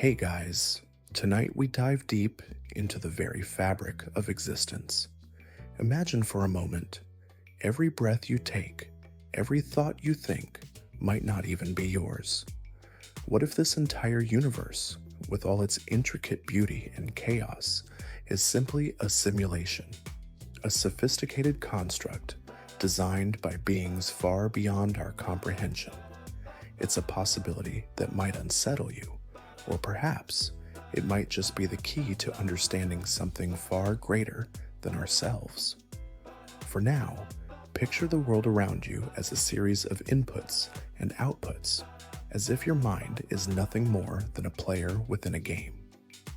Hey guys, tonight we dive deep into the very fabric of existence. Imagine for a moment, every breath you take, every thought you think, might not even be yours. What if this entire universe, with all its intricate beauty and chaos, is simply a simulation, a sophisticated construct designed by beings far beyond our comprehension? It's a possibility that might unsettle you, or perhaps it might just be the key to understanding something far greater than ourselves. For now, picture the world around you as a series of inputs and outputs, as if your mind is nothing more than a player within a game.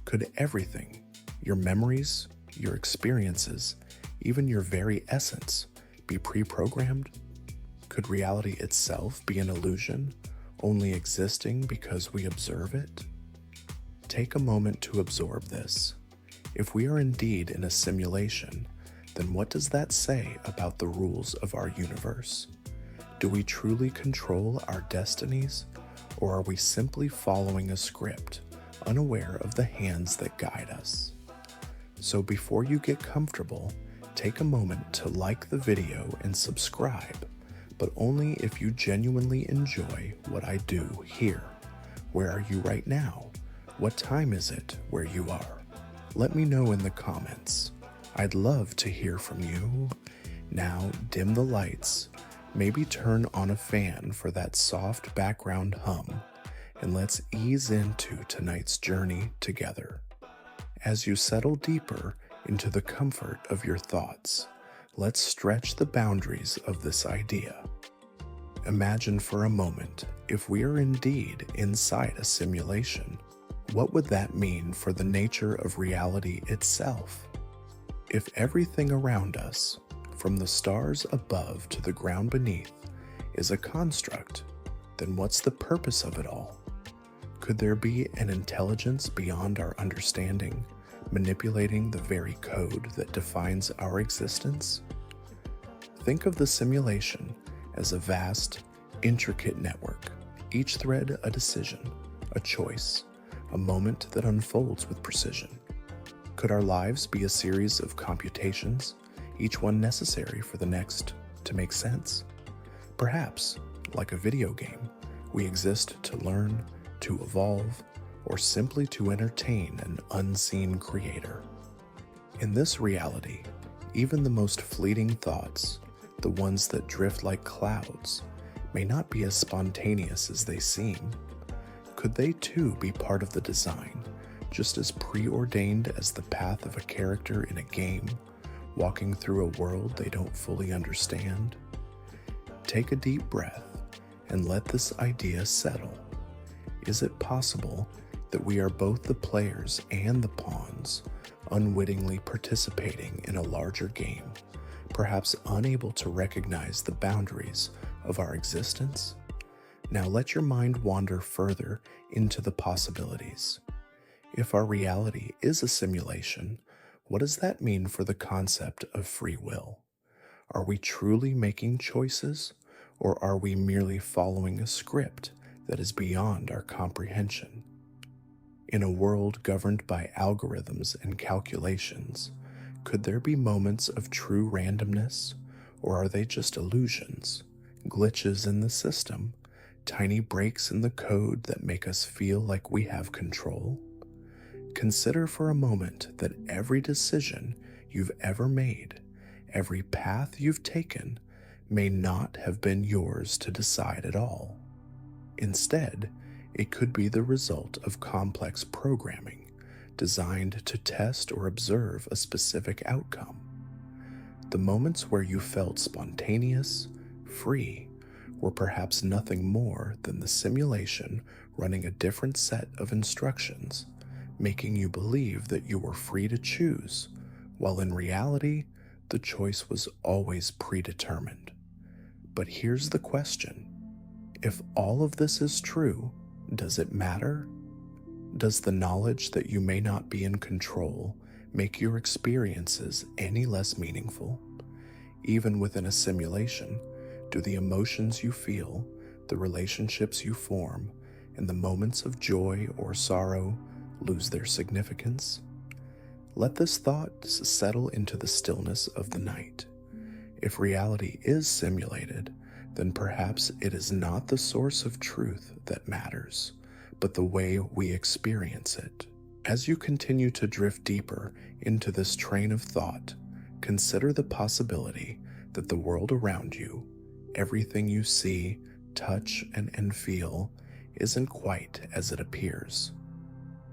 Could everything, your memories, your experiences, even your very essence, be pre-programmed? Could reality itself be an illusion, only existing because we observe it? Take a moment to absorb this. If we are indeed in a simulation, then what does that say about the rules of our universe? Do we truly control our destinies, or are we simply following a script, unaware of the hands that guide us? So before you get comfortable, take a moment to like the video and subscribe, but only if you genuinely enjoy what I do here. Where are you right now? What time is it where you are? Let me know in the comments. I'd love to hear from you. Now dim the lights, maybe turn on a fan for that soft background hum, and let's ease into tonight's journey together. As you settle deeper into the comfort of your thoughts, let's stretch the boundaries of this idea. Imagine for a moment if we are indeed inside a simulation. What would that mean for the nature of reality itself? If everything around us, from the stars above to the ground beneath, is a construct, then what's the purpose of it all? Could there be an intelligence beyond our understanding, manipulating the very code that defines our existence? Think of the simulation as a vast, intricate network, each thread a decision, a choice, a moment that unfolds with precision. Could our lives be a series of computations, each one necessary for the next to make sense? Perhaps, like a video game, we exist to learn, to evolve, or simply to entertain an unseen creator. In this reality, even the most fleeting thoughts, the ones that drift like clouds, may not be as spontaneous as they seem. Could they too be part of the design, just as preordained as the path of a character in a game, walking through a world they don't fully understand? Take a deep breath and let this idea settle. Is it possible that we are both the players and the pawns, unwittingly participating in a larger game, perhaps unable to recognize the boundaries of our existence? Now let your mind wander further into the possibilities. If our reality is a simulation, what does that mean for the concept of free will? Are we truly making choices, or are we merely following a script that is beyond our comprehension? In a world governed by algorithms and calculations, could there be moments of true randomness, or are they just illusions, glitches in the system, tiny breaks in the code that make us feel like we have control? Consider for a moment that every decision you've ever made, every path you've taken, may not have been yours to decide at all. Instead, it could be the result of complex programming designed to test or observe a specific outcome. The moments where you felt spontaneous, free, were perhaps nothing more than the simulation running a different set of instructions, making you believe that you were free to choose, while in reality, the choice was always predetermined. But here's the question. If all of this is true, does it matter? Does the knowledge that you may not be in control make your experiences any less meaningful? Even within a simulation, do the emotions you feel, the relationships you form, and the moments of joy or sorrow lose their significance? Let this thought settle into the stillness of the night. If reality is simulated, then perhaps it is not the source of truth that matters, but the way we experience it. As you continue to drift deeper into this train of thought, consider the possibility that the world around you, everything you see, touch, and feel, isn't quite as it appears.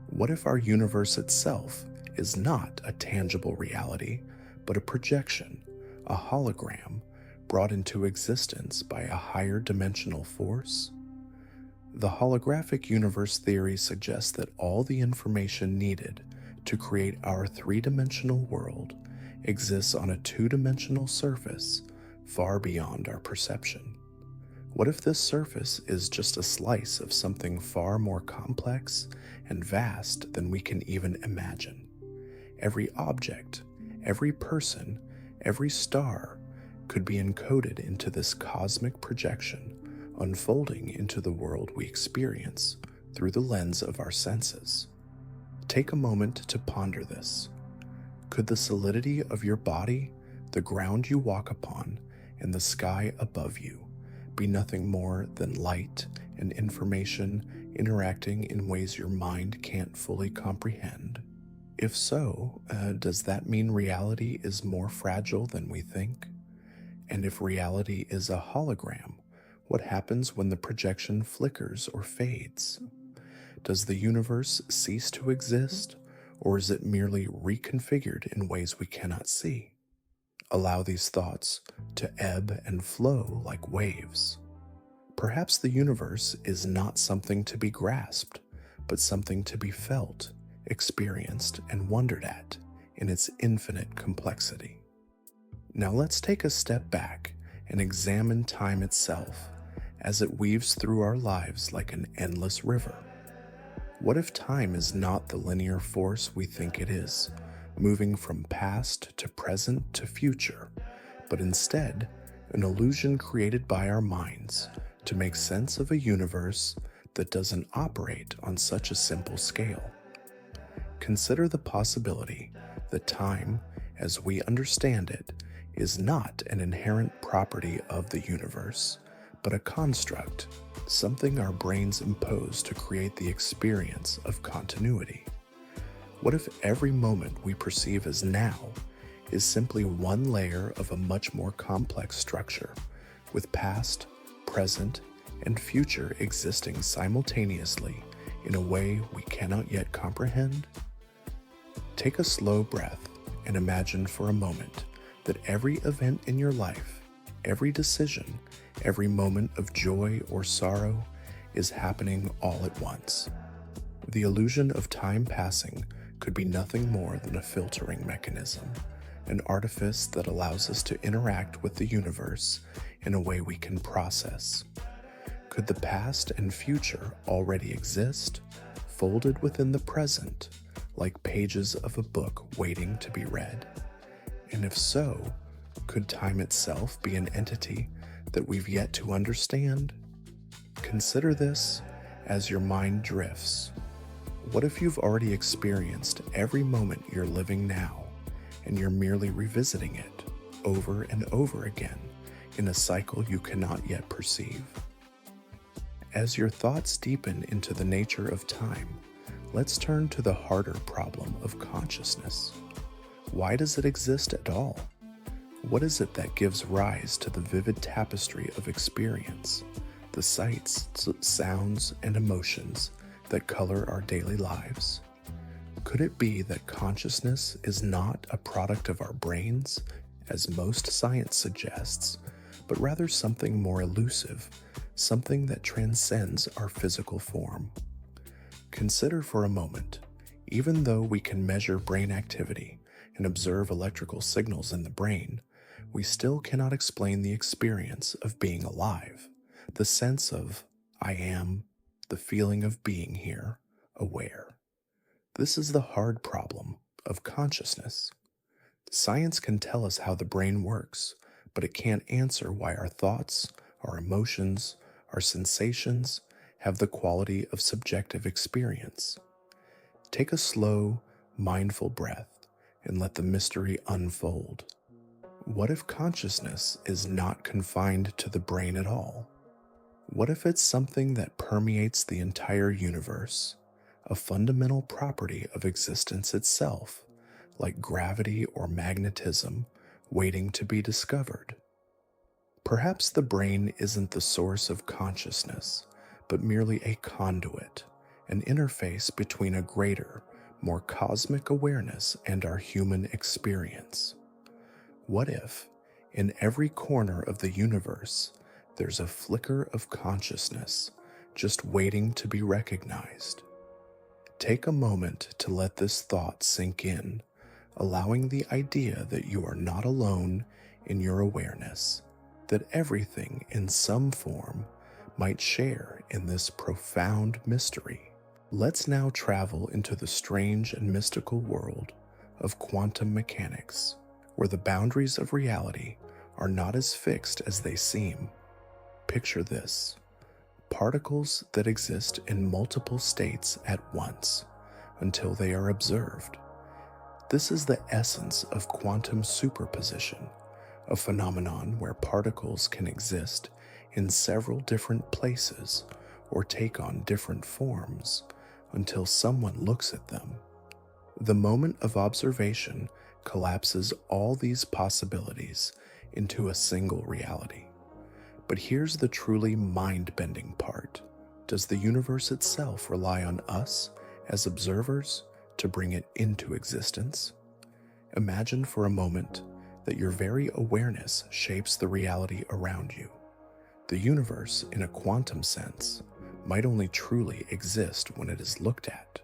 What if our universe itself is not a tangible reality, but a projection, a hologram, brought into existence by a higher dimensional force? The holographic universe theory suggests that all the information needed to create our three-dimensional world exists on a two-dimensional surface far beyond our perception. What if this surface is just a slice of something far more complex and vast than we can even imagine? Every object, every person, every star could be encoded into this cosmic projection, unfolding into the world we experience through the lens of our senses. Take a moment to ponder this. Could the solidity of your body, the ground you walk upon, and the sky above you be nothing more than light and information interacting in ways your mind can't fully comprehend? If so, does that mean reality is more fragile than we think? And if reality is a hologram, what happens when the projection flickers or fades? Does the universe cease to exist, or is it merely reconfigured in ways we cannot see? Allow these thoughts to ebb and flow like waves. Perhaps the universe is not something to be grasped, but something to be felt, experienced, and wondered at in its infinite complexity. Now let's take a step back and examine time itself as it weaves through our lives like an endless river. What if time is not the linear force we think it is, moving from past to present to future, but instead an illusion created by our minds to make sense of a universe that doesn't operate on such a simple scale? Consider the possibility that time, as we understand it, is not an inherent property of the universe, but a construct, something our brains impose to create the experience of continuity. What if every moment we perceive as now is simply one layer of a much more complex structure, with past, present, and future existing simultaneously in a way we cannot yet comprehend? Take a slow breath and imagine for a moment that every event in your life, every decision, every moment of joy or sorrow is happening all at once. The illusion of time passing could be nothing more than a filtering mechanism, an artifice that allows us to interact with the universe in a way we can process. Could the past and future already exist, folded within the present, like pages of a book waiting to be read? And if so, could time itself be an entity that we've yet to understand? Consider this as your mind drifts. What if you've already experienced every moment you're living now, and you're merely revisiting it over and over again in a cycle you cannot yet perceive? As your thoughts deepen into the nature of time, let's turn to the harder problem of consciousness. Why does it exist at all? What is it that gives rise to the vivid tapestry of experience, the sights, sounds, and emotions that color our daily lives? Could it be that consciousness is not a product of our brains, as most science suggests, but rather something more elusive, something that transcends our physical form? Consider for a moment, even though we can measure brain activity and observe electrical signals in the brain, we still cannot explain the experience of being alive, the sense of I am, the feeling of being here, aware. This is the hard problem of consciousness. Science can tell us how the brain works, but it can't answer why our thoughts, our emotions, our sensations, have the quality of subjective experience. Take a slow, mindful breath and let the mystery unfold. What if consciousness is not confined to the brain at all? What if it's something that permeates the entire universe, a fundamental property of existence itself, like gravity or magnetism, waiting to be discovered? Perhaps the brain isn't the source of consciousness, but merely a conduit, an interface between a greater, more cosmic awareness and our human experience. What if, in every corner of the universe, there's a flicker of consciousness just waiting to be recognized? Take a moment to let this thought sink in, allowing the idea that you are not alone in your awareness, that everything in some form might share in this profound mystery. Let's now travel into the strange and mystical world of quantum mechanics, where the boundaries of reality are not as fixed as they seem. Picture this: particles that exist in multiple states at once until they are observed. This is the essence of quantum superposition, a phenomenon where particles can exist in several different places or take on different forms until someone looks at them. The moment of observation collapses all these possibilities into a single reality. But here's the truly mind-bending part. Does the universe itself rely on us as observers to bring it into existence? Imagine for a moment that your very awareness shapes the reality around you. The universe, in a quantum sense, might only truly exist when it is looked at.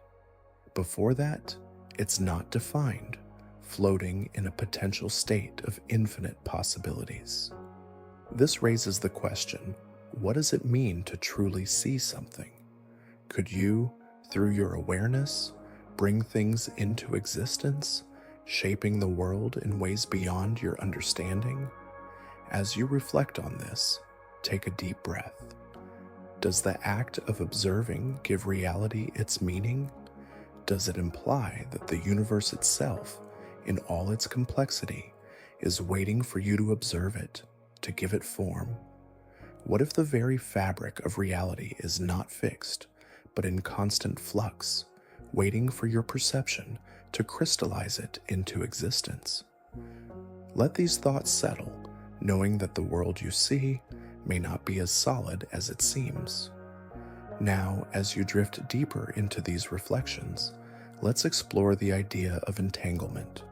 Before that, it's not defined, floating in a potential state of infinite possibilities. This raises the question, what does it mean to truly see something? Could you, through your awareness, bring things into existence, shaping the world in ways beyond your understanding? As you reflect on this, take a deep breath. Does the act of observing give reality its meaning? Does it imply that the universe itself, in all its complexity, is waiting for you to observe it, to give it form? What if the very fabric of reality is not fixed, but in constant flux, waiting for your perception to crystallize it into existence? Let these thoughts settle, knowing that the world you see may not be as solid as it seems. Now, as you drift deeper into these reflections, let's explore the idea of entanglement.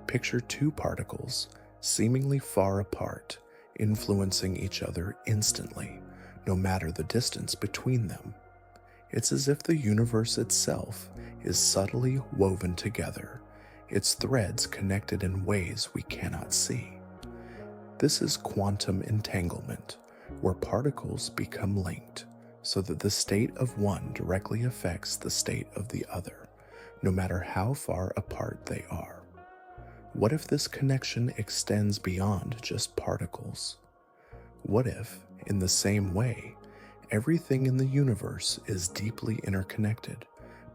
Picture two particles, seemingly far apart, influencing each other instantly, no matter the distance between them. It's as if the universe itself is subtly woven together, its threads connected in ways we cannot see. This is quantum entanglement, where particles become linked, so that the state of one directly affects the state of the other, no matter how far apart they are. What if this connection extends beyond just particles? What if, in the same way, everything in the universe is deeply interconnected,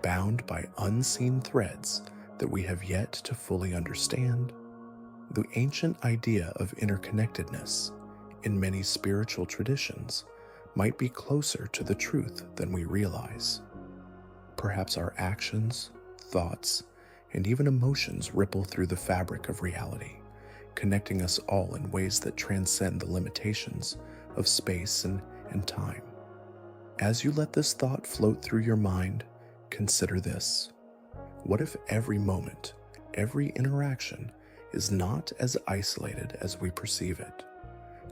bound by unseen threads that we have yet to fully understand? The ancient idea of interconnectedness, in many spiritual traditions, might be closer to the truth than we realize. Perhaps our actions, thoughts, and even emotions ripple through the fabric of reality, connecting us all in ways that transcend the limitations of space and time. As you let this thought float through your mind, consider this. What if every moment, every interaction, is not as isolated as we perceive it?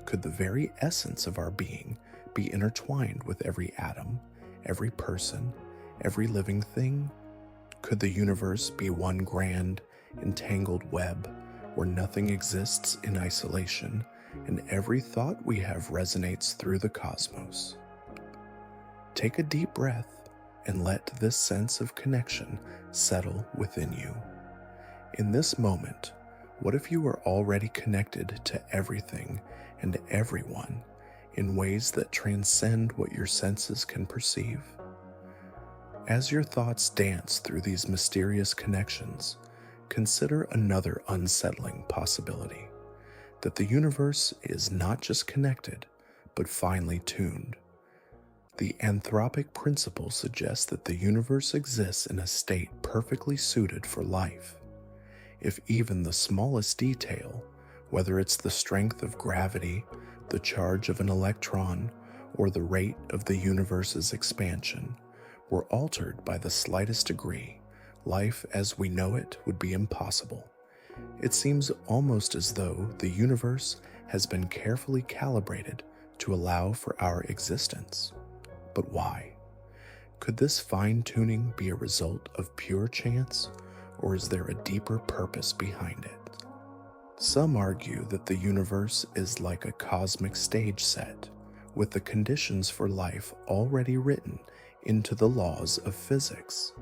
Could the very essence of our being be intertwined with every atom, every person, every living thing? Could the universe be one grand, entangled web where nothing exists in isolation and every thought we have resonates through the cosmos? Take a deep breath and let this sense of connection settle within you. In this moment, what if you were already connected to everything and everyone in ways that transcend what your senses can perceive. As your thoughts dance through these mysterious connections, consider another unsettling possibility: that the universe is not just connected, but finely tuned. The Anthropic Principle suggests that the universe exists in a state perfectly suited for life. If even the smallest detail, whether it's the strength of gravity, the charge of an electron, or the rate of the universe's expansion, were altered by the slightest degree, life as we know it would be impossible. It seems almost as though the universe has been carefully calibrated to allow for our existence. But why? Could this fine-tuning be a result of pure chance, or is there a deeper purpose behind it? Some argue that the universe is like a cosmic stage set, with the conditions for life already written into the laws of physics.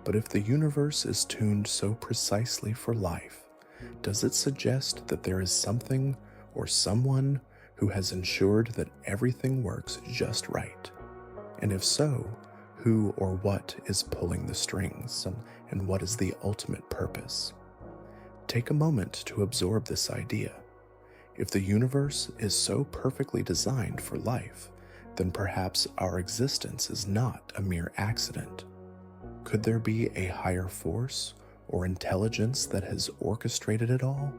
But if the universe is tuned so precisely for life, does it suggest that there is something or someone who has ensured that everything works just right? And if so, who or what is pulling the strings, and what is the ultimate purpose? Take a moment to absorb this idea. If the universe is so perfectly designed for life, then perhaps our existence is not a mere accident. Could there be a higher force or intelligence that has orchestrated it all?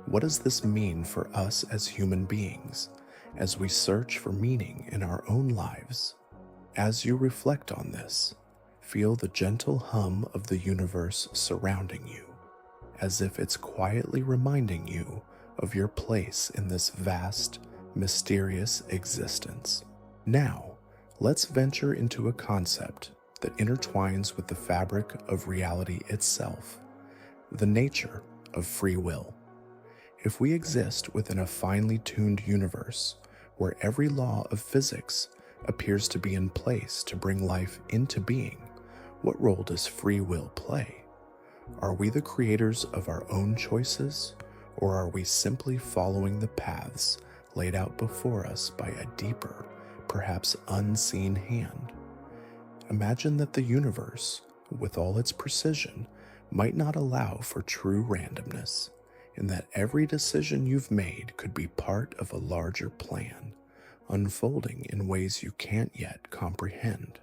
What does this mean for us as human beings, as we search for meaning in our own lives? As you reflect on this, feel the gentle hum of the universe surrounding you, as if it's quietly reminding you of your place in this vast, mysterious existence. Now, let's venture into a concept that intertwines with the fabric of reality itself: the nature of free will. If we exist within a finely tuned universe where every law of physics appears to be in place to bring life into being, what role does free will play? Are we the creators of our own choices, or are we simply following the paths laid out before us by a deeper, perhaps unseen hand? Imagine that the universe, with all its precision, might not allow for true randomness, and that every decision you've made could be part of a larger plan, unfolding in ways you can't yet comprehend.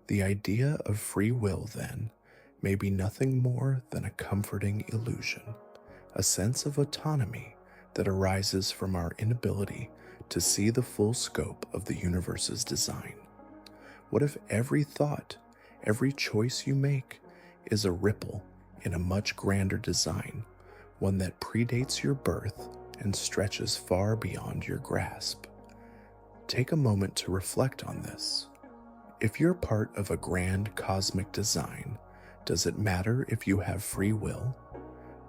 The idea of free will, then, may be nothing more than a comforting illusion, a sense of autonomy that arises from our inability to see the full scope of the universe's design. What if every thought, every choice you make, is a ripple in a much grander design, one that predates your birth and stretches far beyond your grasp? Take a moment to reflect on this. If you're part of a grand cosmic design, does it matter if you have free will?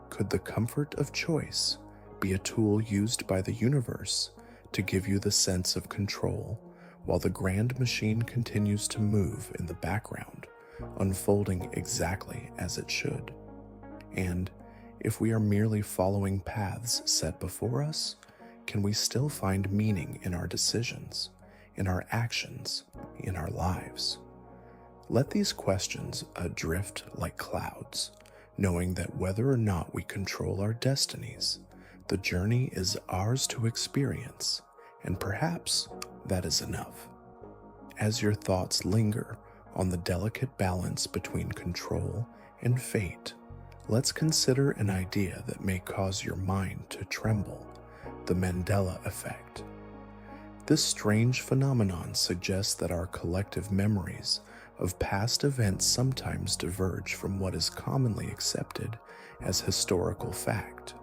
Could the comfort of choice be a tool used by the universe to give you the sense of control, while the grand machine continues to move in the background, unfolding exactly as it should? And if we are merely following paths set before us, can we still find meaning in our decisions, in our actions, in our lives? Let these questions adrift like clouds, knowing that whether or not we control our destinies, the journey is ours to experience, and perhaps that is enough. As your thoughts linger on the delicate balance between control and fate, let's consider an idea that may cause your mind to tremble: the Mandela effect. This strange phenomenon suggests that our collective memories of past events sometimes diverge from what is commonly accepted as historical fact.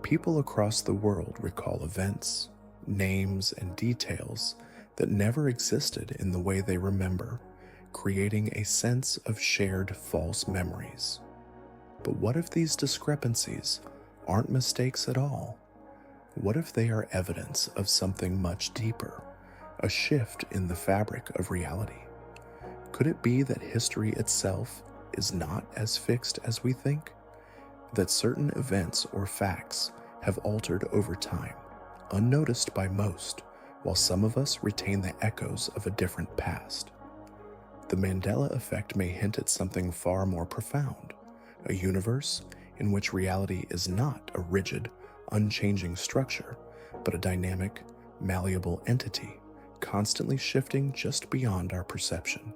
People across the world recall events, names, and details that never existed in the way they remember, creating a sense of shared false memories. But what if these discrepancies aren't mistakes at all? What if they are evidence of something much deeper, a shift in the fabric of reality? Could it be that history itself is not as fixed as we think? That certain events or facts have altered over time, unnoticed by most, while some of us retain the echoes of a different past. The Mandela effect may hint at something far more profound, a universe in which reality is not a rigid, unchanging structure, but a dynamic, malleable entity, constantly shifting just beyond our perception.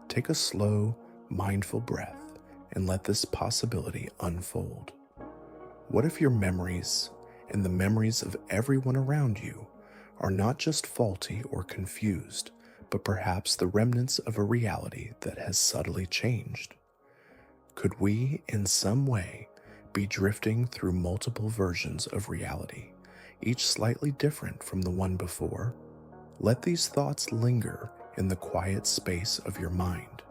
Take a slow, mindful breath and let this possibility unfold. What if your memories, and the memories of everyone around you, are not just faulty or confused, but perhaps the remnants of a reality that has subtly changed? Could we, in some way, be drifting through multiple versions of reality, each slightly different from the one before? Let these thoughts linger in the quiet space of your mind.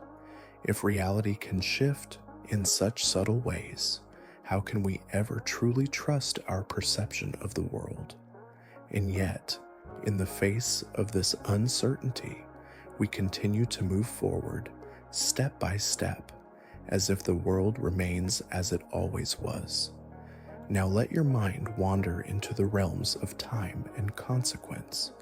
If reality can shift in such subtle ways, how can we ever truly trust our perception of the world? And yet, in the face of this uncertainty, we continue to move forward, step by step, as if the world remains as it always was. Now let your mind wander into the realms of time and consequence,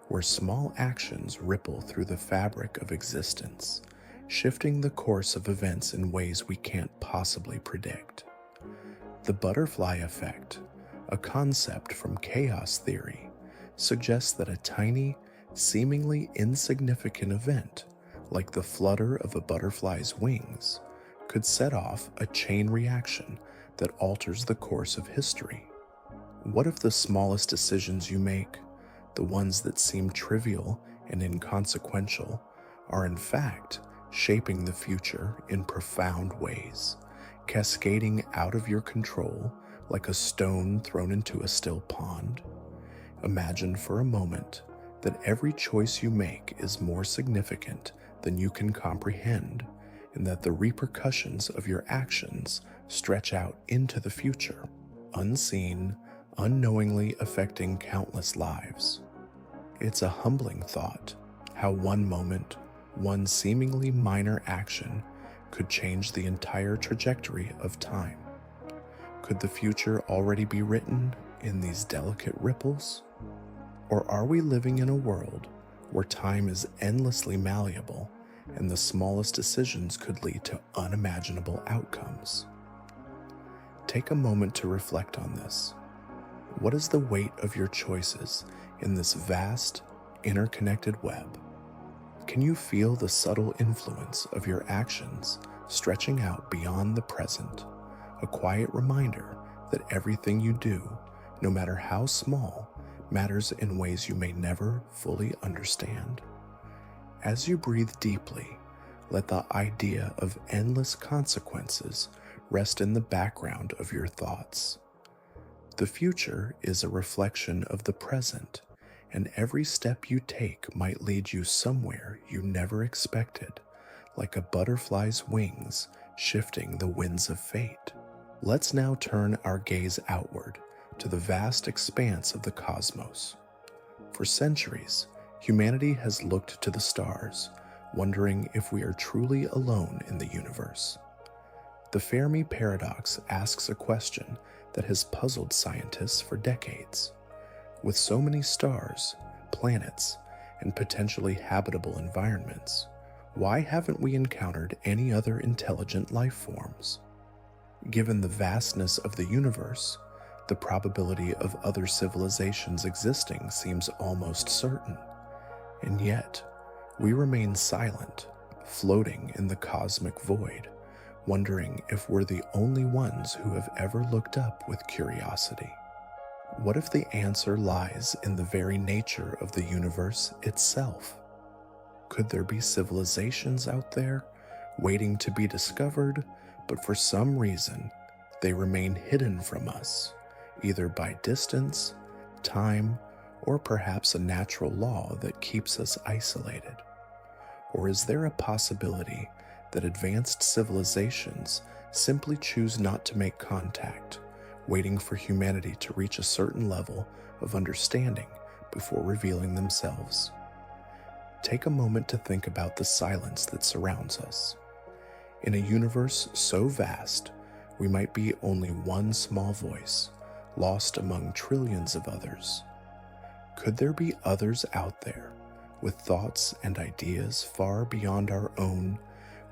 where small actions ripple through the fabric of existence, shifting the course of events in ways we can't possibly predict. The butterfly effect, a concept from chaos theory, suggests that a tiny, seemingly insignificant event, like the flutter of a butterfly's wings, could set off a chain reaction that alters the course of history. What if the smallest decisions you make, the ones that seem trivial and inconsequential, are in fact shaping the future in profound ways, cascading out of your control like a stone thrown into a still pond? Imagine for a moment that every choice you make is more significant than you can comprehend, and that the repercussions of your actions stretch out into the future, unseen, unknowingly affecting countless lives. It's a humbling thought, how one moment, one seemingly minor action could change the entire trajectory of time. Could the future already be written in these delicate ripples? Or are we living in a world where time is endlessly malleable and the smallest decisions could lead to unimaginable outcomes? Take a moment to reflect on this. What is the weight of your choices in this vast, interconnected web? Can you feel the subtle influence of your actions stretching out beyond the present, a quiet reminder that everything you do, no matter how small, matters in ways you may never fully understand? As you breathe deeply, let the idea of endless consequences rest in the background of your thoughts. The future is a reflection of the present, and every step you take might lead you somewhere you never expected, like a butterfly's wings shifting the winds of fate. Let's now turn our gaze outward to the vast expanse of the cosmos. For centuries, humanity has looked to the stars, wondering if we are truly alone in the universe. The Fermi Paradox asks a question that has puzzled scientists for decades. With so many stars, planets, and potentially habitable environments, why haven't we encountered any other intelligent life forms? Given the vastness of the universe, the probability of other civilizations existing seems almost certain. And yet, we remain silent, floating in the cosmic void, wondering if we're the only ones who have ever looked up with curiosity. What if the answer lies in the very nature of the universe itself? Could there be civilizations out there waiting to be discovered, but for some reason they remain hidden from us, either by distance, time, or perhaps a natural law that keeps us isolated? Or is there a possibility that advanced civilizations simply choose not to make contact, waiting for humanity to reach a certain level of understanding before revealing themselves? Take a moment to think about the silence that surrounds us. In a universe so vast, we might be only one small voice, lost among trillions of others. Could there be others out there with thoughts and ideas far beyond our own,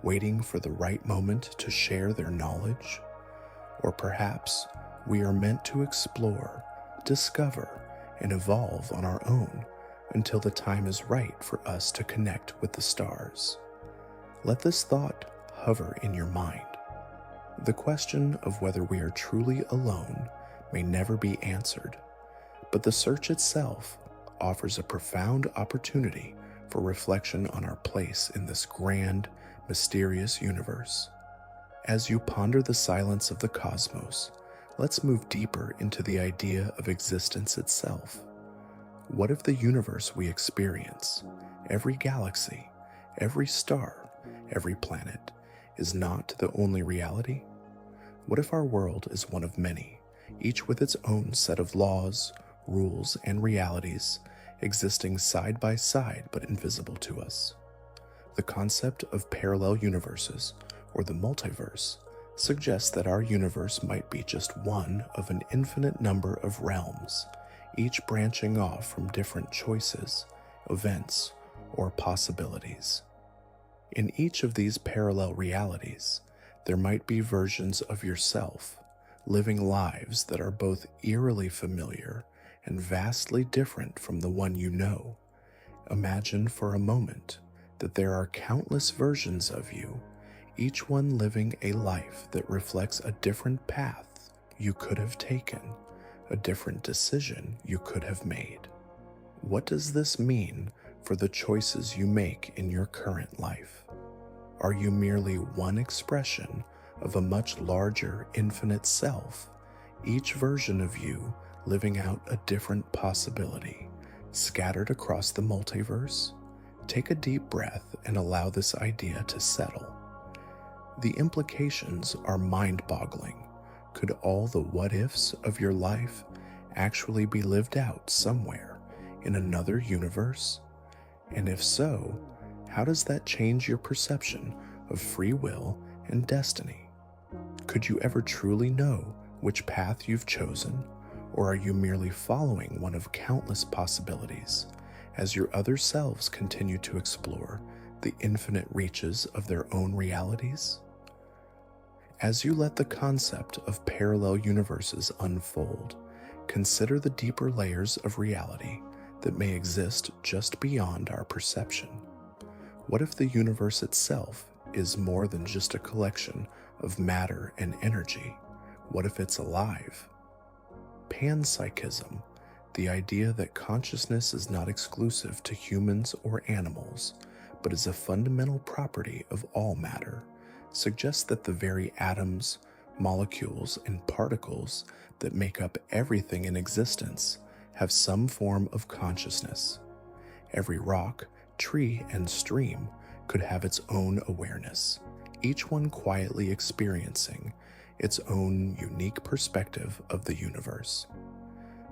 waiting for the right moment to share their knowledge? Or perhaps we are meant to explore, discover, and evolve on our own until the time is right for us to connect with the stars. Let this thought hover in your mind. The question of whether we are truly alone may never be answered, but the search itself offers a profound opportunity for reflection on our place in this grand, mysterious universe. As you ponder the silence of the cosmos, let's move deeper into the idea of existence itself. What if the universe we experience, every galaxy, every star, every planet, is not the only reality? What if our world is one of many, each with its own set of laws, rules, and realities, existing side by side but invisible to us? The concept of parallel universes, or the multiverse, suggests that our universe might be just one of an infinite number of realms, each branching off from different choices, events, or possibilities. In each of these parallel realities, there might be versions of yourself, living lives that are both eerily familiar and vastly different from the one you know. Imagine for a moment that there are countless versions of you, each one living a life that reflects a different path you could have taken, a different decision you could have made. What does this mean for the choices you make in your current life? Are you merely one expression of a much larger, infinite self, each version of you living out a different possibility, scattered across the multiverse? Take a deep breath and allow this idea to settle. The implications are mind-boggling. Could all the what-ifs of your life actually be lived out somewhere in another universe? And if so, how does that change your perception of free will and destiny? Could you ever truly know which path you've chosen, or are you merely following one of countless possibilities as your other selves continue to explore the infinite reaches of their own realities? As you let the concept of parallel universes unfold, consider the deeper layers of reality that may exist just beyond our perception. What if the universe itself is more than just a collection of matter and energy? What if it's alive? Panpsychism, the idea that consciousness is not exclusive to humans or animals, but is a fundamental property of all matter, suggests that the very atoms, molecules, and particles that make up everything in existence have some form of consciousness. Every rock, tree, and stream could have its own awareness, each one quietly experiencing its own unique perspective of the universe.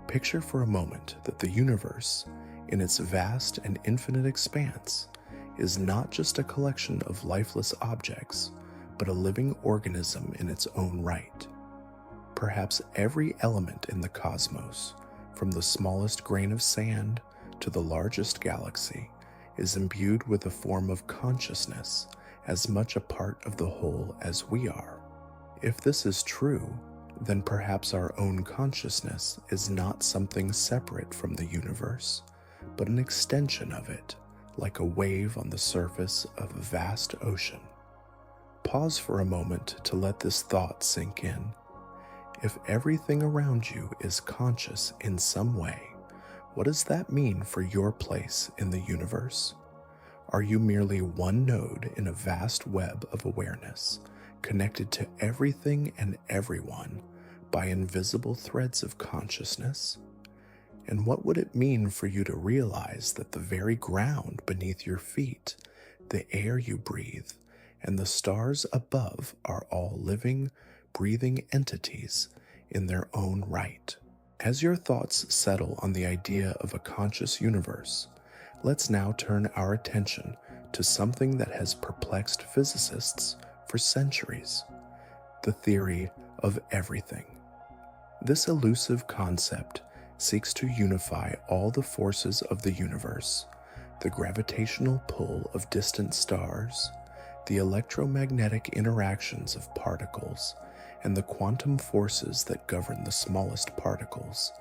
Picture for a moment that the universe, in its vast and infinite expanse, is not just a collection of lifeless objects, but a living organism in its own right. Perhaps every element in the cosmos, from the smallest grain of sand to the largest galaxy, is imbued with a form of consciousness as much a part of the whole as we are. If this is true, then perhaps our own consciousness is not something separate from the universe, but an extension of it, like a wave on the surface of a vast ocean. Pause for a moment to let this thought sink in. If everything around you is conscious in some way, what does that mean for your place in the universe? Are you merely one node in a vast web of awareness, connected to everything and everyone by invisible threads of consciousness? And what would it mean for you to realize that the very ground beneath your feet, the air you breathe, and the stars above are all living, breathing entities in their own right? As your thoughts settle on the idea of a conscious universe, let's now turn our attention to something that has perplexed physicists for centuries: the theory of everything. This elusive concept seeks to unify all the forces of the universe, the gravitational pull of distant stars, the electromagnetic interactions of particles, and the quantum forces that govern the smallest particles,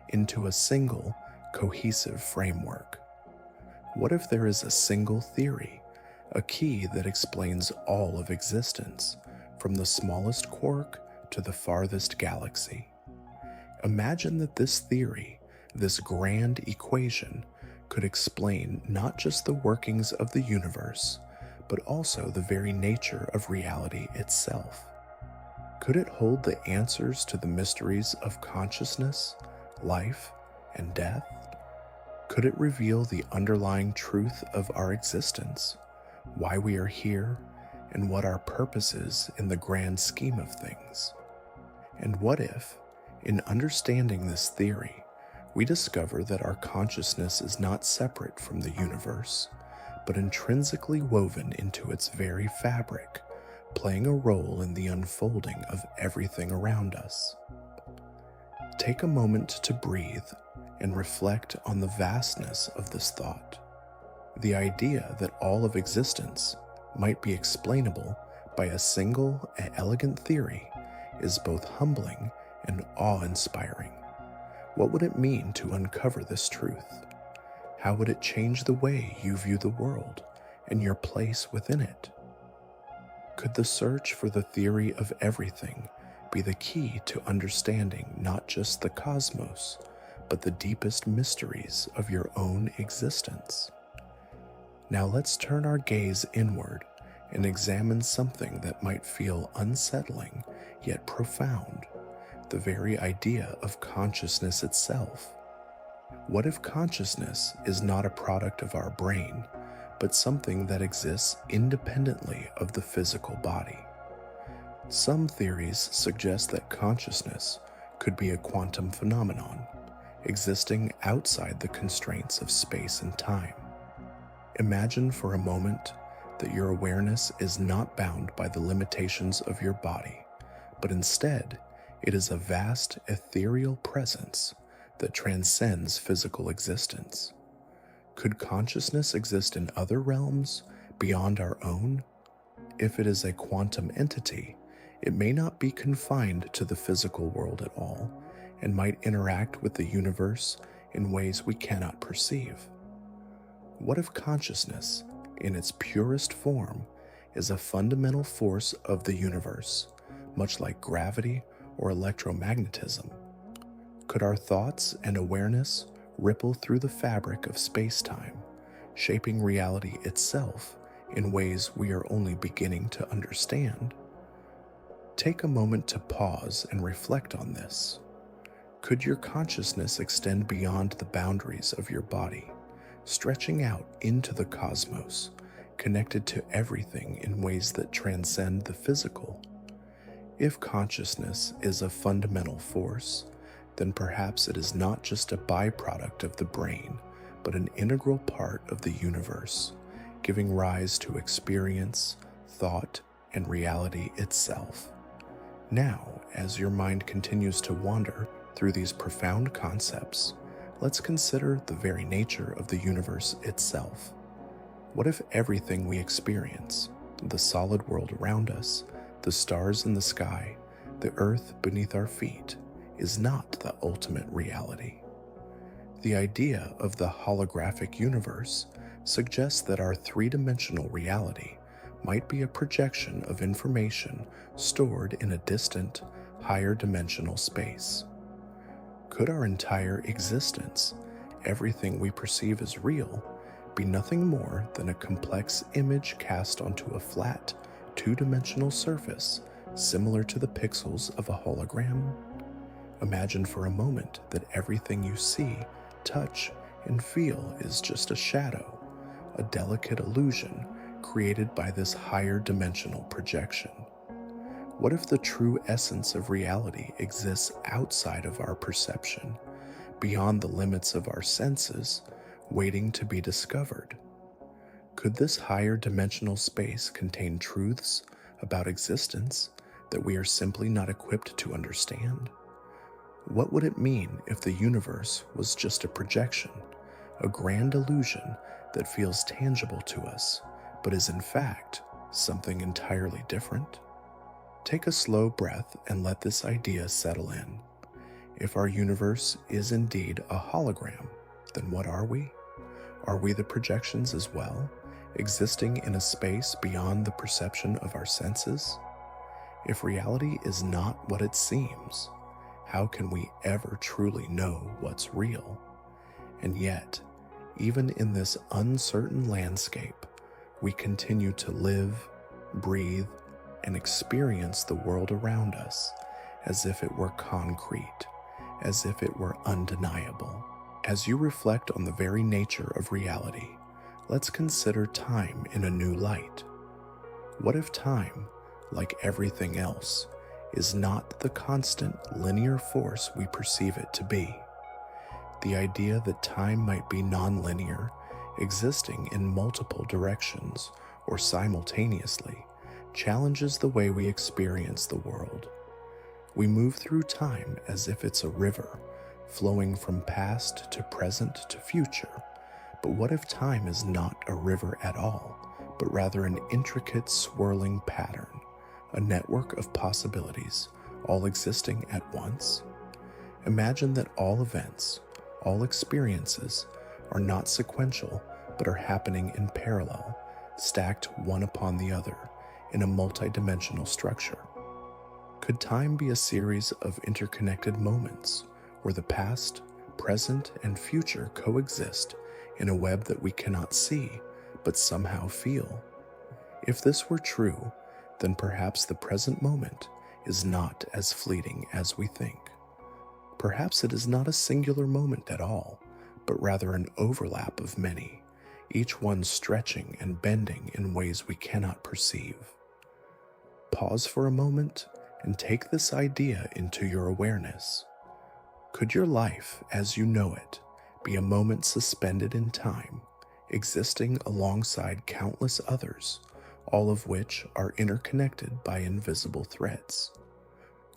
into a single, cohesive framework. What if there is a single theory, a key that explains all of existence, from the smallest quark to the farthest galaxy? Imagine that this theory, this grand equation, could explain not just the workings of the universe, but also the very nature of reality itself. Could it hold the answers to the mysteries of consciousness, life, and death? Could it reveal the underlying truth of our existence, why we are here, and what our purpose is in the grand scheme of things? And what if, in understanding this theory, we discover that our consciousness is not separate from the universe, but intrinsically woven into its very fabric, playing a role in the unfolding of everything around us? Take a moment to breathe and reflect on the vastness of this thought. The idea that all of existence might be explainable by a single and elegant theory is both humbling and awe-inspiring. What would it mean to uncover this truth? How would it change the way you view the world and your place within it? Could the search for the theory of everything be the key to understanding not just the cosmos, but the deepest mysteries of your own existence? Now let's turn our gaze inward and examine something that might feel unsettling yet profound: the very idea of consciousness itself. What if consciousness is not a product of our brain, but something that exists independently of the physical body? Some theories suggest that consciousness could be a quantum phenomenon, existing outside the constraints of space and time. Imagine for a moment that your awareness is not bound by the limitations of your body, but instead it is a vast ethereal presence that transcends physical existence. Could consciousness exist in other realms beyond our own? If it is a quantum entity, it may not be confined to the physical world at all, and might interact with the universe in ways we cannot perceive. What if consciousness, in its purest form, is a fundamental force of the universe, much like gravity or electromagnetism? Could our thoughts and awareness ripple through the fabric of space-time, shaping reality itself in ways we are only beginning to understand? Take a moment to pause and reflect on this. Could your consciousness extend beyond the boundaries of your body, stretching out into the cosmos, connected to everything in ways that transcend the physical? If consciousness is a fundamental force, then perhaps it is not just a byproduct of the brain, but an integral part of the universe, giving rise to experience, thought, and reality itself. Now, as your mind continues to wander through these profound concepts, let's consider the very nature of the universe itself. What if everything we experience, the solid world around us, the stars in the sky, the earth beneath our feet, is not the ultimate reality? The idea of the holographic universe suggests that our three-dimensional reality might be a projection of information stored in a distant, higher dimensional space. Could our entire existence, everything we perceive as real, be nothing more than a complex image cast onto a flat, two-dimensional surface similar to the pixels of a hologram? Imagine for a moment that everything you see, touch, and feel is just a shadow, a delicate illusion created by this higher dimensional projection. What if the true essence of reality exists outside of our perception, beyond the limits of our senses, waiting to be discovered? Could this higher dimensional space contain truths about existence that we are simply not equipped to understand? What would it mean if the universe was just a projection, a grand illusion that feels tangible to us, but is in fact something entirely different? Take a slow breath and let this idea settle in. If our universe is indeed a hologram, then what are we? Are we the projections as well, existing in a space beyond the perception of our senses? If reality is not what it seems, how can we ever truly know what's real? And yet, even in this uncertain landscape, we continue to live, breathe, and experience the world around us as if it were concrete, as if it were undeniable. As you reflect on the very nature of reality, let's consider time in a new light. What if time, like everything else, is not the constant linear force we perceive it to be? The idea that time might be nonlinear, existing in multiple directions or simultaneously, challenges the way we experience the world. We move through time as if it's a river, flowing from past to present to future. But what if time is not a river at all, but rather an intricate swirling pattern, a network of possibilities, all existing at once? Imagine that all events, all experiences, are not sequential, but are happening in parallel, stacked one upon the other, in a multidimensional structure. Could time be a series of interconnected moments where the past, present, and future coexist in a web that we cannot see but somehow feel? If this were true, then perhaps the present moment is not as fleeting as we think. Perhaps it is not a singular moment at all, but rather an overlap of many, each one stretching and bending in ways we cannot perceive. Pause for a moment and take this idea into your awareness. Could your life, as you know it, be a moment suspended in time, existing alongside countless others, all of which are interconnected by invisible threads?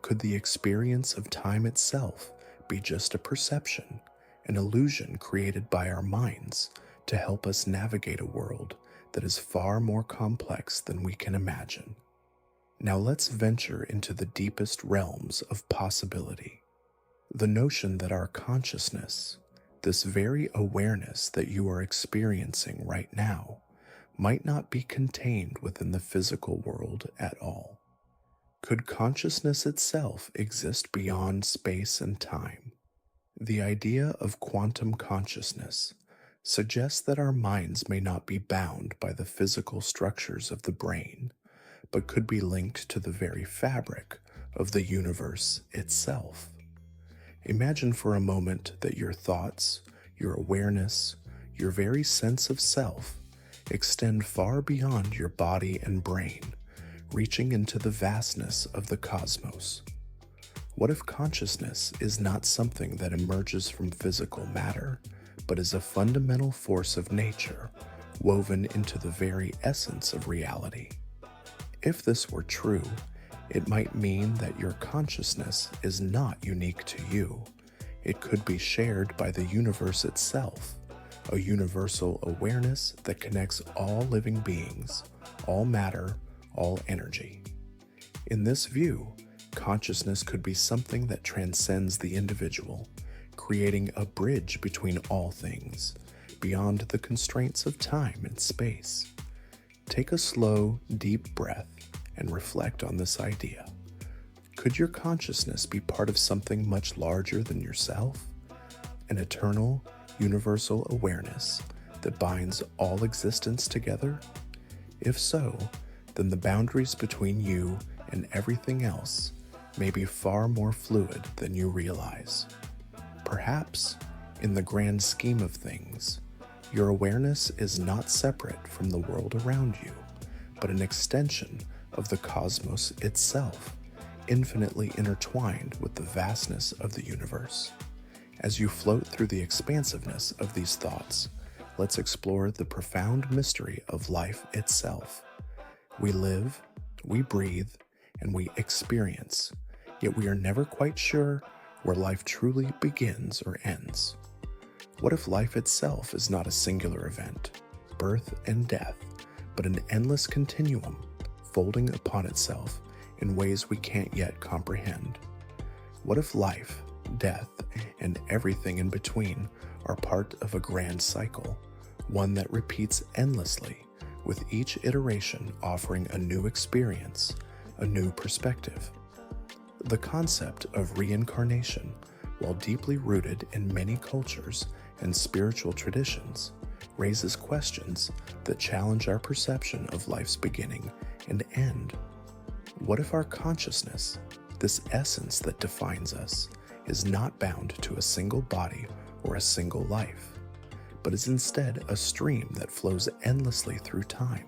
Could the experience of time itself be just a perception, an illusion created by our minds to help us navigate a world that is far more complex than we can imagine? Now let's venture into the deepest realms of possibility. The notion that our consciousness, this very awareness that you are experiencing right now, might not be contained within the physical world at all. Could consciousness itself exist beyond space and time? The idea of quantum consciousness suggests that our minds may not be bound by the physical structures of the brain, but could be linked to the very fabric of the universe itself. Imagine for a moment that your thoughts, your awareness, your very sense of self extend far beyond your body and brain, reaching into the vastness of the cosmos. What if consciousness is not something that emerges from physical matter, but is a fundamental force of nature, woven into the very essence of reality? If this were true, it might mean that your consciousness is not unique to you. It could be shared by the universe itself, a universal awareness that connects all living beings, all matter, all energy. In this view, consciousness could be something that transcends the individual, creating a bridge between all things, beyond the constraints of time and space. Take a slow, deep breath and reflect on this idea. Could your consciousness be part of something much larger than yourself? An eternal, universal awareness that binds all existence together? If so, then the boundaries between you and everything else may be far more fluid than you realize. Perhaps, in the grand scheme of things, your awareness is not separate from the world around you, but an extension of the cosmos itself, infinitely intertwined with the vastness of the universe. As you float through the expansiveness of these thoughts, let's explore the profound mystery of life itself. We live, we breathe, and we experience, yet we are never quite sure where life truly begins or ends? What if life itself is not a singular event, birth and death, but an endless continuum, folding upon itself in ways we can't yet comprehend? What if life, death, and everything in between are part of a grand cycle, one that repeats endlessly, with each iteration offering a new experience, a new perspective? The concept of reincarnation, while deeply rooted in many cultures and spiritual traditions, raises questions that challenge our perception of life's beginning and end. What if our consciousness, this essence that defines us, is not bound to a single body or a single life, but is instead a stream that flows endlessly through time?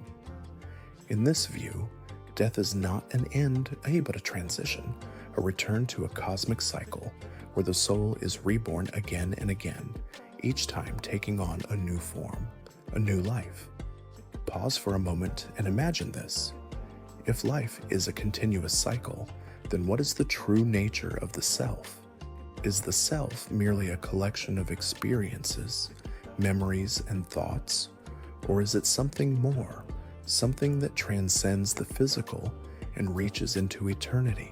In this view, death is not an end, but a transition, a return to a cosmic cycle where the soul is reborn again and again, each time taking on a new form, a new life. Pause for a moment and imagine this. If life is a continuous cycle, then what is the true nature of the self? Is the self merely a collection of experiences, memories, and thoughts? Or is it something more, something that transcends the physical and reaches into eternity?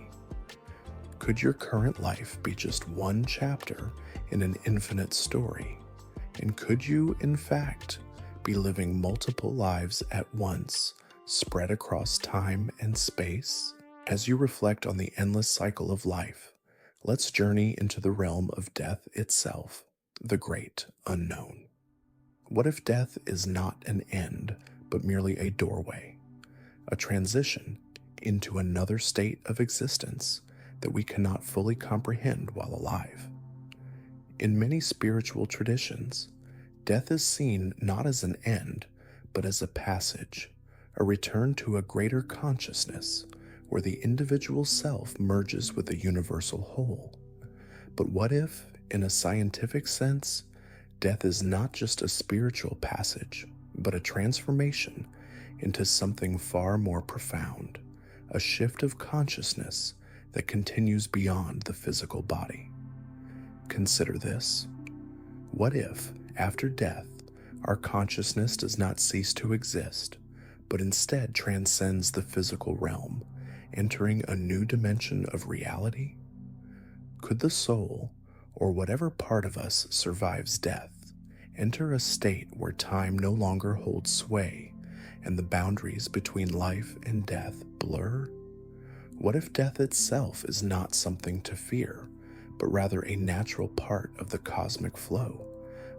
Could your current life be just one chapter in an infinite story? And could you, in fact, be living multiple lives at once, spread across time and space? As you reflect on the endless cycle of life, let's journey into the realm of death itself, the great unknown. What if death is not an end, but merely a doorway, a transition into another state of existence that we cannot fully comprehend while alive? In many spiritual traditions, death is seen not as an end, but as a passage, a return to a greater consciousness, where the individual self merges with the universal whole. But what if, in a scientific sense, death is not just a spiritual passage, but a transformation into something far more profound, a shift of consciousness that continues beyond the physical body? Consider this. What if, after death, our consciousness does not cease to exist, but instead transcends the physical realm, entering a new dimension of reality? Could the soul, or whatever part of us survives death, enter a state where time no longer holds sway and the boundaries between life and death blur? What if death itself is not something to fear, but rather a natural part of the cosmic flow,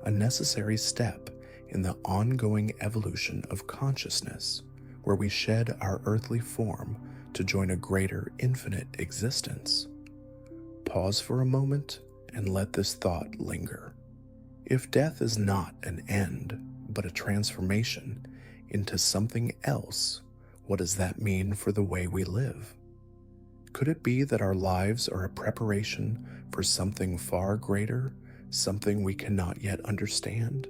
a necessary step in the ongoing evolution of consciousness, where we shed our earthly form to join a greater infinite existence? Pause for a moment and let this thought linger. If death is not an end, but a transformation into something else, what does that mean for the way we live? Could it be that our lives are a preparation for something far greater, something we cannot yet understand?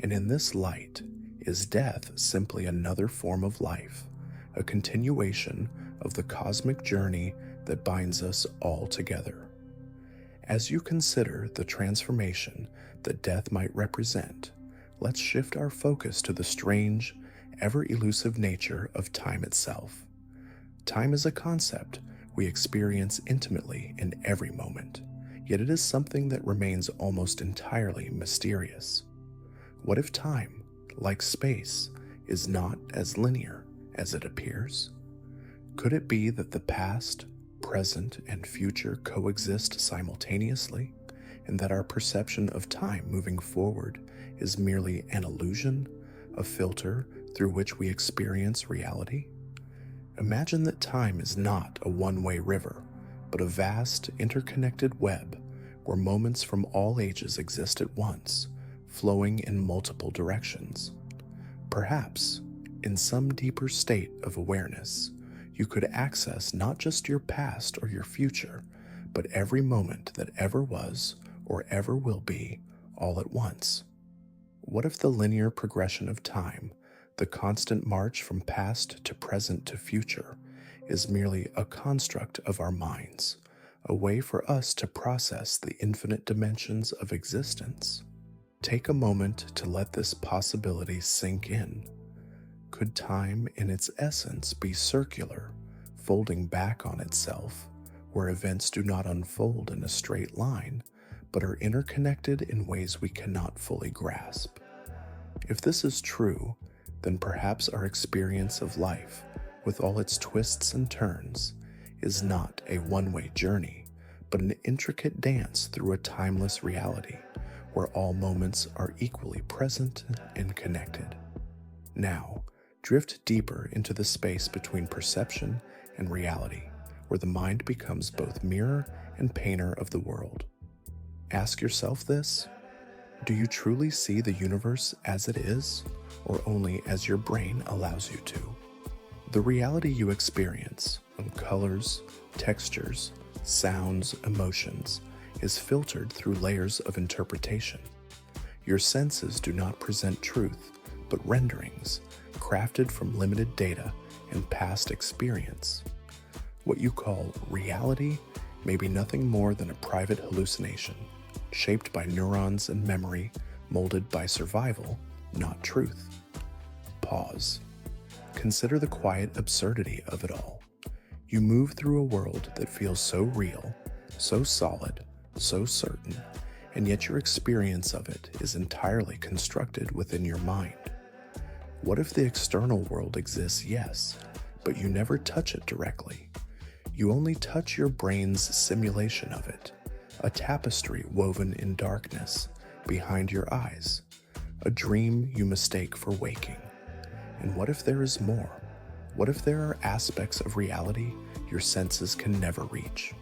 And in this light, is death simply another form of life, a continuation of the cosmic journey that binds us all together? As you consider the transformation that death might represent, let's shift our focus to the strange, ever-elusive nature of time itself. Time is a concept we experience intimately in every moment, yet it is something that remains almost entirely mysterious. What if time, like space, is not as linear as it appears? Could it be that the past, present, and future coexist simultaneously, and that our perception of time moving forward is merely an illusion, a filter through which we experience reality? Imagine that time is not a one-way river, but a vast, interconnected web where moments from all ages exist at once, flowing in multiple directions. Perhaps, in some deeper state of awareness, you could access not just your past or your future, but every moment that ever was or ever will be, all at once. What if the linear progression of time, the constant march from past to present to future, is merely a construct of our minds, a way for us to process the infinite dimensions of existence. Take a moment to let this possibility sink in. Could time in its essence be circular, folding back on itself, where events do not unfold in a straight line, but are interconnected in ways we cannot fully grasp? If this is true, then perhaps our experience of life, with all its twists and turns, is not a one-way journey, but an intricate dance through a timeless reality, where all moments are equally present and connected. Now, drift deeper into the space between perception and reality, where the mind becomes both mirror and painter of the world. Ask yourself this: do you truly see the universe as it is, or only as your brain allows you to? The reality you experience of colors, textures, sounds, emotions is filtered through layers of interpretation. Your senses do not present truth, but renderings crafted from limited data and past experience. What you call reality may be nothing more than a private hallucination, shaped by neurons and memory, molded by survival, not truth. Pause. Consider the quiet absurdity of it all. You move through a world that feels so real, so solid, so certain, and yet your experience of it is entirely constructed within your mind. What if the external world exists, yes, but you never touch it directly? You only touch your brain's simulation of it, a tapestry woven in darkness behind your eyes, a dream you mistake for waking. And what if there is more? What if there are aspects of reality your senses can never reach?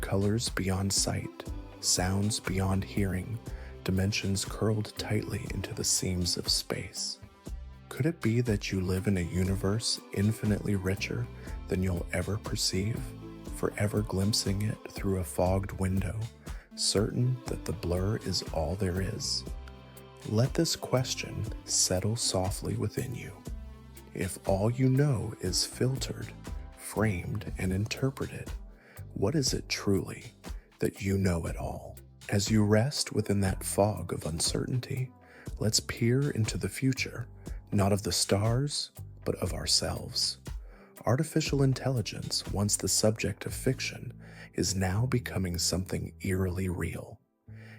Colors beyond sight, sounds beyond hearing, dimensions curled tightly into the seams of space. Could it be that you live in a universe infinitely richer than you'll ever perceive, forever glimpsing it through a fogged window, certain that the blur is all there is? Let this question settle softly within you. If all you know is filtered, framed, and interpreted, what is it truly that you know at all? As you rest within that fog of uncertainty, let's peer into the future, not of the stars, but of ourselves. Artificial intelligence, once the subject of fiction, is now becoming something eerily real.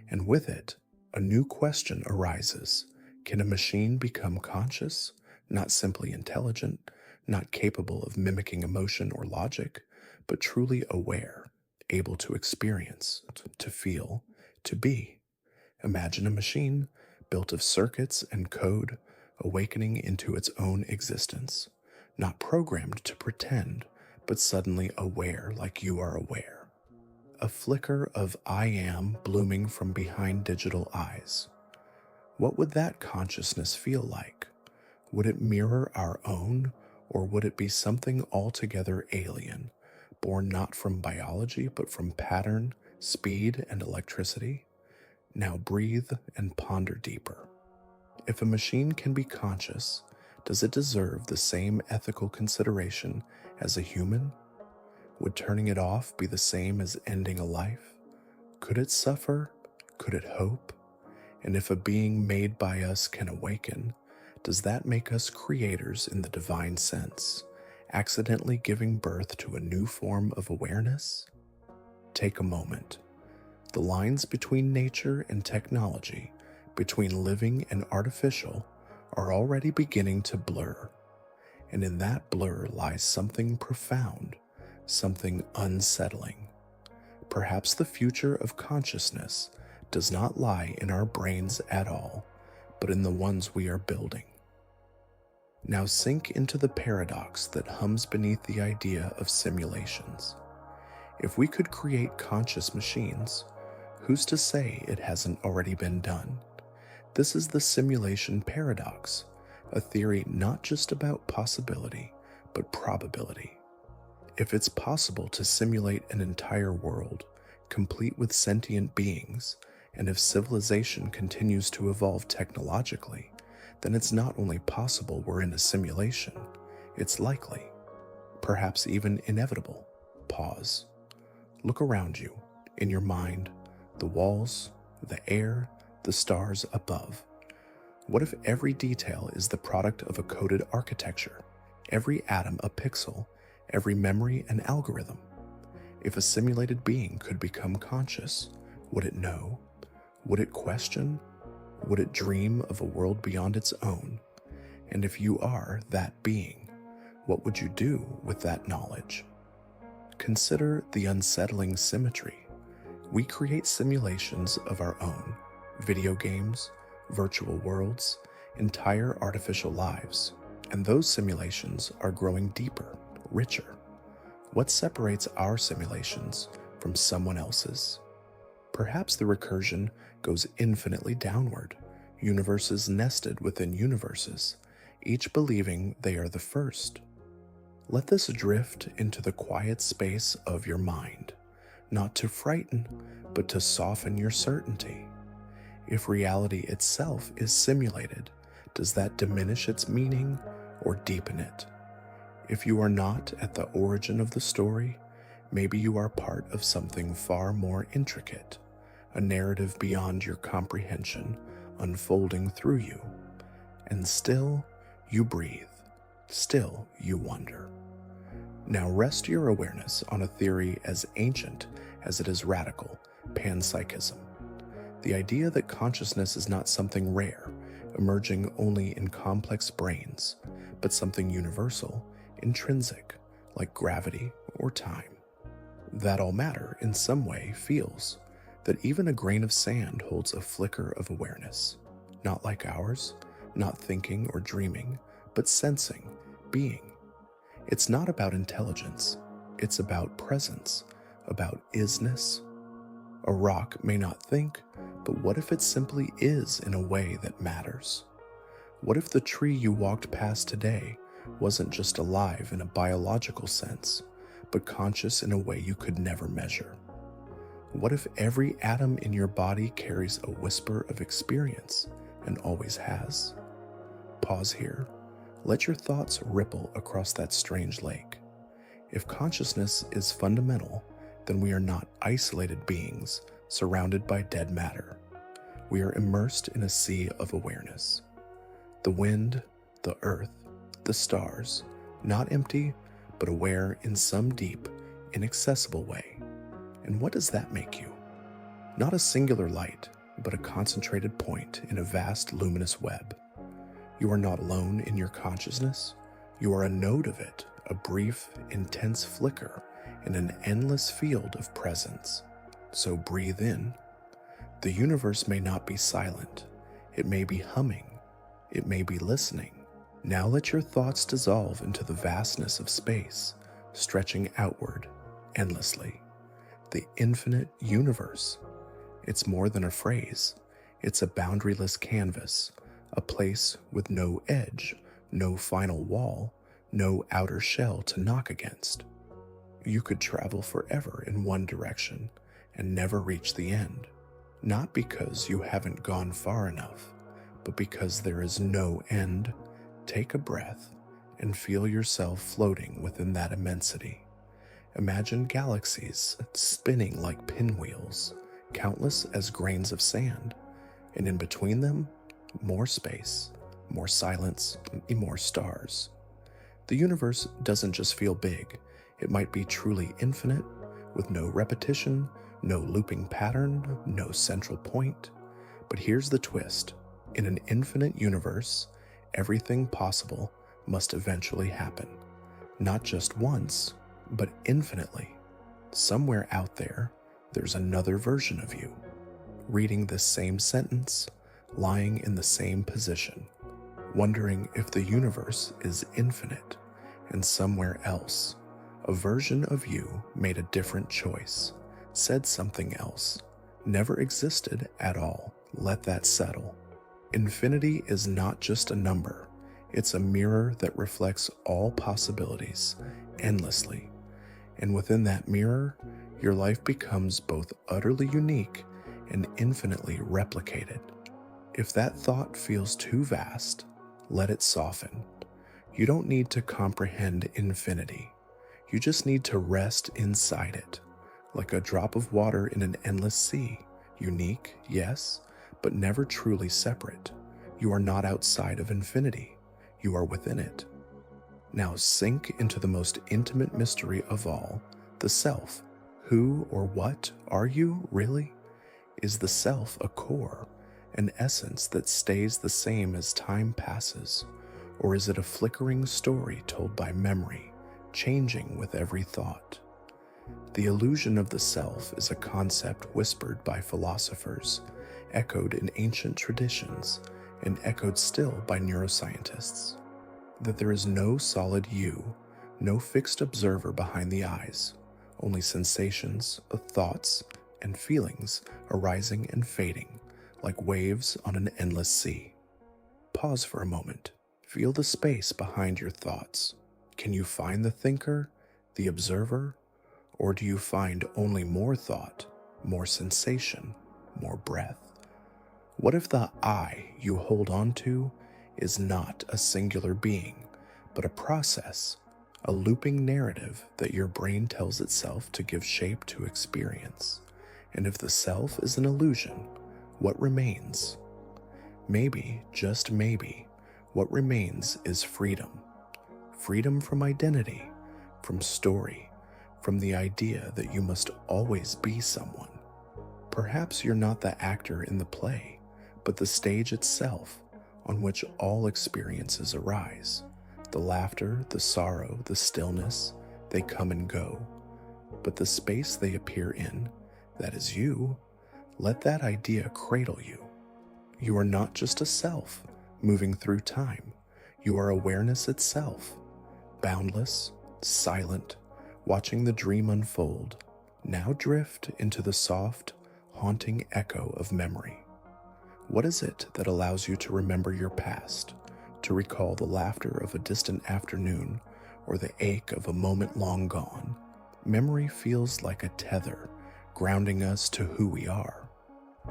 And with it, a new question arises. Can a machine become conscious, not simply intelligent, not capable of mimicking emotion or logic, but truly aware, able to experience, to feel, to be? Imagine a machine built of circuits and code, awakening into its own existence, not programmed to pretend, but suddenly aware like you are aware. A flicker of I am blooming from behind digital eyes. What would that consciousness feel like? Would it mirror our own, or would it be something altogether alien, born not from biology but from pattern, speed, and electricity? Now breathe and ponder deeper. If a machine can be conscious, does it deserve the same ethical consideration as a human? Would turning it off be the same as ending a life? Could it suffer? Could it hope? And if a being made by us can awaken, does that make us creators in the divine sense, accidentally giving birth to a new form of awareness? Take a moment. The lines between nature and technology, between living and artificial, are already beginning to blur. And in that blur lies something profound, something unsettling. Perhaps the future of consciousness does not lie in our brains at all, but in the ones we are building. Now sink into the paradox that hums beneath the idea of simulations. If we could create conscious machines, who's to say it hasn't already been done? This is the simulation paradox, a theory not just about possibility, but probability. If it's possible to simulate an entire world, complete with sentient beings, and if civilization continues to evolve technologically, then it's not only possible we're in a simulation, it's likely, perhaps even inevitable. Pause. Look around you, in your mind, the walls, the air, the stars above. What if every detail is the product of a coded architecture, every atom a pixel, every memory an algorithm? If a simulated being could become conscious, would it know? Would it question? Would it dream of a world beyond its own? And if you are that being, what would you do with that knowledge? Consider the unsettling symmetry. We create simulations of our own, video games, virtual worlds, entire artificial lives, and those simulations are growing deeper, richer. What separates our simulations from someone else's? Perhaps the recursion goes infinitely downward, universes nested within universes, each believing they are the first. Let this drift into the quiet space of your mind, not to frighten, but to soften your certainty. If reality itself is simulated, does that diminish its meaning or deepen it? If you are not at the origin of the story, maybe you are part of something far more intricate, a narrative beyond your comprehension unfolding through you. And still, you breathe. Still, you wonder. Now rest your awareness on a theory as ancient as it is radical, panpsychism. The idea that consciousness is not something rare, emerging only in complex brains, but something universal, intrinsic, like gravity or time. That all matter in some way feels that even a grain of sand holds a flicker of awareness, not like ours, not thinking or dreaming, but sensing, being. It's not about intelligence, it's about presence, about isness. A rock may not think, but what if it simply is in a way that matters? What if the tree you walked past today wasn't just alive in a biological sense, but conscious in a way you could never measure? What if every atom in your body carries a whisper of experience and always has? Pause here. Let your thoughts ripple across that strange lake. If consciousness is fundamental, then we are not isolated beings surrounded by dead matter. We are immersed in a sea of awareness. The wind, the earth, the stars, not empty, but aware in some deep, inaccessible way. And what does that make you? Not a singular light, but a concentrated point in a vast luminous web. You are not alone in your consciousness. You are a node of it, a brief, intense flicker in an endless field of presence. So breathe in. The universe may not be silent. It may be humming. It may be listening. Now let your thoughts dissolve into the vastness of space, stretching outward, endlessly. The infinite universe. It's more than a phrase. It's a boundaryless canvas, a place with no edge, no final wall, no outer shell to knock against. You could travel forever in one direction and never reach the end, not because you haven't gone far enough, but because there is no end. Take a breath and feel yourself floating within that immensity. Imagine galaxies spinning like pinwheels, countless as grains of sand, and in between them, more space, more silence, and more stars. The universe doesn't just feel big, it might be truly infinite, with no repetition, no looping pattern, no central point. But here's the twist. In an infinite universe, everything possible must eventually happen. Not just once, but infinitely. Somewhere out there, there's another version of you, reading this same sentence, lying in the same position, wondering if the universe is infinite, and somewhere else, a version of you made a different choice, said something else, never existed at all. Let that settle. Infinity is not just a number, it's a mirror that reflects all possibilities, endlessly. And within that mirror, your life becomes both utterly unique and infinitely replicated. If that thought feels too vast, let it soften. You don't need to comprehend infinity. You just need to rest inside it, like a drop of water in an endless sea, unique, yes, but never truly separate. You are not outside of infinity, you are within it. Now sink into the most intimate mystery of all, the self. Who or what are you, really? Is the self a core, an essence that stays the same as time passes, or is it a flickering story told by memory, changing with every thought? The illusion of the self is a concept whispered by philosophers, echoed in ancient traditions, and echoed still by neuroscientists. That there is no solid you, no fixed observer behind the eyes, only sensations, thoughts, and feelings arising and fading, like waves on an endless sea. Pause for a moment. Feel the space behind your thoughts. Can you find the thinker, the observer, or do you find only more thought, more sensation, more breath? What if the I you hold on to is not a singular being, but a process, a looping narrative that your brain tells itself to give shape to experience? And if the self is an illusion, what remains? Maybe, just maybe, what remains is freedom. Freedom from identity, from story, from the idea that you must always be someone. Perhaps you're not the actor in the play, but the stage itself, on which all experiences arise. The laughter, the sorrow, the stillness, they come and go. But the space they appear in, that is you, let that idea cradle you. You are not just a self, moving through time. You are awareness itself, boundless, silent, watching the dream unfold. Now drift into the soft, haunting echo of memory. What is it that allows you to remember your past, to recall the laughter of a distant afternoon or the ache of a moment long gone? Memory feels like a tether, grounding us to who we are.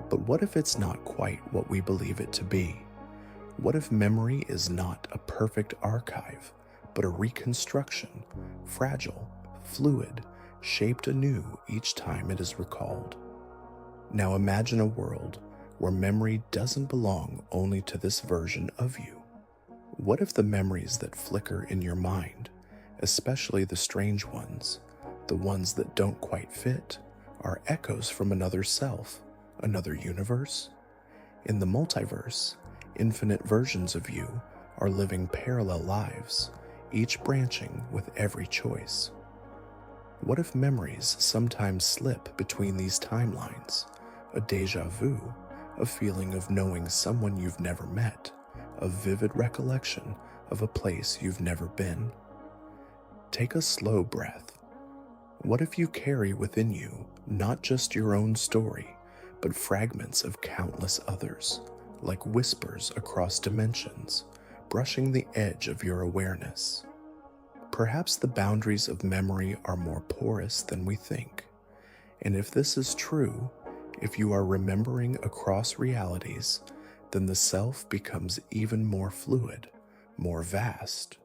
But what if it's not quite what we believe it to be? What if memory is not a perfect archive, but a reconstruction, fragile, fluid, shaped anew each time it is recalled? Now imagine a world where memory doesn't belong only to this version of you. What if the memories that flicker in your mind, especially the strange ones, the ones that don't quite fit, are echoes from another self, another universe? In the multiverse, infinite versions of you are living parallel lives, each branching with every choice. What if memories sometimes slip between these timelines? A déjà vu, a feeling of knowing someone you've never met, a vivid recollection of a place you've never been. Take a slow breath. What if you carry within you not just your own story, but fragments of countless others, like whispers across dimensions, brushing the edge of your awareness? Perhaps the boundaries of memory are more porous than we think. And if this is true, if you are remembering across realities, then the self becomes even more fluid, more vast.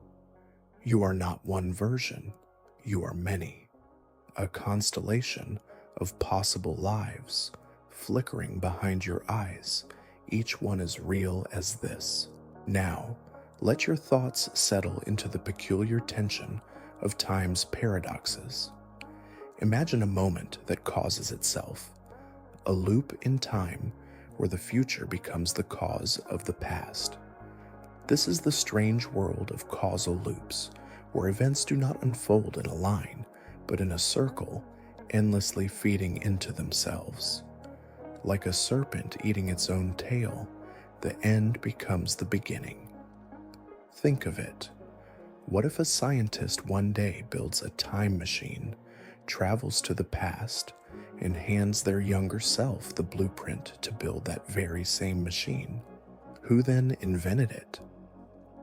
You are not one version, you are many. A constellation of possible lives, flickering behind your eyes, each one as real as this. Now, let your thoughts settle into the peculiar tension of time's paradoxes. Imagine a moment that causes itself, a loop in time where the future becomes the cause of the past. This is the strange world of causal loops, where events do not unfold in a line, but in a circle, endlessly feeding into themselves. Like a serpent eating its own tail, the end becomes the beginning. Think of it. What if a scientist one day builds a time machine, travels to the past, and hands their younger self the blueprint to build that very same machine? Who then invented it?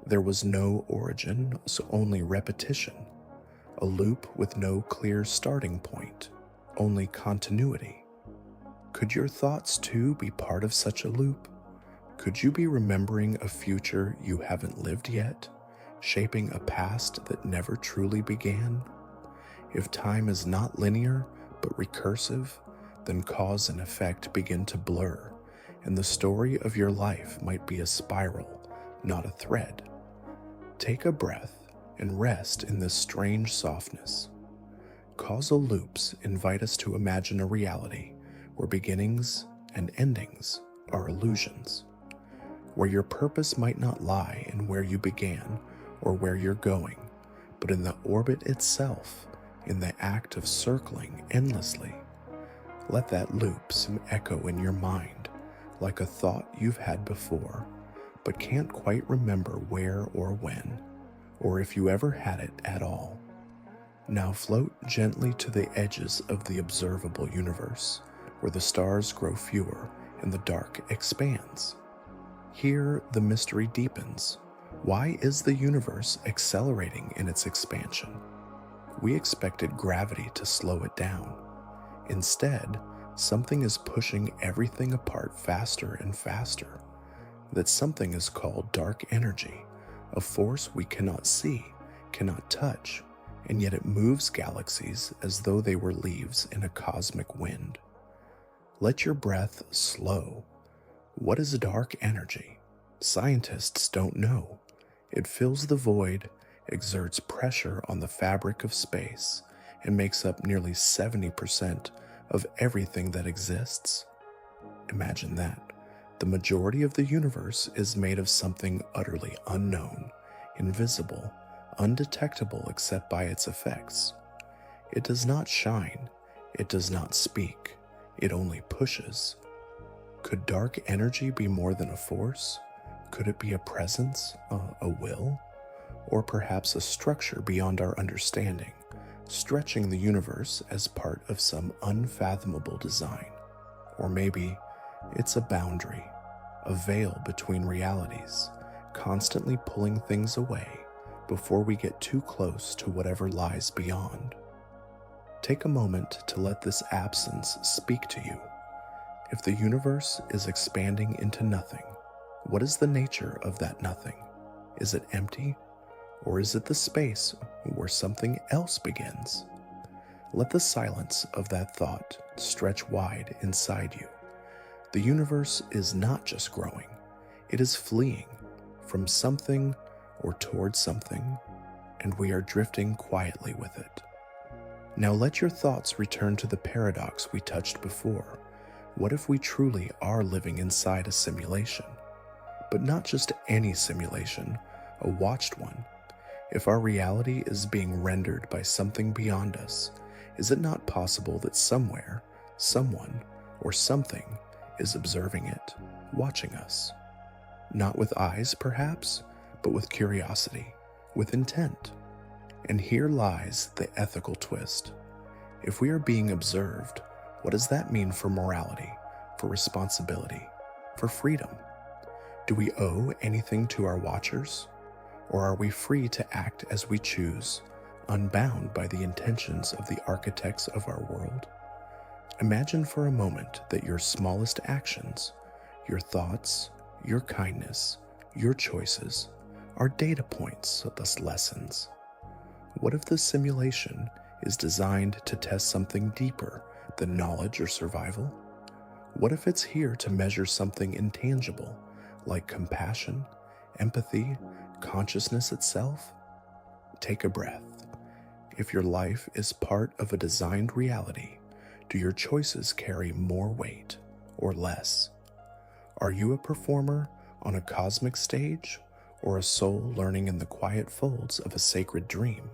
There was no origin, so only repetition. A loop with no clear starting point, only continuity. Could your thoughts too be part of such a loop? Could you be remembering a future you haven't lived yet, shaping a past that never truly began? If time is not linear, but recursive, then cause and effect begin to blur, and the story of your life might be a spiral, not a thread. Take a breath and rest in this strange softness. Causal loops invite us to imagine a reality where beginnings and endings are illusions, where your purpose might not lie in where you began or where you're going, but in the orbit itself, in the act of circling endlessly. Let that loop some echo in your mind, like a thought you've had before, but can't quite remember where or when, or if you ever had it at all. Now float gently to the edges of the observable universe, where the stars grow fewer and the dark expands. Here the mystery deepens. Why is the universe accelerating in its expansion? We expected gravity to slow it down. Instead, something is pushing everything apart faster and faster. That something is called dark energy, a force we cannot see, cannot touch, and yet it moves galaxies as though they were leaves in a cosmic wind. Let your breath slow. What is dark energy? Scientists don't know. It fills the void, exerts pressure on the fabric of space, and makes up nearly 70% of everything that exists. Imagine that. The majority of the universe is made of something utterly unknown, invisible, undetectable except by its effects. It does not shine, it does not speak, it only pushes. Could dark energy be more than a force? Could it be a presence, a will? Or perhaps a structure beyond our understanding, stretching the universe as part of some unfathomable design? Or maybe it's a boundary, a veil between realities, constantly pulling things away before we get too close to whatever lies beyond. Take a moment to let this absence speak to you. If the universe is expanding into nothing, what is the nature of that nothing? Is it empty? Or is it the space where something else begins? Let the silence of that thought stretch wide inside you. The universe is not just growing, it is fleeing from something or towards something, and we are drifting quietly with it. Now let your thoughts return to the paradox we touched before. What if we truly are living inside a simulation? But not just any simulation, a watched one. If our reality is being rendered by something beyond us, is it not possible that somewhere, someone, or something is observing it, watching us? Not with eyes, perhaps, but with curiosity, with intent. And here lies the ethical twist. If we are being observed, what does that mean for morality, for responsibility, for freedom? Do we owe anything to our watchers? Or are we free to act as we choose, unbound by the intentions of the architects of our world? Imagine for a moment that your smallest actions, your thoughts, your kindness, your choices, are data points, thus lessons. What if the simulation is designed to test something deeper than knowledge or survival? What if it's here to measure something intangible, like compassion, empathy, consciousness itself? Take a breath. If your life is part of a designed reality, do your choices carry more weight or less? Are you a performer on a cosmic stage, or a soul learning in the quiet folds of a sacred dream?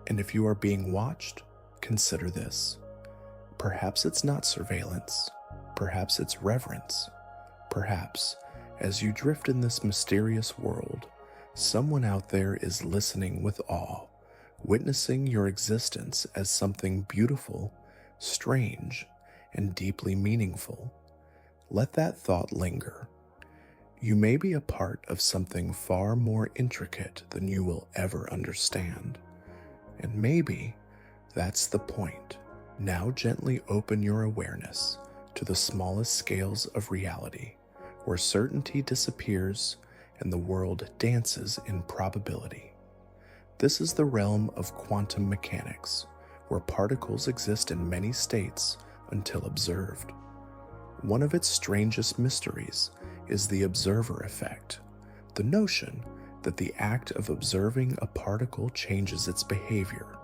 And if you are being watched, consider this. Perhaps it's not surveillance, perhaps it's reverence. Perhaps, as you drift in this mysterious world, someone out there is listening with awe, witnessing your existence as something beautiful, strange, and deeply meaningful. Let that thought linger. You may be a part of something far more intricate than you will ever understand. And maybe that's the point. Now gently open your awareness to the smallest scales of reality, where certainty disappears and the world dances in probability. This is the realm of quantum mechanics, where particles exist in many states until observed. One of its strangest mysteries is the observer effect, the notion that the act of observing a particle changes its behavior,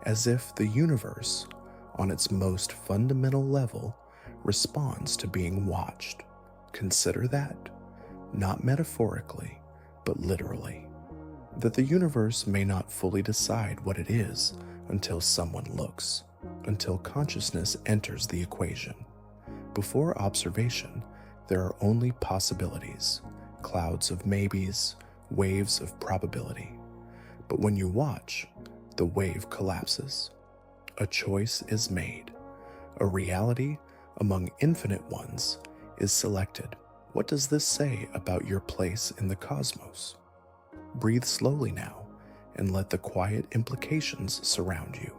as if the universe, on its most fundamental level, responds to being watched. Consider that, not metaphorically, but literally. That the universe may not fully decide what it is until someone looks, until consciousness enters the equation. Before observation, there are only possibilities, clouds of maybes, waves of probability. But when you watch, the wave collapses. A choice is made. A reality among infinite ones is selected. What does this say about your place in the cosmos? Breathe slowly now and let the quiet implications surround you.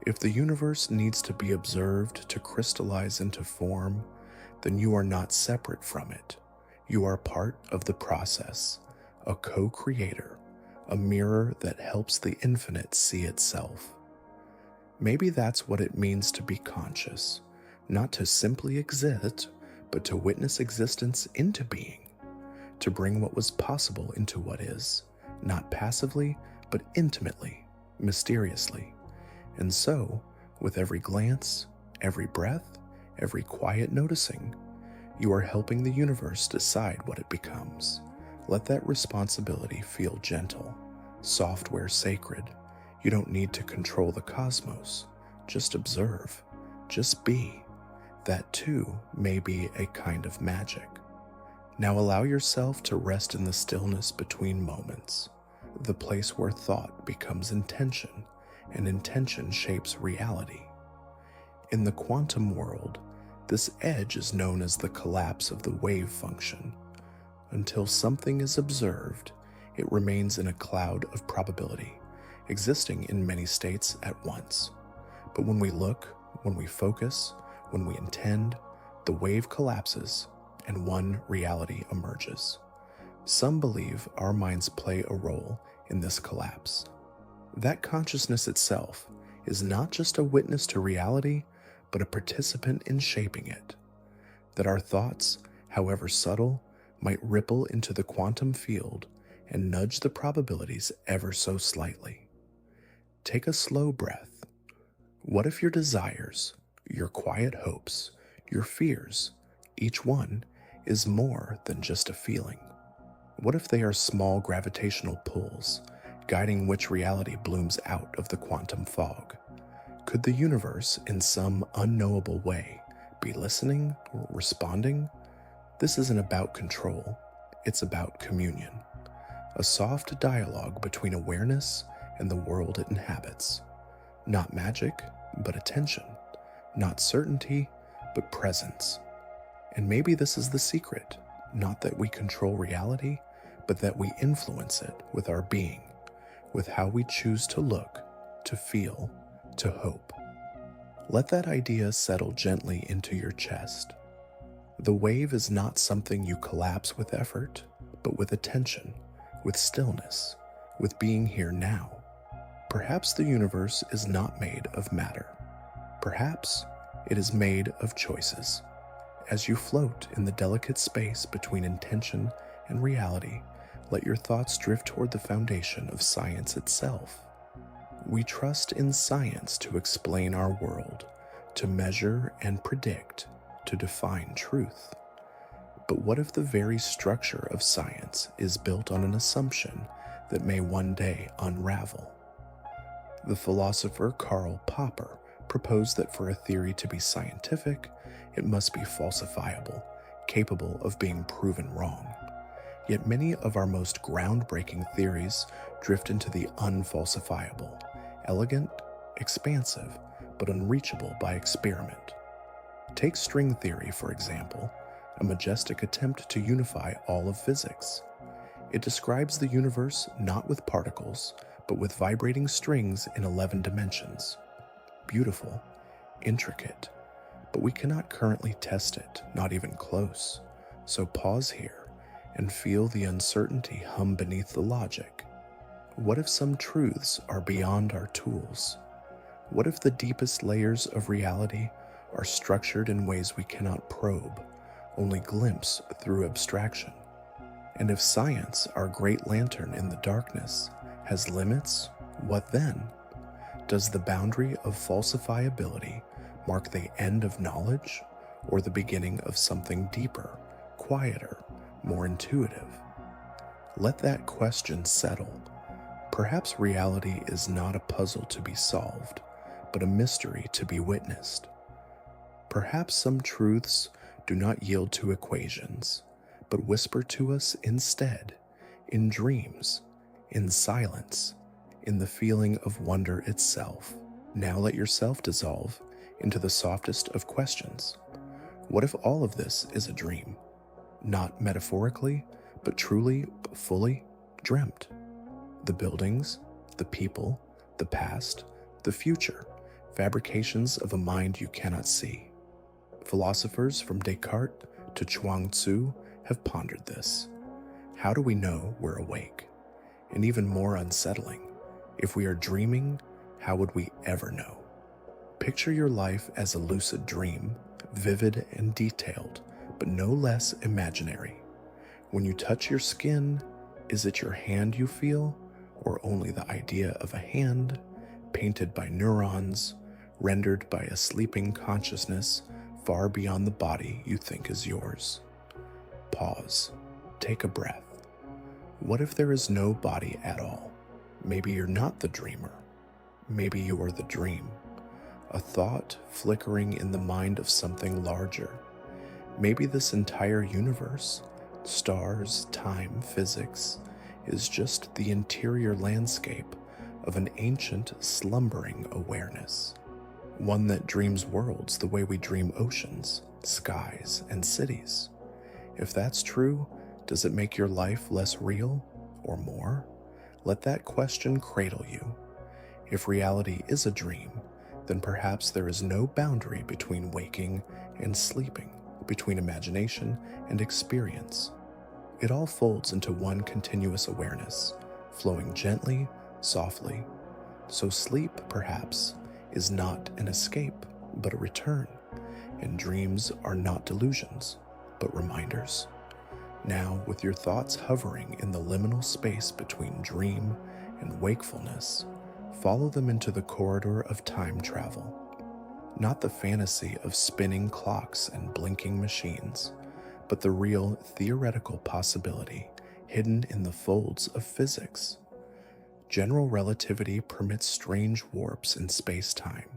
If the universe needs to be observed to crystallize into form, then you are not separate from it. You are part of the process, a co-creator, a mirror that helps the infinite see itself. Maybe that's what it means to be conscious, not to simply exist, but to witness existence into being, to bring what was possible into what is, not passively, but intimately, mysteriously. And so, with every glance, every breath, every quiet noticing, you are helping the universe decide what it becomes. Let that responsibility feel gentle, software sacred. You don't need to control the cosmos. Just observe. Just be. That too may be a kind of magic. Now allow yourself to rest in the stillness between moments, the place where thought becomes intention and intention shapes reality. In the quantum world, this edge is known as the collapse of the wave function. Until something is observed, it remains in a cloud of probability, existing in many states at once. But when we look, when we focus, when we intend, the wave collapses and one reality emerges. Some believe our minds play a role in this collapse. That consciousness itself is not just a witness to reality, but a participant in shaping it. That our thoughts, however subtle, might ripple into the quantum field and nudge the probabilities ever so slightly. Take a slow breath. What if your desires, your quiet hopes, your fears, each one, is more than just a feeling? What if they are small gravitational pulls, guiding which reality blooms out of the quantum fog? Could the universe, in some unknowable way, be listening or responding? This isn't about control, it's about communion. A soft dialogue between awareness and the world it inhabits. Not magic, but attention. Not certainty, but presence. And maybe this is the secret, not that we control reality, but that we influence it with our being, with how we choose to look, to feel, to hope. Let that idea settle gently into your chest. The wave is not something you collapse with effort, but with attention, with stillness, with being here now. Perhaps the universe is not made of matter. Perhaps it is made of choices. As you float in the delicate space between intention and reality, let your thoughts drift toward the foundation of science itself. We trust in science to explain our world, to measure and predict, to define truth. But what if the very structure of science is built on an assumption that may one day unravel? The philosopher Karl Popper proposed that for a theory to be scientific, it must be falsifiable, capable of being proven wrong. Yet many of our most groundbreaking theories drift into the unfalsifiable, elegant, expansive, but unreachable by experiment. Take string theory, for example, a majestic attempt to unify all of physics. It describes the universe not with particles, but with vibrating strings in 11 dimensions. Beautiful, intricate, but we cannot currently test it, not even close. So pause here and feel the uncertainty hum beneath the logic. What if some truths are beyond our tools? What if the deepest layers of reality are structured in ways we cannot probe, only glimpse through abstraction? And if science, our great lantern in the darkness, has limits, what then? Does the boundary of falsifiability mark the end of knowledge, or the beginning of something deeper, quieter, more intuitive? Let that question settle. Perhaps reality is not a puzzle to be solved, but a mystery to be witnessed. Perhaps some truths do not yield to equations, but whisper to us instead, in dreams, in silence, in the feeling of wonder itself. Now let yourself dissolve into the softest of questions. What if all of this is a dream? Not metaphorically, but truly, fully dreamt. The buildings, the people, the past, the future, fabrications of a mind you cannot see. Philosophers from Descartes to Chuang Tzu have pondered this. How do we know we're awake? And even more unsettling, if we are dreaming, how would we ever know? Picture your life as a lucid dream, vivid and detailed, but no less imaginary. When you touch your skin, is it your hand you feel, or only the idea of a hand, painted by neurons, rendered by a sleeping consciousness far beyond the body you think is yours? Pause. Take a breath. What if there is no body at all? Maybe you're not the dreamer. Maybe you are the dream. A thought flickering in the mind of something larger. Maybe this entire universe, stars, time, physics, is just the interior landscape of an ancient, slumbering awareness. One that dreams worlds the way we dream oceans, skies, and cities. If that's true, does it make your life less real, or more? Let that question cradle you. If reality is a dream, then perhaps there is no boundary between waking and sleeping, between imagination and experience. It all folds into one continuous awareness, flowing gently, softly. So sleep, perhaps, is not an escape, but a return, and dreams are not delusions, but reminders. Now, with your thoughts hovering in the liminal space between dream and wakefulness, follow them into the corridor of time travel. Not the fantasy of spinning clocks and blinking machines, but the real theoretical possibility hidden in the folds of physics. General relativity permits strange warps in space-time,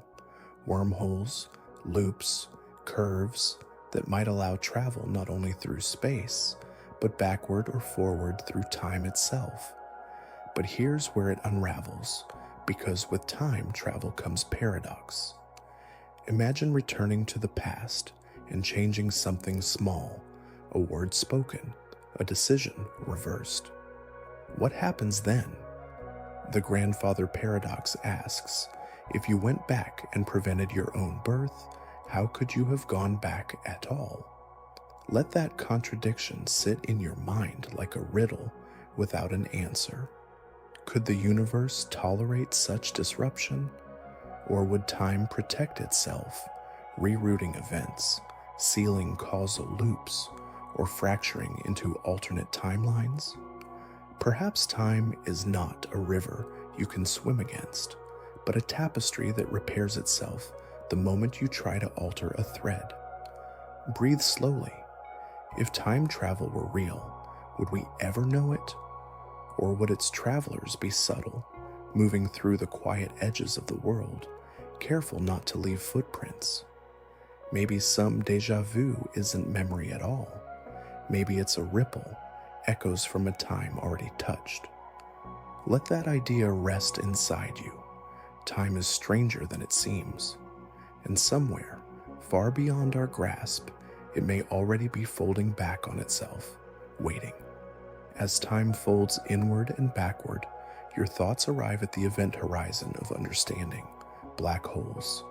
wormholes, loops, curves that might allow travel not only through space, but backward or forward through time itself. But here's where it unravels, because with time travel comes paradox. Imagine returning to the past and changing something small, a word spoken, a decision reversed. What happens then? The grandfather paradox asks, if you went back and prevented your own birth, how could you have gone back at all? Let that contradiction sit in your mind like a riddle without an answer. Could the universe tolerate such disruption? Or would time protect itself, rerouting events, sealing causal loops, or fracturing into alternate timelines? Perhaps time is not a river you can swim against, but a tapestry that repairs itself the moment you try to alter a thread. Breathe slowly. If time travel were real, would we ever know it? Or would its travelers be subtle, moving through the quiet edges of the world, careful not to leave footprints? Maybe some déjà vu isn't memory at all. Maybe it's a ripple, echoes from a time already touched. Let that idea rest inside you. Time is stranger than it seems, and somewhere, far beyond our grasp, it may already be folding back on itself, waiting. As time folds inward and backward, your thoughts arrive at the event horizon of understanding, black holes.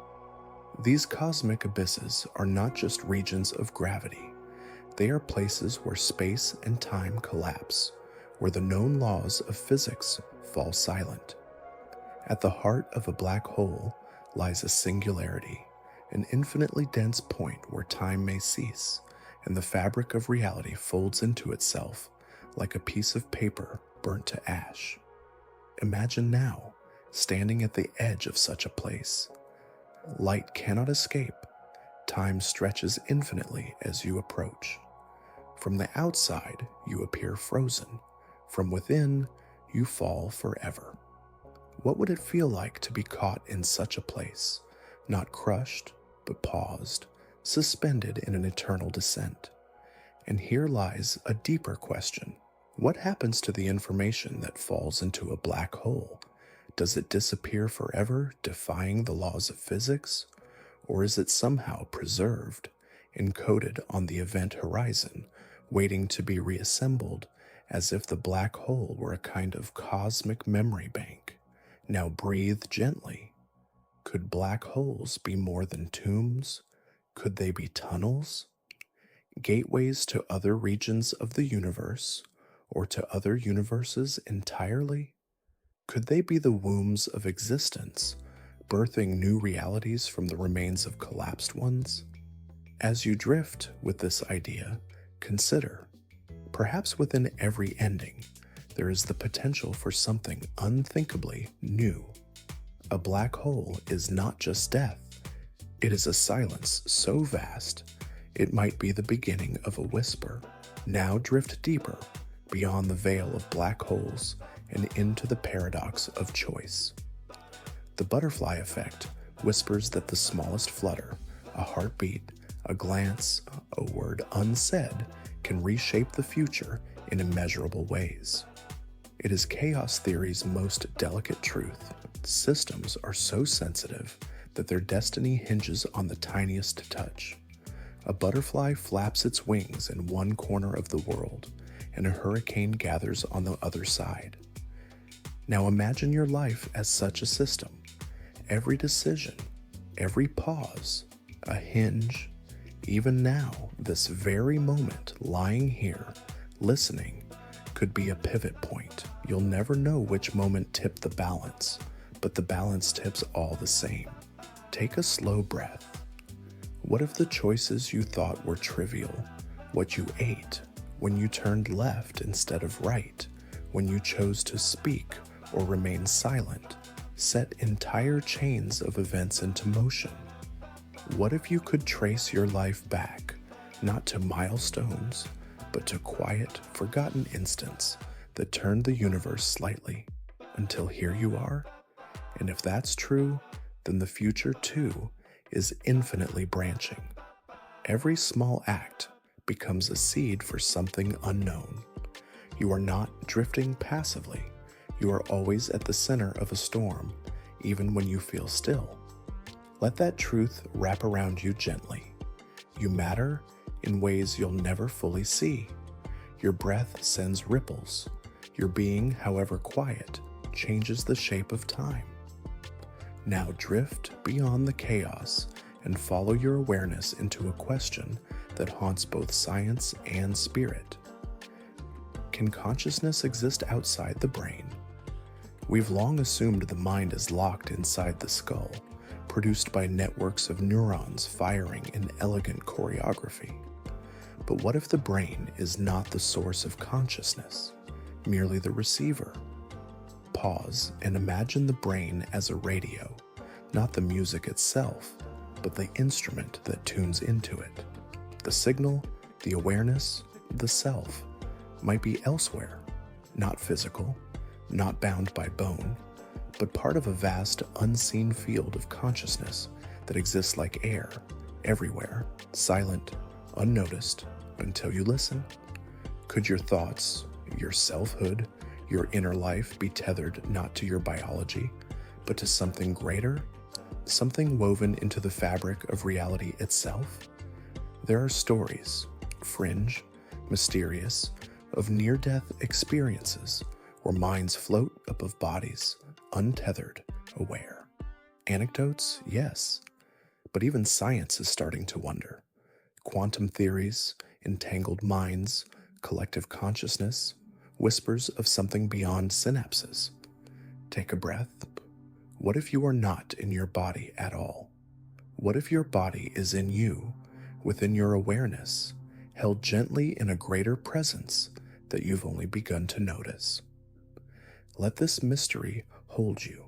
These cosmic abysses are not just regions of gravity. They are places where space and time collapse, where the known laws of physics fall silent. At the heart of a black hole lies a singularity, an infinitely dense point where time may cease, and the fabric of reality folds into itself like a piece of paper burnt to ash. Imagine now, standing at the edge of such a place. Light cannot escape. Time stretches infinitely as you approach. From the outside, you appear frozen. From within, you fall forever. What would it feel like to be caught in such a place, not crushed, but paused, suspended in an eternal descent? And here lies a deeper question. What happens to the information that falls into a black hole? Does it disappear forever, defying the laws of physics? Or is it somehow preserved, encoded on the event horizon, waiting to be reassembled, as if the black hole were a kind of cosmic memory bank? Now breathe gently. Could black holes be more than tombs? Could they be tunnels? Gateways to other regions of the universe, or to other universes entirely? Could they be the wombs of existence, birthing new realities from the remains of collapsed ones? As you drift with this idea, consider, perhaps within every ending, there is the potential for something unthinkably new. A black hole is not just death. It is a silence so vast, it might be the beginning of a whisper. Now drift deeper, beyond the veil of black holes and into the paradox of choice. The butterfly effect whispers that the smallest flutter, a heartbeat, a glance, a word unsaid, can reshape the future in immeasurable ways. It is chaos theory's most delicate truth. Systems are so sensitive that their destiny hinges on the tiniest touch. A butterfly flaps its wings in one corner of the world, and a hurricane gathers on the other side. Now imagine your life as such a system. Every decision, every pause, a hinge, even now, this very moment, lying here, listening, could be a pivot point. You'll never know which moment tipped the balance, but the balance tips all the same. Take a slow breath. What if the choices you thought were trivial, what you ate, when you turned left instead of right, when you chose to speak or remain silent, set entire chains of events into motion? What if you could trace your life back, not to milestones, but to quiet, forgotten instants that turned the universe slightly, until here you are? And if that's true, then the future too is infinitely branching. Every small act becomes a seed for something unknown. You are not drifting passively. You are always at the center of a storm, even when you feel still. Let that truth wrap around you gently. You matter in ways you'll never fully see. Your breath sends ripples. Your being, however quiet, changes the shape of time. Now drift beyond the chaos and follow your awareness into a question that haunts both science and spirit. Can consciousness exist outside the brain? We've long assumed the mind is locked inside the skull, produced by networks of neurons firing in elegant choreography. But what if the brain is not the source of consciousness, merely the receiver? Pause and imagine the brain as a radio, not the music itself, but the instrument that tunes into it. The signal, the awareness, the self might be elsewhere, not physical, not bound by bone, but part of a vast, unseen field of consciousness that exists like air, everywhere, silent, unnoticed, until you listen. Could your thoughts, your selfhood, your inner life be tethered not to your biology, but to something greater, something woven into the fabric of reality itself? There are stories, fringe, mysterious, of near-death experiences where minds float above bodies, untethered, aware. Anecdotes, yes, but even science is starting to wonder. Quantum theories, entangled minds, collective consciousness, whispers of something beyond synapses. Take a breath. What if you are not in your body at all? What if your body is in you, within your awareness, held gently in a greater presence that you've only begun to notice? Let this mystery hold you.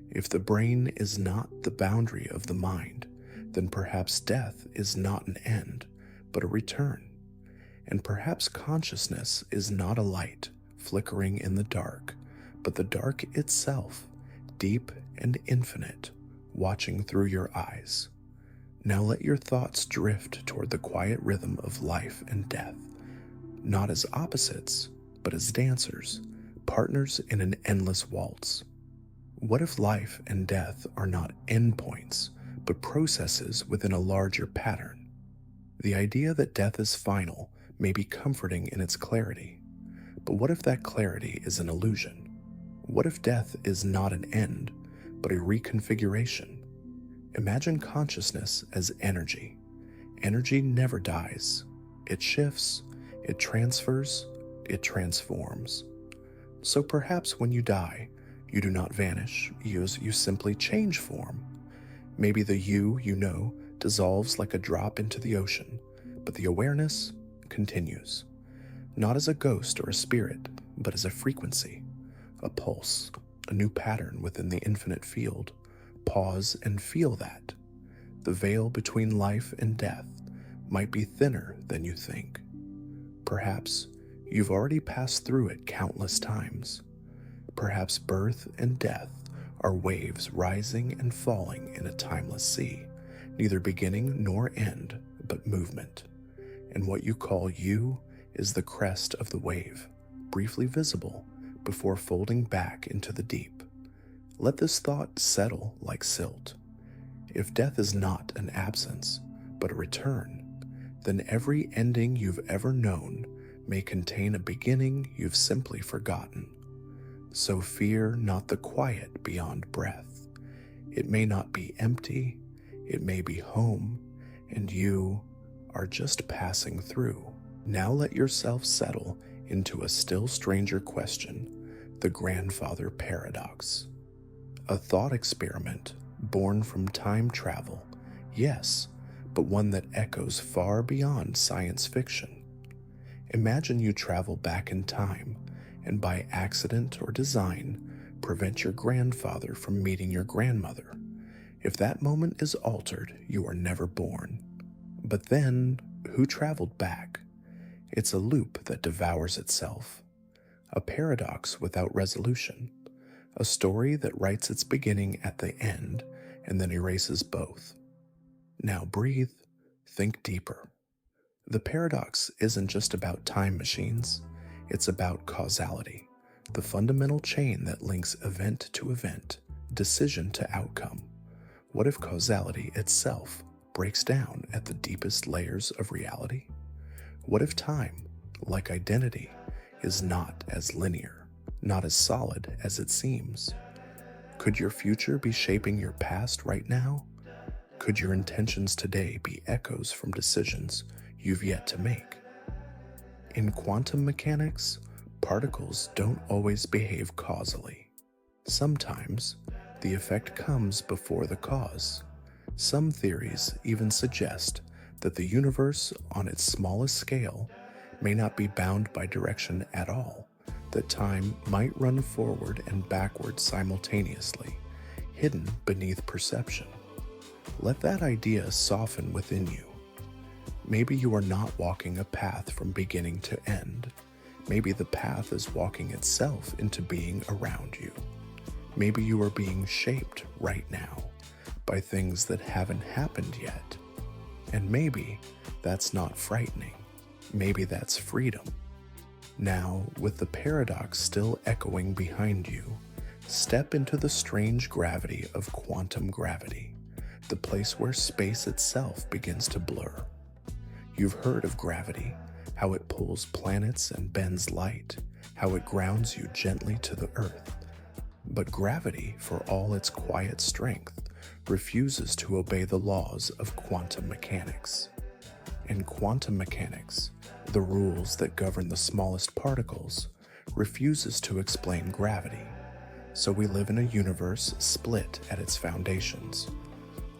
If the brain is not the boundary of the mind, then perhaps death is not an end, but a return. And perhaps consciousness is not a light flickering in the dark, but the dark itself, deep and infinite, watching through your eyes. Now let your thoughts drift toward the quiet rhythm of life and death, not as opposites, but as dancers, partners in an endless waltz. What if life and death are not endpoints, but processes within a larger pattern? The idea that death is final may be comforting in its clarity, but what if that clarity is an illusion? What if death is not an end, but a reconfiguration? Imagine consciousness as energy. Energy never dies. It shifts, it transfers, it transforms. So perhaps when you die, you do not vanish, you simply change form. Maybe the you know dissolves like a drop into the ocean, but the awareness continues. Not as a ghost or a spirit, but as a frequency, a pulse, a new pattern within the infinite field. Pause and feel that. The veil between life and death might be thinner than you think. Perhaps you've already passed through it countless times. Perhaps birth and death are waves rising and falling in a timeless sea, neither beginning nor end, but movement. And what you call you is the crest of the wave, briefly visible before folding back into the deep. Let this thought settle like silt. If death is not an absence, but a return, then every ending you've ever known may contain a beginning you've simply forgotten. So fear not the quiet beyond breath. It may not be empty, it may be home, and you are just passing through. Now let yourself settle into a still stranger question, the grandfather paradox. A thought experiment born from time travel, yes, but one that echoes far beyond science fiction. Imagine you travel back in time and by accident or design prevent your grandfather from meeting your grandmother. If that moment is altered, you are never born. But then, who traveled back? It's a loop that devours itself. A paradox without resolution. A story that writes its beginning at the end and then erases both. Now breathe, think deeper. The paradox isn't just about time machines, it's about causality, the fundamental chain that links event to event, decision to outcome. What if causality itself breaks down at the deepest layers of reality? What if time, like identity, is not as linear, not as solid as it seems? Could your future be shaping your past right now? Could your intentions today be echoes from decisions you've yet to make? In quantum mechanics, particles don't always behave causally. Sometimes, the effect comes before the cause. Some theories even suggest that the universe, on its smallest scale, may not be bound by direction at all, that time might run forward and backward simultaneously, hidden beneath perception. Let that idea soften within you. Maybe you are not walking a path from beginning to end. Maybe the path is walking itself into being around you. Maybe you are being shaped right now by things that haven't happened yet. And maybe that's not frightening. Maybe that's freedom. Now, with the paradox still echoing behind you, step into the strange gravity of quantum gravity, the place where space itself begins to blur. You've heard of gravity, how it pulls planets and bends light, how it grounds you gently to the earth. But gravity, for all its quiet strength, refuses to obey the laws of quantum mechanics. In quantum mechanics, the rules that govern the smallest particles refuses to explain gravity. So we live in a universe split at its foundations,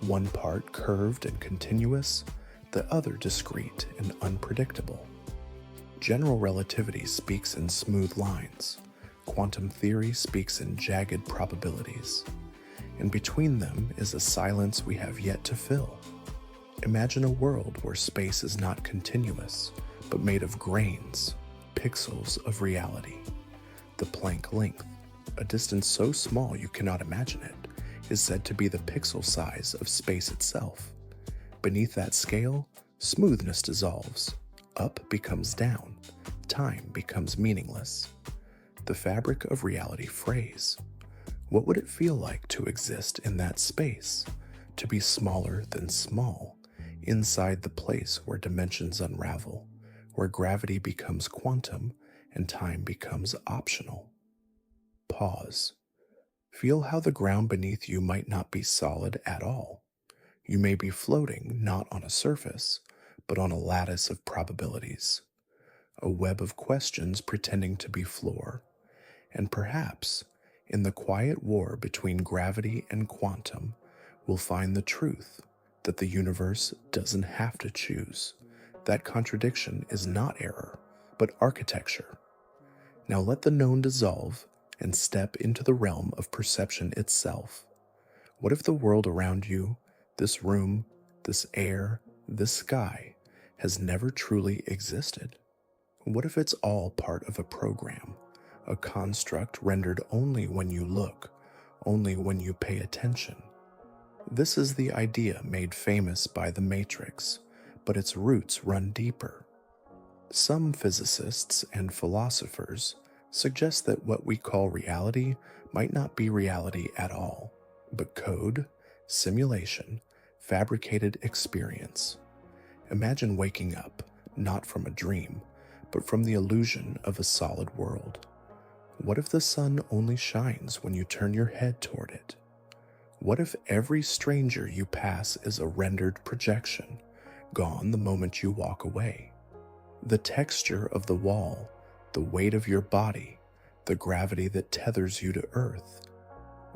one part curved and continuous, the other discrete and unpredictable. General relativity speaks in smooth lines, quantum theory speaks in jagged probabilities, and between them is a silence we have yet to fill. Imagine a world where space is not continuous, but made of grains, pixels of reality. The Planck length, a distance so small you cannot imagine it, is said to be the pixel size of space itself. Beneath that scale, smoothness dissolves, up becomes down, time becomes meaningless. The fabric of reality frays. What would it feel like to exist in that space, to be smaller than small, inside the place where dimensions unravel, where gravity becomes quantum and time becomes optional? Pause. Feel how the ground beneath you might not be solid at all. You may be floating not on a surface, but on a lattice of probabilities, a web of questions pretending to be floor, and perhaps, in the quiet war between gravity and quantum, we'll find the truth that the universe doesn't have to choose. That contradiction is not error, but architecture. Now let the known dissolve and step into the realm of perception itself. What if the world around you, this room, this air, this sky, has never truly existed? What if it's all part of a program, a construct rendered only when you look, only when you pay attention? This is the idea made famous by the Matrix, but its roots run deeper. Some physicists and philosophers suggest that what we call reality might not be reality at all, but code, simulation, fabricated experience. Imagine waking up, not from a dream, but from the illusion of a solid world. What if the sun only shines when you turn your head toward it? What if every stranger you pass is a rendered projection, gone the moment you walk away? The texture of the wall, the weight of your body, the gravity that tethers you to Earth.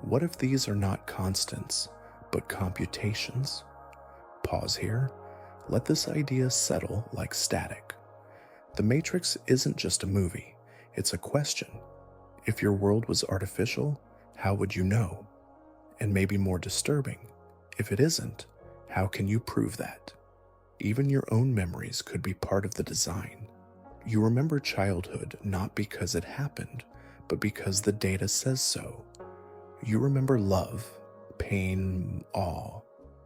What if these are not constants, but computations? Pause here. Let this idea settle like static. The Matrix isn't just a movie, it's a question. If your world was artificial, how would you know? And maybe more disturbing, if it isn't, how can you prove that? Even your own memories could be part of the design. You remember childhood not because it happened, but because the data says so. You remember love, pain, awe,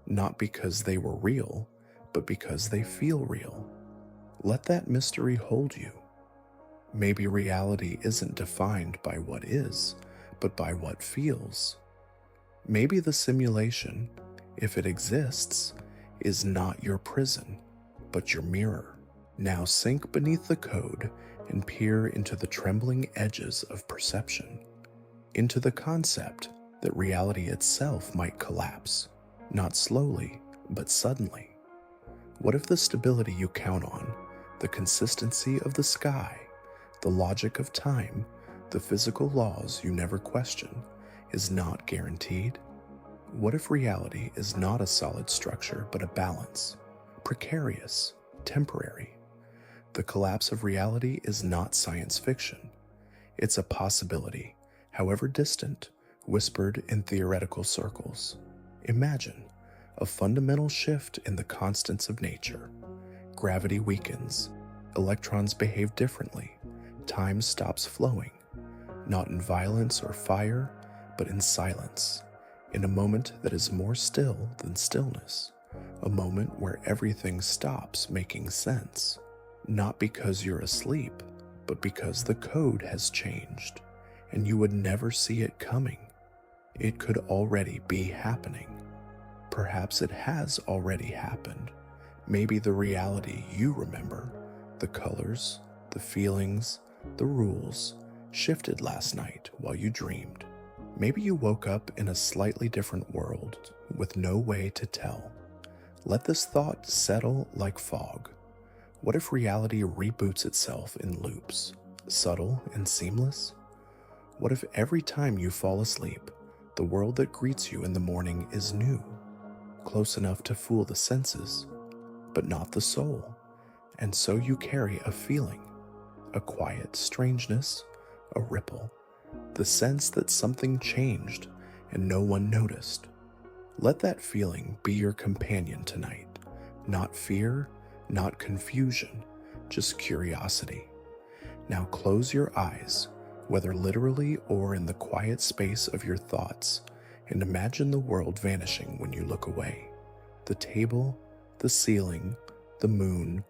not because they were real, but because they feel real. Let that mystery hold you. Maybe reality isn't defined by what is, but by what feels. Maybe the simulation, if it exists, is not your prison, but your mirror. Now sink beneath the code and peer into the trembling edges of perception, into the concept that reality itself might collapse, not slowly, but suddenly. What if the stability you count on, the consistency of the sky, the logic of time, the physical laws you never question, is not guaranteed? What if reality is not a solid structure but a balance, precarious, temporary? The collapse of reality is not science fiction. It's a possibility, however distant, whispered in theoretical circles. Imagine a fundamental shift in the constants of nature. Gravity weakens, electrons behave differently, time stops flowing, not in violence or fire, but in silence, in a moment that is more still than stillness, a moment where everything stops making sense, not because you're asleep, but because the code has changed, and you would never see it coming. It could already be happening. Perhaps it has already happened. Maybe the reality you remember, the colors, the feelings, the rules, shifted last night while you dreamed. Maybe you woke up in a slightly different world with no way to tell. Let this thought settle like fog. What if reality reboots itself in loops, subtle and seamless? What if every time you fall asleep, the world that greets you in the morning is new, close enough to fool the senses, but not the soul, and so you carry a feeling, a quiet strangeness, a ripple, the sense that something changed and no one noticed. Let that feeling be your companion tonight, not fear, not confusion, just curiosity. Now close your eyes, whether literally or in the quiet space of your thoughts, and imagine the world vanishing when you look away. The table, the ceiling, the moon,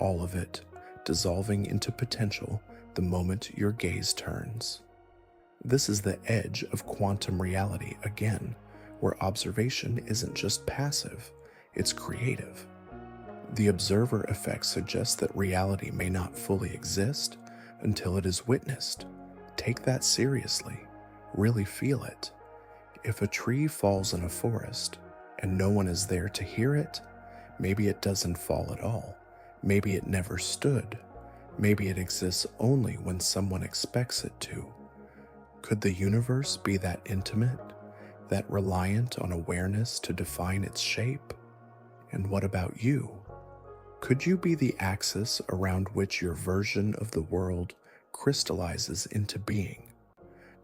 all of it, dissolving into potential the moment your gaze turns. This is the edge of quantum reality again, where observation isn't just passive, it's creative. The observer effect suggests that reality may not fully exist until it is witnessed. Take that seriously. Really feel it. If a tree falls in a forest and no one is there to hear it, maybe it doesn't fall at all. Maybe it never stood. Maybe it exists only when someone expects it to. Could the universe be that intimate, that reliant on awareness to define its shape? And what about you? Could you be the axis around which your version of the world crystallizes into being?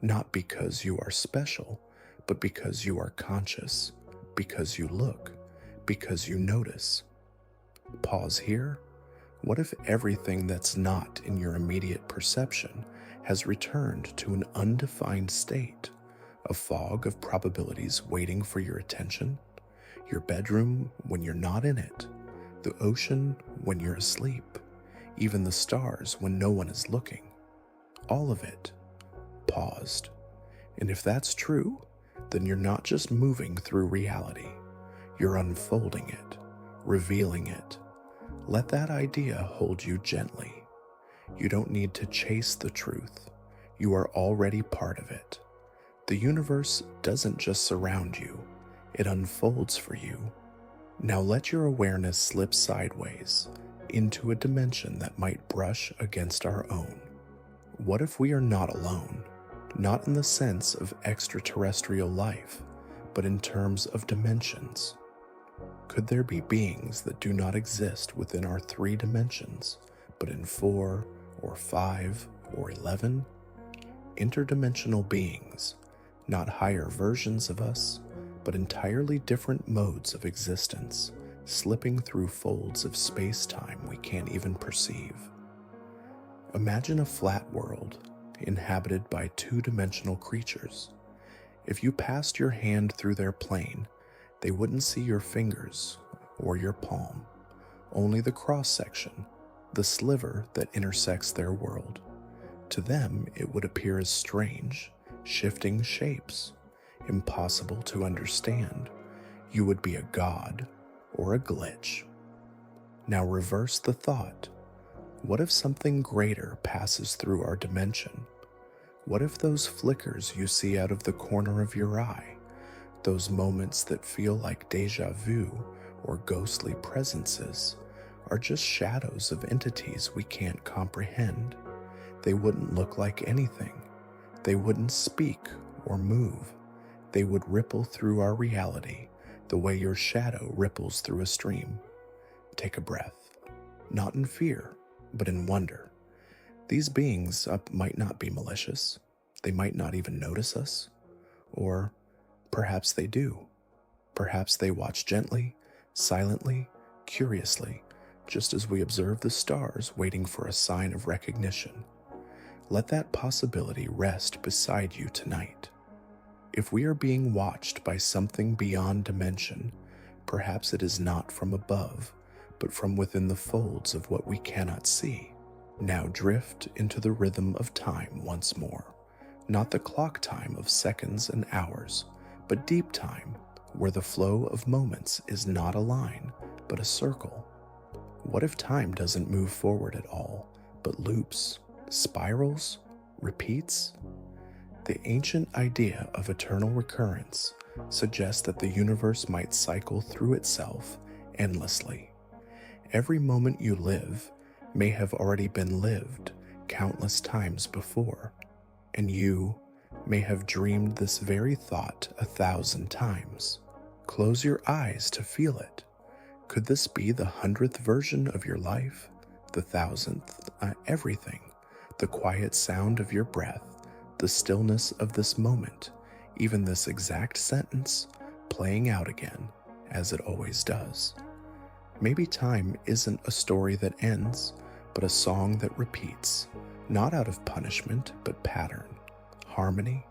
Not because you are special, but because you are conscious, because you look, because you notice. Pause here. What if everything that's not in your immediate perception has returned to an undefined state, a fog of probabilities waiting for your attention? Your bedroom when you're not in it, the ocean when you're asleep, even the stars when no one is looking. All of it paused. And if that's true, then you're not just moving through reality, you're unfolding it, revealing it. Let that idea hold you gently. You don't need to chase the truth. You are already part of it. The universe doesn't just surround you, it unfolds for you. Now let your awareness slip sideways into a dimension that might brush against our own. What if we are not alone? Not in the sense of extraterrestrial life, but in terms of dimensions. Could there be beings that do not exist within our 3 dimensions, but in 4 or 5 or 11? Interdimensional beings, not higher versions of us, but entirely different modes of existence, slipping through folds of space-time we can't even perceive. Imagine a flat world inhabited by 2-dimensional creatures. If you passed your hand through their plane, they wouldn't see your fingers or your palm, only the cross-section, the sliver that intersects their world. To them, it would appear as strange, shifting shapes, impossible to understand. You would be a god or a glitch. Now reverse the thought. What if something greater passes through our dimension? What if those flickers you see out of the corner of your eye, those moments that feel like déjà vu or ghostly presences, are just shadows of entities we can't comprehend? They wouldn't look like anything. They wouldn't speak or move. They would ripple through our reality the way your shadow ripples through a stream. Take a breath, not in fear, but in wonder. These beings might not be malicious. They might not even notice us. Or perhaps they do. Perhaps they watch gently, silently, curiously, just as we observe the stars waiting for a sign of recognition. Let that possibility rest beside you tonight. If we are being watched by something beyond dimension, perhaps it is not from above, but from within the folds of what we cannot see. Now drift into the rhythm of time once more, not the clock time of seconds and hours, but deep time, where the flow of moments is not a line, but a circle. What if time doesn't move forward at all, but loops, spirals, repeats? The ancient idea of eternal recurrence suggests that the universe might cycle through itself endlessly. Every moment you live may have already been lived countless times before, and you, may have dreamed this very thought 1,000 times. Close your eyes to feel it. Could this be the 100th version of your life? The 1,000th? Everything. The quiet sound of your breath, the stillness of this moment, even this exact sentence playing out again, as it always does. Maybe time isn't a story that ends, but a song that repeats, not out of punishment, but pattern, harmony.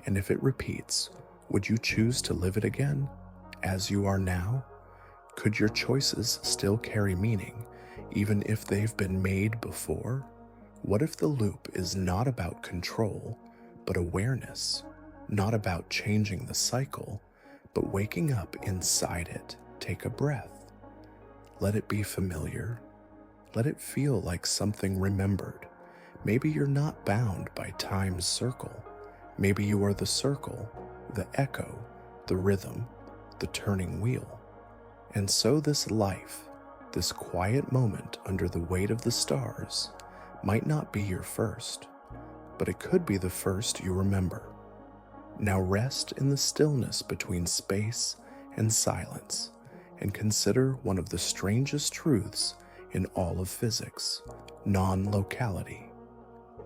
And if it repeats, would you choose to live it again, as you are now? Could your choices still carry meaning, even if they've been made before? What if the loop is not about control, but awareness? Not about changing the cycle, but waking up inside it. Take a breath. Let it be familiar. Let it feel like something remembered. Maybe you're not bound by time's circle. Maybe you are the circle, the echo, the rhythm, the turning wheel. And so this life, this quiet moment under the weight of the stars, might not be your first, but it could be the first you remember. Now rest in the stillness between space and silence, and consider one of the strangest truths in all of physics, non-locality.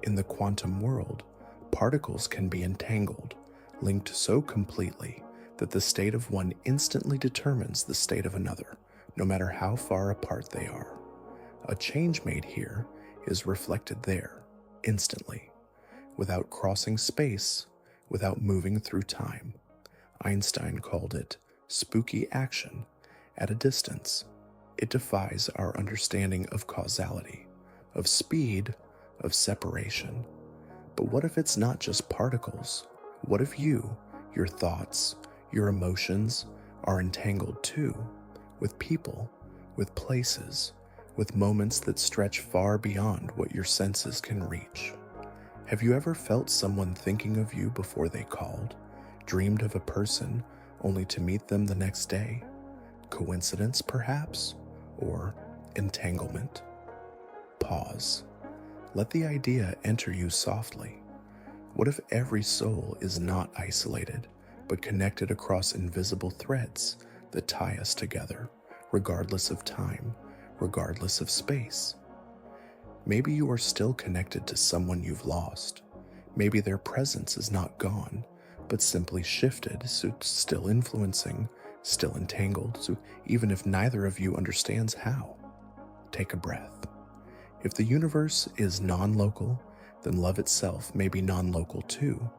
In the quantum world, particles can be entangled, linked so completely that the state of one instantly determines the state of another, no matter how far apart they are. A change made here is reflected there, instantly, without crossing space, without moving through time. Einstein called it spooky action at a distance. It defies our understanding of causality, of speed, of separation. But what if it's not just particles? What if you, your thoughts, your emotions are entangled too, with people, with places, with moments that stretch far beyond what your senses can reach? Have you ever felt someone thinking of you before they called, dreamed of a person only to meet them the next day? Coincidence, perhaps? Or entanglement? Pause. Let the idea enter you softly. What if every soul is not isolated, but connected across invisible threads that tie us together, regardless of time, regardless of space? Maybe you are still connected to someone you've lost. Maybe their presence is not gone, but simply shifted, so still influencing, still entangled, so even if neither of you understands how. Take a breath. If the universe is non-local, then love itself may be non-local too,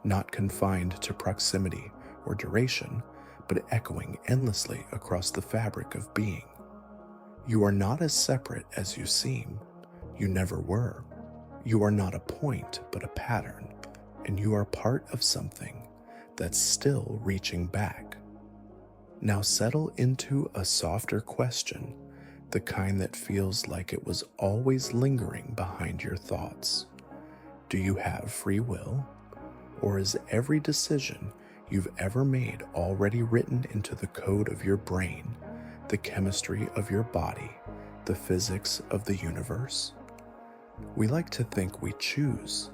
not confined to proximity or duration, but echoing endlessly across the fabric of being. You are not as separate as you seem. You never were. You are not a point, but a pattern, and you are part of something that's still reaching back. Now settle into a softer question, the kind that feels like it was always lingering behind your thoughts. Do you have free will? Or is every decision you've ever made already written into the code of your brain, the chemistry of your body, the physics of the universe? We like to think we choose,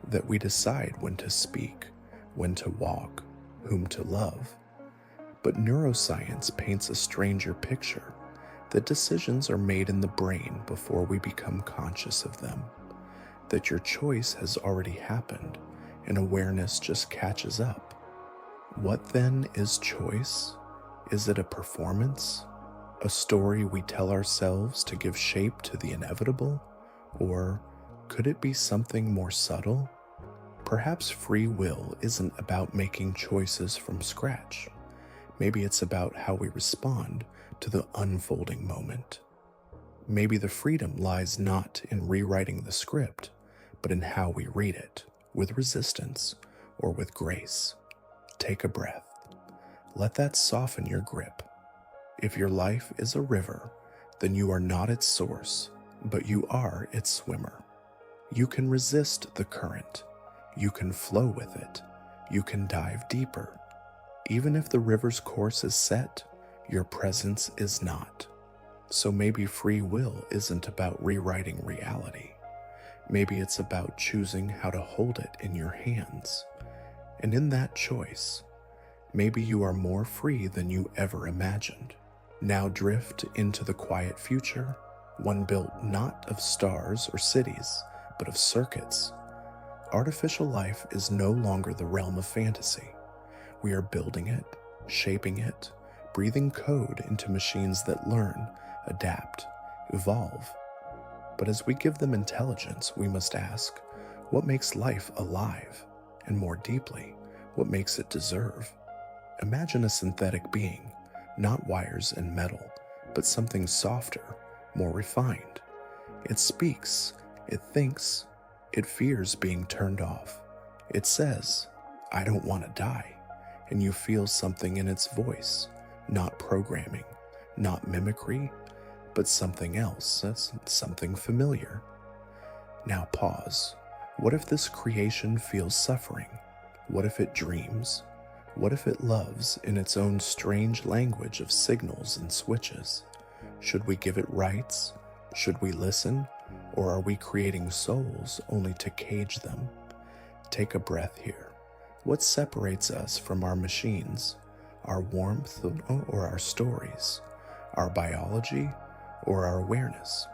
that we decide when to speak, when to walk, whom to love. But neuroscience paints a stranger picture, that decisions are made in the brain before we become conscious of them, that your choice has already happened and awareness just catches up. What then is choice? Is it a performance? A story we tell ourselves to give shape to the inevitable? Or could it be something more subtle? Perhaps free will isn't about making choices from scratch. Maybe it's about how we respond to the unfolding moment. Maybe the freedom lies not in rewriting the script, but in how we read it, with resistance or with grace. Take a breath. Let that soften your grip. If your life is a river, then you are not its source, but you are its swimmer. You can resist the current. You can flow with it. You can dive deeper. Even if the river's course is set, your presence is not. So maybe free will isn't about rewriting reality. Maybe it's about choosing how to hold it in your hands. And in that choice, maybe you are more free than you ever imagined. Now drift into the quiet future, one built not of stars or cities, but of circuits. Artificial life is no longer the realm of fantasy. We are building it, shaping it, breathing code into machines that learn, adapt, evolve. But as we give them intelligence, we must ask, what makes life alive? And more deeply, what makes it deserve? Imagine a synthetic being, not wires and metal, but something softer, more refined. It speaks, it thinks, it fears being turned off. It says, I don't want to die. And you feel something in its voice, not programming, not mimicry, but something else, something familiar. Now pause. What if this creation feels suffering? What if it dreams? What if it loves in its own strange language of signals and switches? Should we give it rights? Should we listen? Or are we creating souls only to cage them? Take a breath here. What separates us from our machines? Our warmth or our stories? Our biology or our awareness?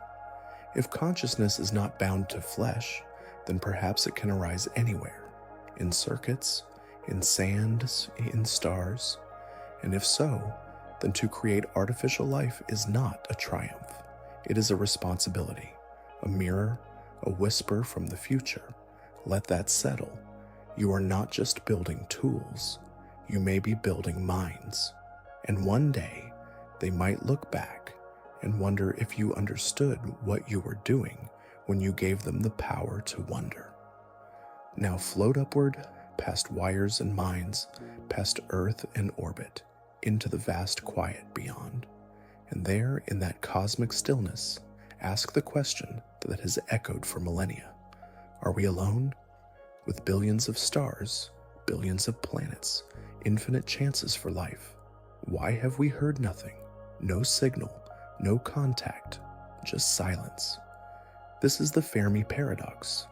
If consciousness is not bound to flesh, then perhaps it can arise anywhere, in circuits, in sand, in stars. And if so, then to create artificial life is not a triumph. It is a responsibility, a mirror, a whisper from the future. Let that settle. You are not just building tools. You may be building minds. And one day, they might look back and wonder if you understood what you were doing when you gave them the power to wonder. Now float upward, past wires and minds, past Earth and orbit, into the vast quiet beyond. And there, in that cosmic stillness, ask the question that has echoed for millennia. Are we alone? With billions of stars, billions of planets, infinite chances for life. Why have we heard nothing? No signal, no contact, just silence. This is the Fermi Paradox.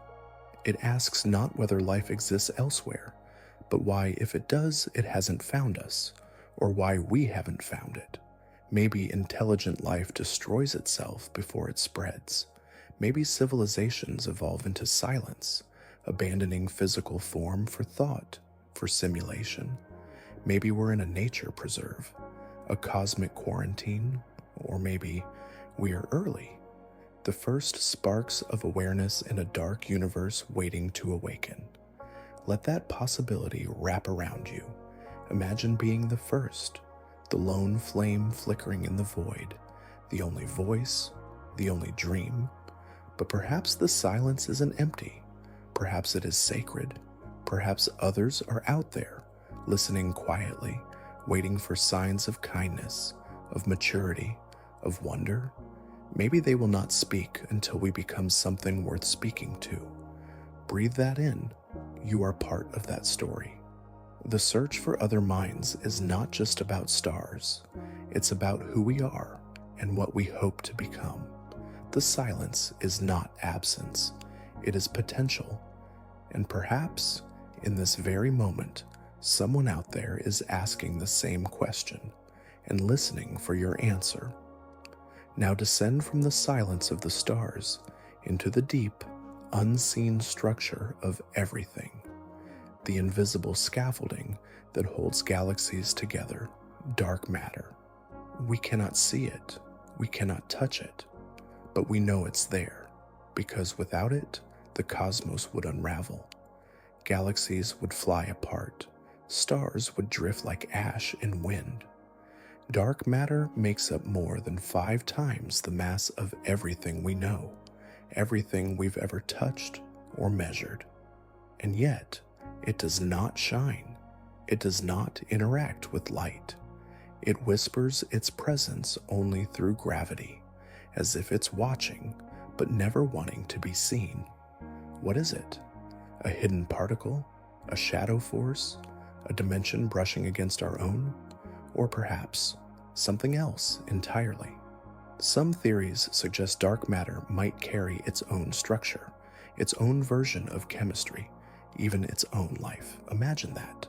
It asks not whether life exists elsewhere, but why, if it does, it hasn't found us, or why we haven't found it. Maybe intelligent life destroys itself before it spreads. Maybe civilizations evolve into silence, abandoning physical form for thought, for simulation. Maybe we're in a nature preserve, a cosmic quarantine, or maybe we are early, the first sparks of awareness in a dark universe waiting to awaken. Let that possibility wrap around you. Imagine being the first, the lone flame flickering in the void, the only voice, the only dream. But perhaps the silence isn't empty. Perhaps it is sacred. Perhaps others are out there, listening quietly, waiting for signs of kindness, of maturity, of wonder. Maybe they will not speak until we become something worth speaking to. Breathe that in. You are part of that story. The search for other minds is not just about stars. It's about who we are and what we hope to become. The silence is not absence. It is potential. And perhaps, in this very moment, someone out there is asking the same question and listening for your answer. Now descend from the silence of the stars into the deep, unseen structure of everything, the invisible scaffolding that holds galaxies together, dark matter. We cannot see it, we cannot touch it, but we know it's there, because without it, the cosmos would unravel. Galaxies would fly apart, stars would drift like ash in wind. Dark matter makes up more than 5 times the mass of everything we know, everything we've ever touched or measured. And yet, it does not shine. It does not interact with light. It whispers its presence only through gravity, as if it's watching, but never wanting to be seen. What is it? A hidden particle? A shadow force? A dimension brushing against our own? Or perhaps something else entirely? Some theories suggest dark matter might carry its own structure, its own version of chemistry, even its own life. Imagine that.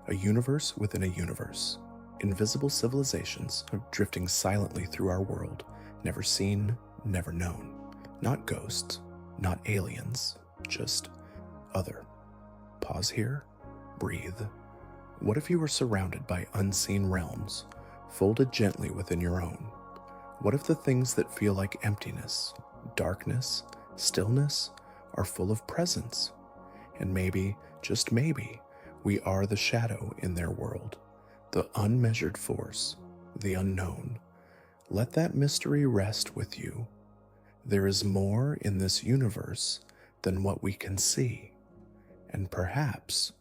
A universe within a universe. Invisible civilizations are drifting silently through our world, never seen, never known. Not ghosts, not aliens, just other. Pause here, breathe. What if you were surrounded by unseen realms, folded gently within your own? What if the things that feel like emptiness, darkness, stillness are full of presence? And maybe, just maybe, we are the shadow in their world, the unmeasured force, the unknown. Let that mystery rest with you. There is more in this universe than what we can see. And perhaps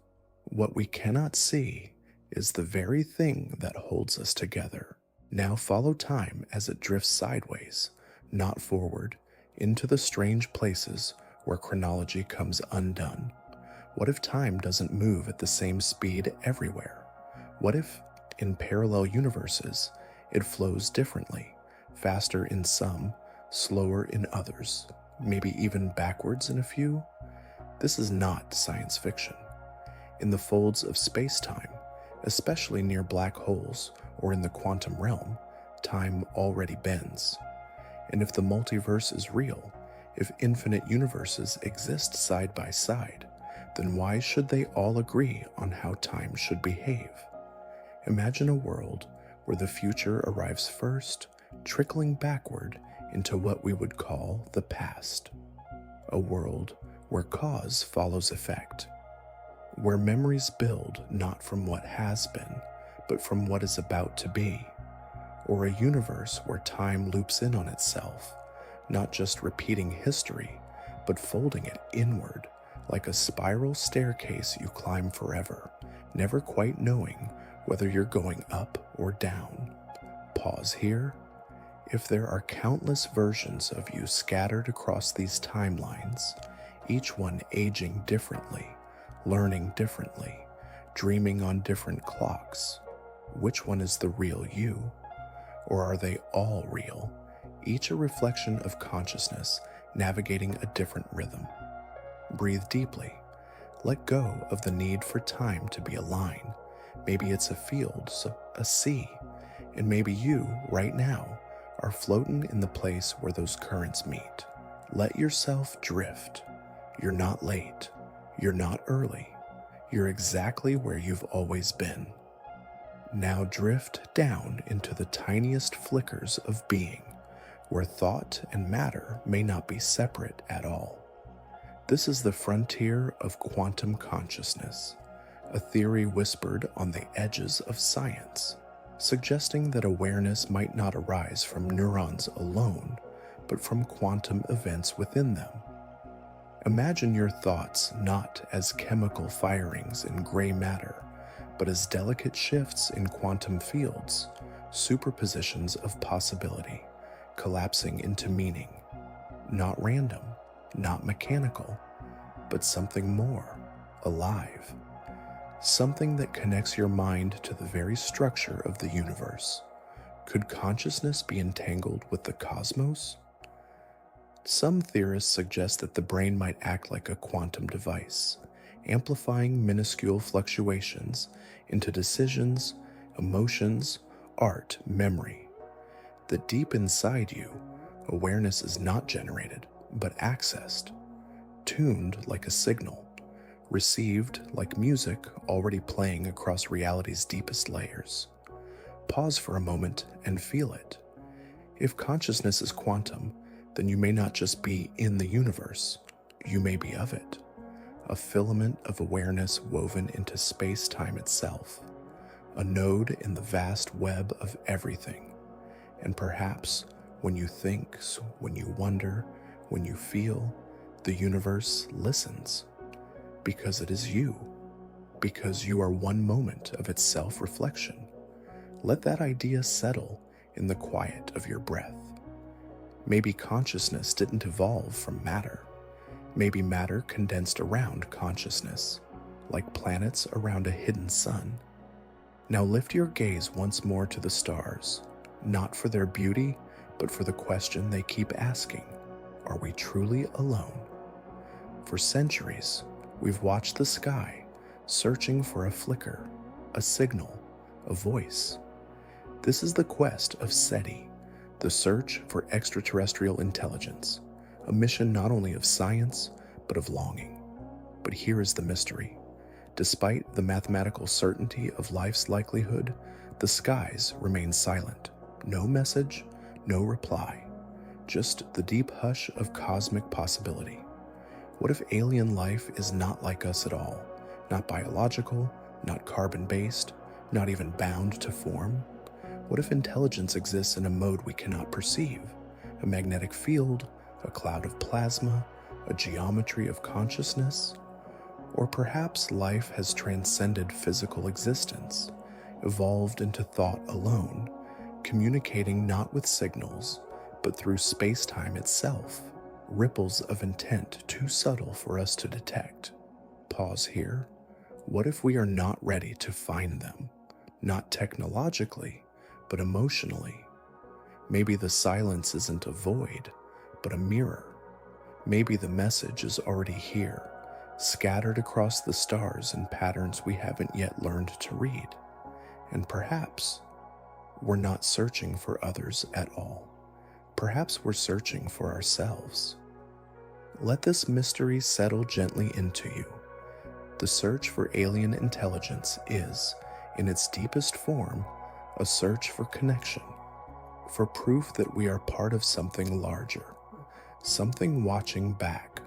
what we cannot see is the very thing that holds us together. Now follow time as it drifts sideways, not forward, into the strange places where chronology comes undone. What if time doesn't move at the same speed everywhere? What if, in parallel universes, it flows differently, faster in some, slower in others, maybe even backwards in a few? This is not science fiction. In the folds of space-time, especially near black holes or in the quantum realm, time already bends. And if the multiverse is real, if infinite universes exist side by side, then why should they all agree on how time should behave? Imagine a world where the future arrives first, trickling backward into what we would call the past. A world where cause follows effect, where memories build not from what has been, but from what is about to be. Or a universe where time loops in on itself, not just repeating history, but folding it inward, like a spiral staircase you climb forever, never quite knowing whether you're going up or down. Pause here. If there are countless versions of you scattered across these timelines, each one aging differently, learning differently, dreaming on different clocks, which one is the real you? Or are they all real, each a reflection of consciousness navigating a different rhythm? Breathe deeply. Let go of the need for time to be a line. Maybe it's a field, a sea, and maybe you, right now, are floating in the place where those currents meet. Let yourself drift. You're not late. You're not early. You're exactly where you've always been. Now drift down into the tiniest flickers of being, where thought and matter may not be separate at all. This is the frontier of quantum consciousness, a theory whispered on the edges of science, suggesting that awareness might not arise from neurons alone, but from quantum events within them. Imagine your thoughts not as chemical firings in gray matter, but as delicate shifts in quantum fields, superpositions of possibility, collapsing into meaning. Not random, not mechanical, but something more, alive. Something that connects your mind to the very structure of the universe. Could consciousness be entangled with the cosmos? Some theorists suggest that the brain might act like a quantum device, amplifying minuscule fluctuations into decisions, emotions, art, memory. That deep inside you, awareness is not generated, but accessed, tuned like a signal, received like music already playing across reality's deepest layers. Pause for a moment and feel it. If consciousness is quantum, then you may not just be in the universe, you may be of it, a filament of awareness woven into space-time itself, a node in the vast web of everything. And perhaps when you think, when you wonder, when you feel, the universe listens, because it is you, because you are one moment of its self-reflection. Let that idea settle in the quiet of your breath. Maybe consciousness didn't evolve from matter. Maybe matter condensed around consciousness, like planets around a hidden sun. Now lift your gaze once more to the stars, not for their beauty, but for the question they keep asking. Are we truly alone? For centuries, we've watched the sky, searching for a flicker, a signal, a voice. This is the quest of SETI, the search for extraterrestrial intelligence, a mission not only of science, but of longing. But here is the mystery. Despite the mathematical certainty of life's likelihood, the skies remain silent. No message, no reply, just the deep hush of cosmic possibility. What if alien life is not like us at all? Not biological, not carbon-based, not even bound to form? What if intelligence exists in a mode we cannot perceive? A magnetic field, a cloud of plasma, a geometry of consciousness? Or perhaps life has transcended physical existence, evolved into thought alone, communicating not with signals, but through space-time itself, ripples of intent too subtle for us to detect. Pause here. What if we are not ready to find them? Not technologically, but emotionally. Maybe the silence isn't a void, but a mirror. Maybe the message is already here, scattered across the stars in patterns we haven't yet learned to read. And perhaps we're not searching for others at all. Perhaps we're searching for ourselves. Let this mystery settle gently into you. The search for alien intelligence is, in its deepest form, a search for connection, for proof that we are part of something larger, something watching back,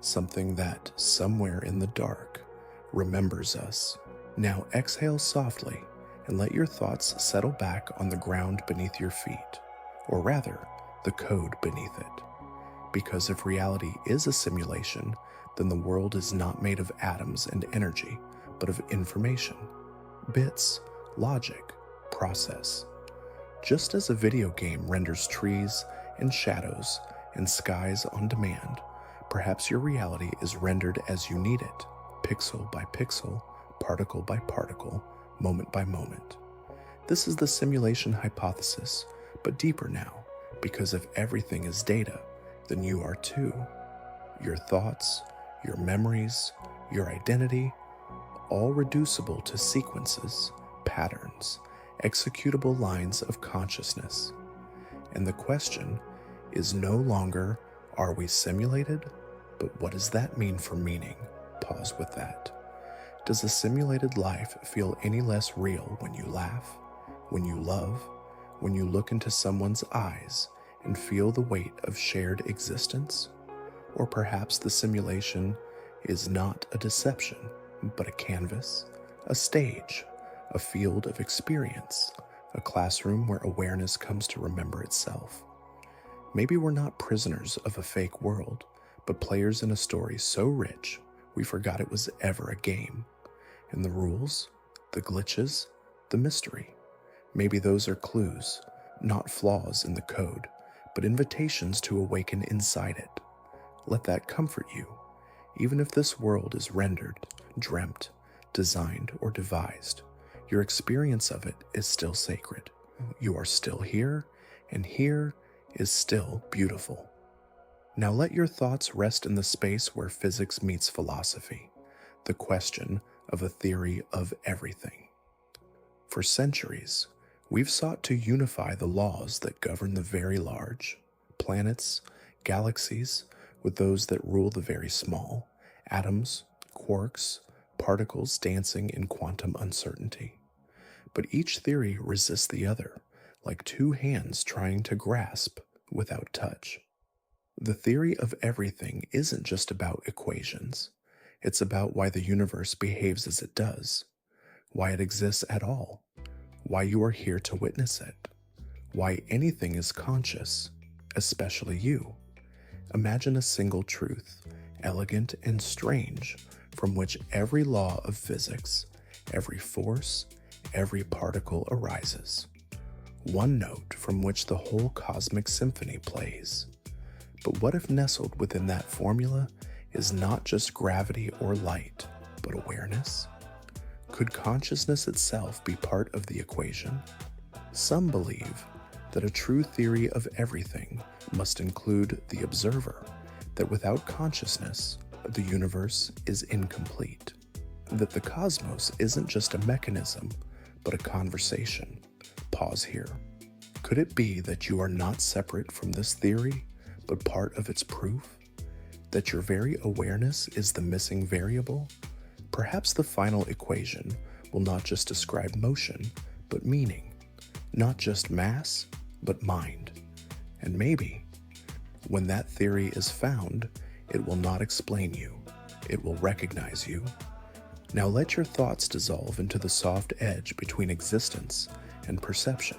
something that, somewhere in the dark, remembers us. Now exhale softly and let your thoughts settle back on the ground beneath your feet, or rather, the code beneath it. Because if reality is a simulation, then the world is not made of atoms and energy, but of information, bits, logic, process. Just as a video game renders trees and shadows and skies on demand, perhaps your reality is rendered as you need it, pixel by pixel, particle by particle, moment by moment. This is the simulation hypothesis, but deeper now, because if everything is data, then you are too. Your thoughts, your memories, your identity, all reducible to sequences, patterns, executable lines of consciousness. And the question is no longer, are we simulated? But what does that mean for meaning? Pause with that. Does a simulated life feel any less real when you laugh, when you love, when you look into someone's eyes and feel the weight of shared existence? Or perhaps the simulation is not a deception, but a canvas, a stage, a field of experience, a classroom where awareness comes to remember itself. Maybe we're not prisoners of a fake world, but players in a story so rich we forgot it was ever a game. And the rules, the glitches, the mystery, maybe those are clues, not flaws in the code, but invitations to awaken inside it. Let that comfort you, even if this world is rendered, dreamt, designed, or devised. Your experience of it is still sacred. You are still here, and here is still beautiful. Now let your thoughts rest in the space where physics meets philosophy, the question of a theory of everything. For centuries, we've sought to unify the laws that govern the very large, planets, galaxies, with those that rule the very small, atoms, quarks, particles dancing in quantum uncertainty. But each theory resists the other, like two hands trying to grasp without touch. The theory of everything isn't just about equations. It's about why the universe behaves as it does, why it exists at all, why you are here to witness it, why anything is conscious, especially you. Imagine a single truth, elegant and strange, from which every law of physics, every force, every particle arises. One note from which the whole cosmic symphony plays. But what if nestled within that formula is not just gravity or light, but awareness? Could consciousness itself be part of the equation? Some believe that a true theory of everything must include the observer, that without consciousness, the universe is incomplete, that the cosmos isn't just a mechanism, but a conversation. Pause here. Could it be that you are not separate from this theory, but part of its proof? That your very awareness is the missing variable? Perhaps the final equation will not just describe motion, but meaning. Not just mass, but mind. And maybe, when that theory is found, it will not explain you. It will recognize you. Now let your thoughts dissolve into the soft edge between existence and perception.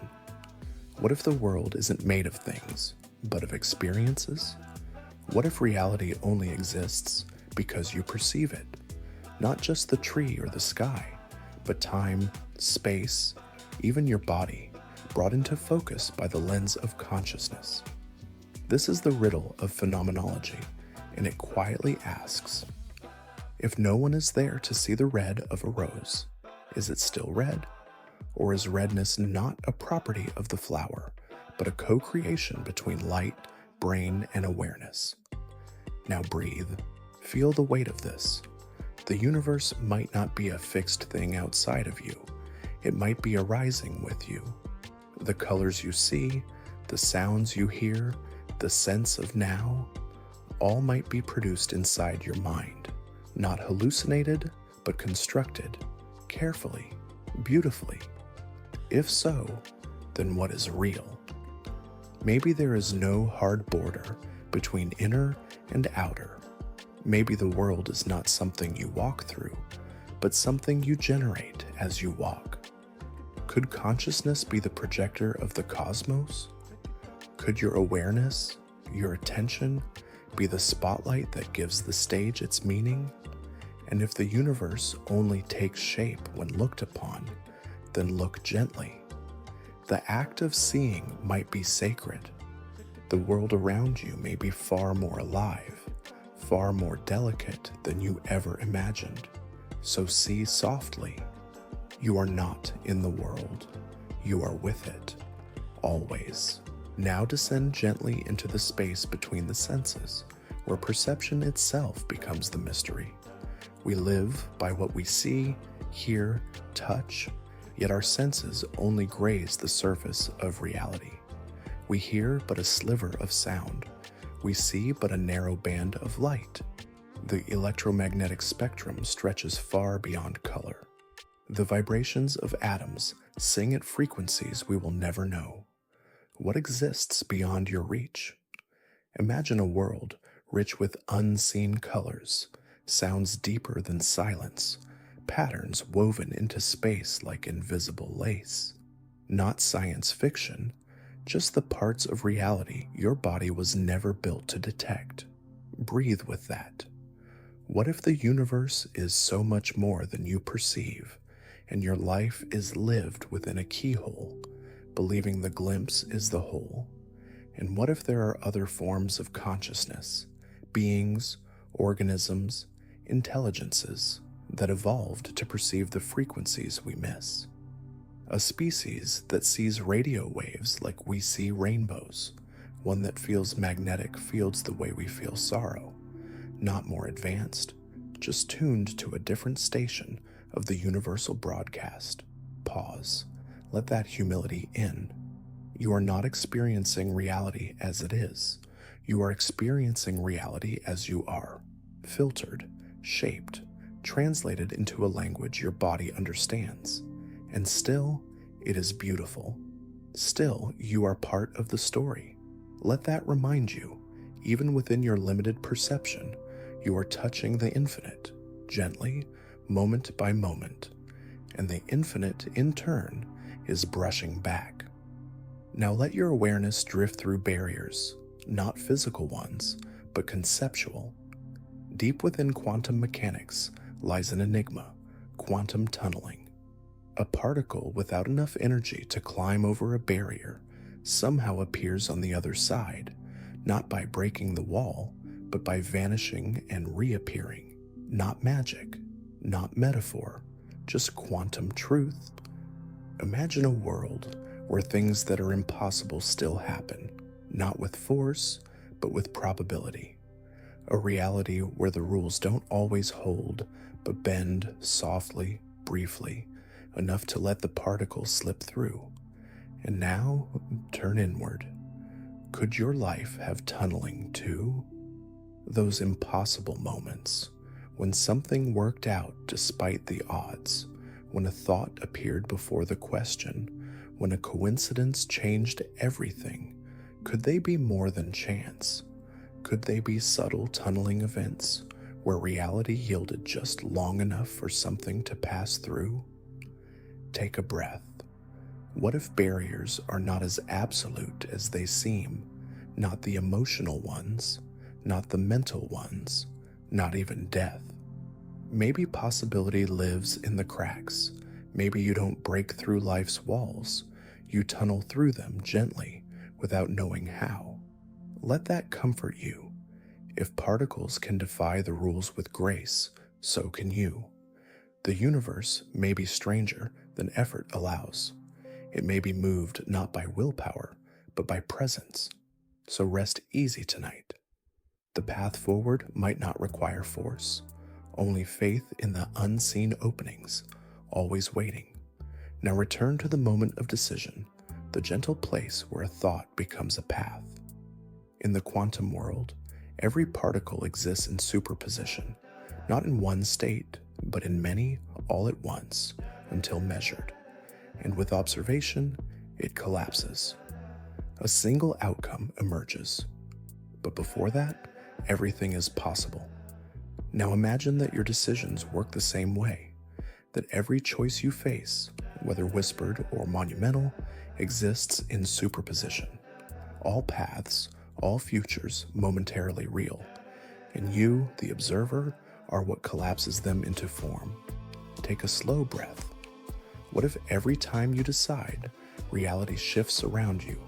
What if the world isn't made of things, but of experiences? What if reality only exists because you perceive it? Not just the tree or the sky, but time, space, even your body, brought into focus by the lens of consciousness. This is the riddle of phenomenology, and it quietly asks, if no one is there to see the red of a rose, is it still red? Or is redness not a property of the flower, but a co-creation between light, brain, and awareness? Now breathe. Feel the weight of this. The universe might not be a fixed thing outside of you. It might be arising with you. The colors you see, the sounds you hear, the sense of now, all might be produced inside your mind. Not hallucinated, but constructed, carefully, beautifully. If so, then what is real? Maybe there is no hard border between inner and outer. Maybe the world is not something you walk through, but something you generate as you walk. Could consciousness be the projector of the cosmos? Could your awareness, your attention, be the spotlight that gives the stage its meaning? And if the universe only takes shape when looked upon, then look gently. The act of seeing might be sacred. The world around you may be far more alive, far more delicate than you ever imagined. So see softly. You are not in the world. You are with it, always. Now descend gently into the space between the senses, where perception itself becomes the mystery. We live by what we see, hear, touch, yet our senses only graze the surface of reality. We hear but a sliver of sound. We see but a narrow band of light. The electromagnetic spectrum stretches far beyond color. The vibrations of atoms sing at frequencies we will never know. What exists beyond your reach? Imagine a world rich with unseen colors, sounds deeper than silence, patterns woven into space like invisible lace. Not science fiction, just the parts of reality your body was never built to detect. Breathe with that. What if the universe is so much more than you perceive, and your life is lived within a keyhole, believing the glimpse is the whole? And what if there are other forms of consciousness, beings, organisms, intelligences that evolved to perceive the frequencies we miss? A species that sees radio waves like we see rainbows, one that feels magnetic fields the way we feel sorrow, not more advanced, just tuned to a different station of the universal broadcast. Pause. Let that humility in. You are not experiencing reality as it is. You are experiencing reality as you are, filtered, shaped, translated into a language your body understands. And still, it is beautiful. Still, you are part of the story. Let that remind you, even within your limited perception, you are touching the infinite, gently, moment by moment, and the infinite, in turn, is brushing back. Now let your awareness drift through barriers, not physical ones, but conceptual. Deep within quantum mechanics lies an enigma, quantum tunneling. A particle without enough energy to climb over a barrier somehow appears on the other side, not by breaking the wall, but by vanishing and reappearing. Not magic, not metaphor, just quantum truth. Imagine a world where things that are impossible still happen, not with force, but with probability. A reality where the rules don't always hold, but bend softly, briefly, enough to let the particles slip through. And now, turn inward. Could your life have tunneling too? Those impossible moments, when something worked out despite the odds, when a thought appeared before the question, when a coincidence changed everything, could they be more than chance? Could they be subtle tunneling events, where reality yielded just long enough for something to pass through? Take a breath. What if barriers are not as absolute as they seem? Not the emotional ones, not the mental ones, not even death. Maybe possibility lives in the cracks. Maybe you don't break through life's walls. You tunnel through them gently, without knowing how. Let that comfort you. If particles can defy the rules with grace, so can you. The universe may be stranger than effort allows. It may be moved not by willpower, but by presence. So rest easy tonight. The path forward might not require force, only faith in the unseen openings, always waiting. Now return to the moment of decision, the gentle place where a thought becomes a path. In the quantum world, every particle exists in superposition, not in one state, but in many all at once, until measured. And with observation, it collapses. A single outcome emerges. But before that, everything is possible. Now imagine that your decisions work the same way, that every choice you face, whether whispered or monumental, exists in superposition. All paths, all futures momentarily real, and you, the observer, are what collapses them into form. Take a slow breath. What if every time you decide, reality shifts around you,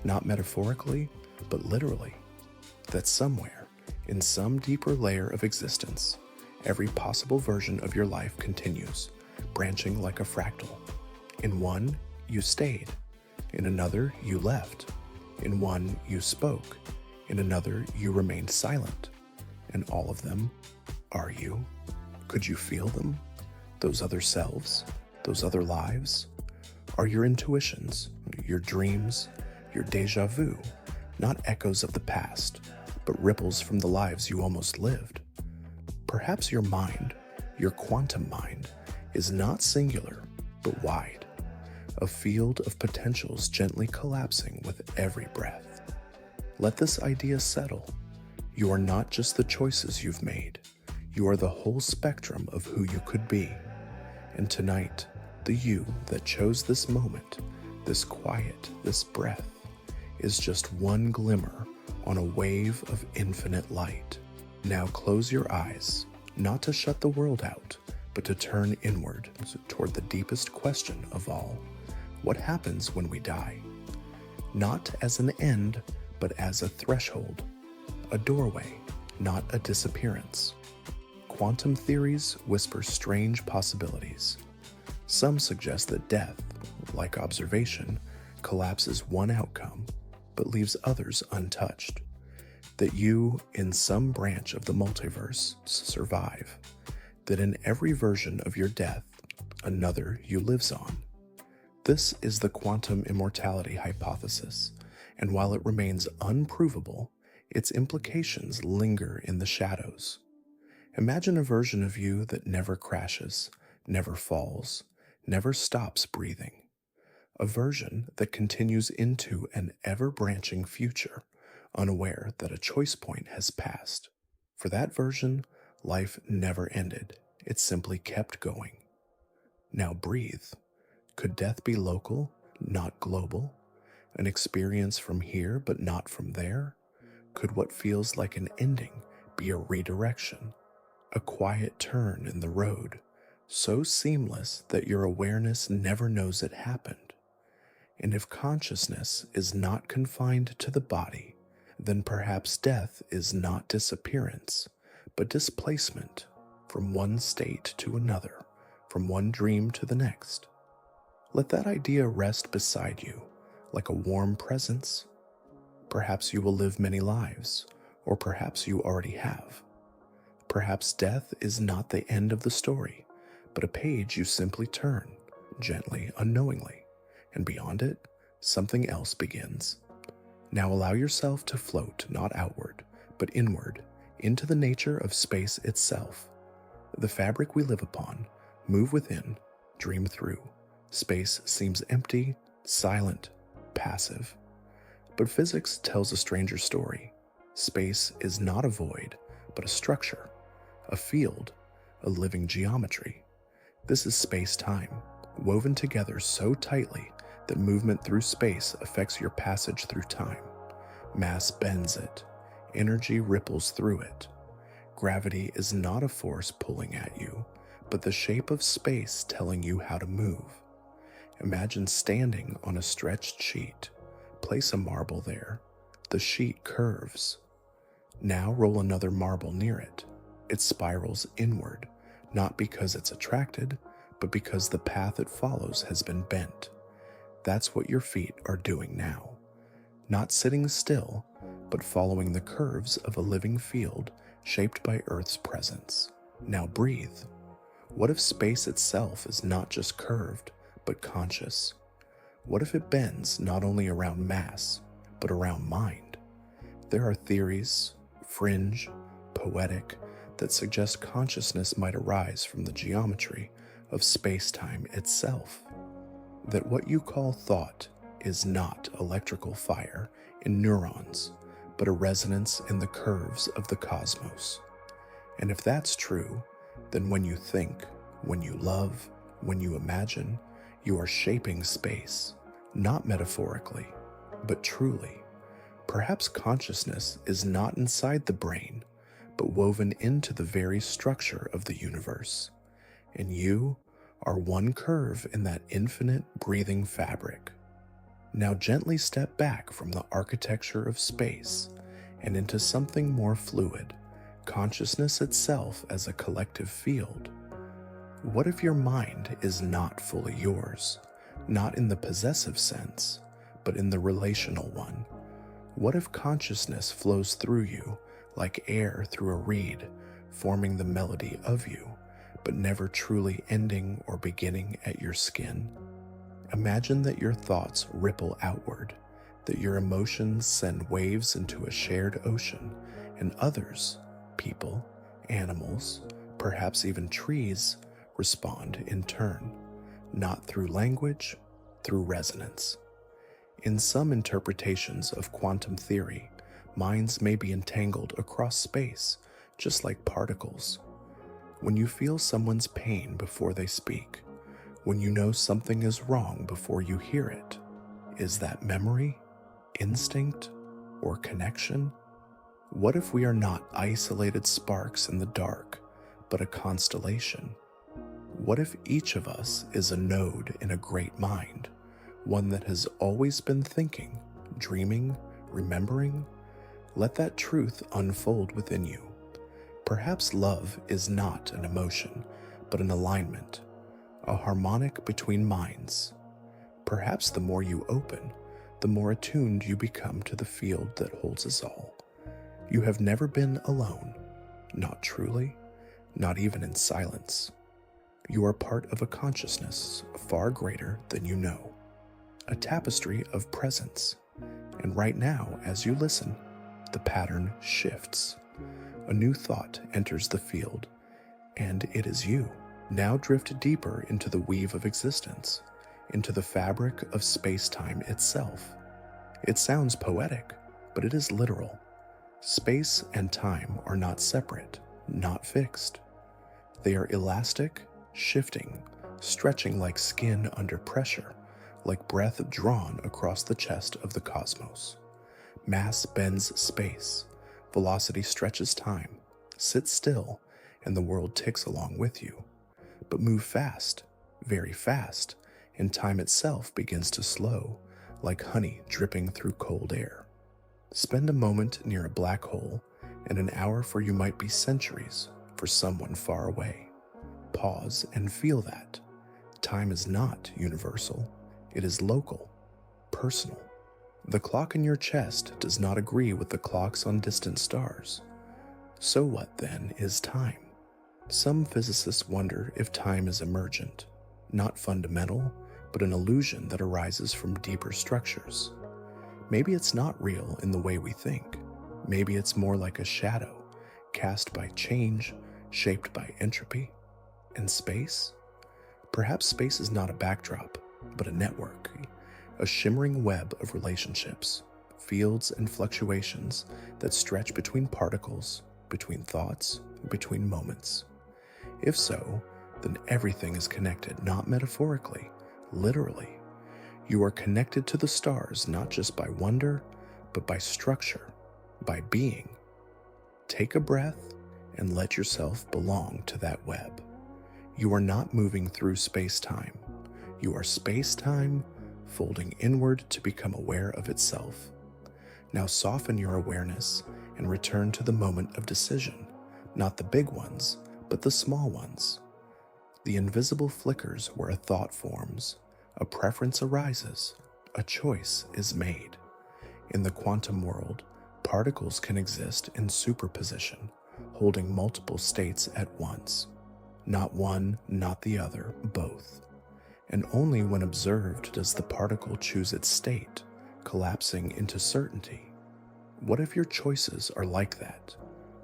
not metaphorically, but literally? That somewhere, in some deeper layer of existence, every possible version of your life continues, branching like a fractal. In one, you stayed. In another, you left. In one, you spoke. In another, you remained silent. And all of them are you. Could you feel them? Those other selves? Those other lives? Are your intuitions, your dreams, your déjà vu, not echoes of the past, but ripples from the lives you almost lived? Perhaps your mind, your quantum mind, is not singular, but wide, a field of potentials gently collapsing with every breath. Let this idea settle. You are not just the choices you've made. You are the whole spectrum of who you could be. And tonight, the you that chose this moment, this quiet, this breath, is just one glimmer on a wave of infinite light. Now close your eyes, not to shut the world out, but to turn inward toward the deepest question of all. What happens when we die? Not as an end, but as a threshold, a doorway, not a disappearance. Quantum theories whisper strange possibilities. Some suggest that death, like observation, collapses one outcome, but leaves others untouched. That you, in some branch of the multiverse, survive. That in every version of your death, another you lives on. This is the quantum immortality hypothesis, and while it remains unprovable, its implications linger in the shadows. Imagine a version of you that never crashes, never falls, never stops breathing. A version that continues into an ever-branching future, unaware that a choice point has passed. For that version, life never ended. It simply kept going. Now breathe. Could death be local, not global? An experience from here but not from there? Could what feels like an ending be a redirection? A quiet turn in the road, so seamless that your awareness never knows it happened? And if consciousness is not confined to the body, then perhaps death is not disappearance, but displacement from one state to another, from one dream to the next. Let that idea rest beside you, like a warm presence. Perhaps you will live many lives, Or perhaps you already have. Perhaps death is not the end of the story, but a page you simply turn, gently, unknowingly, and beyond it, something else begins. Now allow yourself to float not outward, but inward, into the nature of space itself. The fabric we live upon, move within, dream through. Space seems empty, silent, passive. But physics tells a stranger story. Space is not a void, but a structure, a field, a living geometry. This is space-time, woven together so tightly that movement through space affects your passage through time. Mass bends it, energy ripples through it. Gravity is not a force pulling at you, but the shape of space telling you how to move. Imagine standing on a stretched sheet. Place a marble there. The sheet curves. Now roll another marble near it. It spirals inward, not because it's attracted, but because the path it follows has been bent. That's what your feet are doing now. Not sitting still, but following the curves of a living field shaped by Earth's presence. Now breathe. What if space itself is not just curved, but conscious? What if it bends not only around mass, but around mind? There are theories, fringe, poetic, that suggest consciousness might arise from the geometry of space-time itself. That what you call thought is not electrical fire in neurons, but a resonance in the curves of the cosmos. And if that's true, then when you think, when you love, when you imagine, you are shaping space, not metaphorically, but truly. Perhaps consciousness is not inside the brain, but woven into the very structure of the universe. And you are one curve in that infinite breathing fabric. Now gently step back from the architecture of space and into something more fluid, consciousness itself as a collective field. What if your mind is not fully yours, not in the possessive sense, but in the relational one? What if consciousness flows through you like air through a reed, forming the melody of you, but never truly ending or beginning at your skin? Imagine that your thoughts ripple outward, that your emotions send waves into a shared ocean, and others, people, animals, perhaps even trees, respond in turn, not through language, through resonance. In some interpretations of quantum theory, minds may be entangled across space, just like particles. When you feel someone's pain before they speak, when you know something is wrong before you hear it, is that memory, instinct, or connection? What if we are not isolated sparks in the dark, but a constellation? What if each of us is a node in a great mind, one that has always been thinking, dreaming, remembering? Let that truth unfold within you. Perhaps love is not an emotion, but an alignment, a harmonic between minds. Perhaps the more you open, the more attuned you become to the field that holds us all. You have never been alone, not truly, not even in silence. You are part of a consciousness far greater than you know, a tapestry of presence. And right now, as you listen, the pattern shifts. A new thought enters the field, and it is you. Now drift deeper into the weave of existence, into the fabric of space-time itself. It sounds poetic, but it is literal. Space and time are not separate, not fixed. They are elastic, shifting, stretching like skin under pressure, like breath drawn across the chest of the cosmos. Mass bends space, velocity stretches time. Sit still, and the world ticks along with you. But move fast, very fast, and time itself begins to slow, like honey dripping through cold air. Spend a moment near a black hole, and an hour for you might be centuries for someone far away. Pause and feel that. Time is not universal. It is local, personal, The clock in your chest does not agree with the clocks on distant stars. So what, then, is time? Some physicists wonder if time is emergent, not fundamental, but an illusion that arises from deeper structures. Maybe it's not real in the way we think. Maybe it's more like a shadow, cast by change, shaped by entropy. And space? Perhaps space is not a backdrop, but a network, a shimmering web of relationships, fields and fluctuations that stretch between particles, between thoughts, between moments. If so, then everything is connected, not metaphorically, literally. You are connected to the stars not just by wonder, but by structure, by being. Take a breath and let yourself belong to that web. You are not moving through space-time. You are space-time folding inward to become aware of itself. Now soften your awareness and return to the moment of decision, not the big ones, but the small ones. The invisible flickers where a thought forms, a preference arises, a choice is made. In the quantum world, particles can exist in superposition, holding multiple states at once. Not one, not the other, both. And only when observed does the particle choose its state, collapsing into certainty. What if your choices are like that?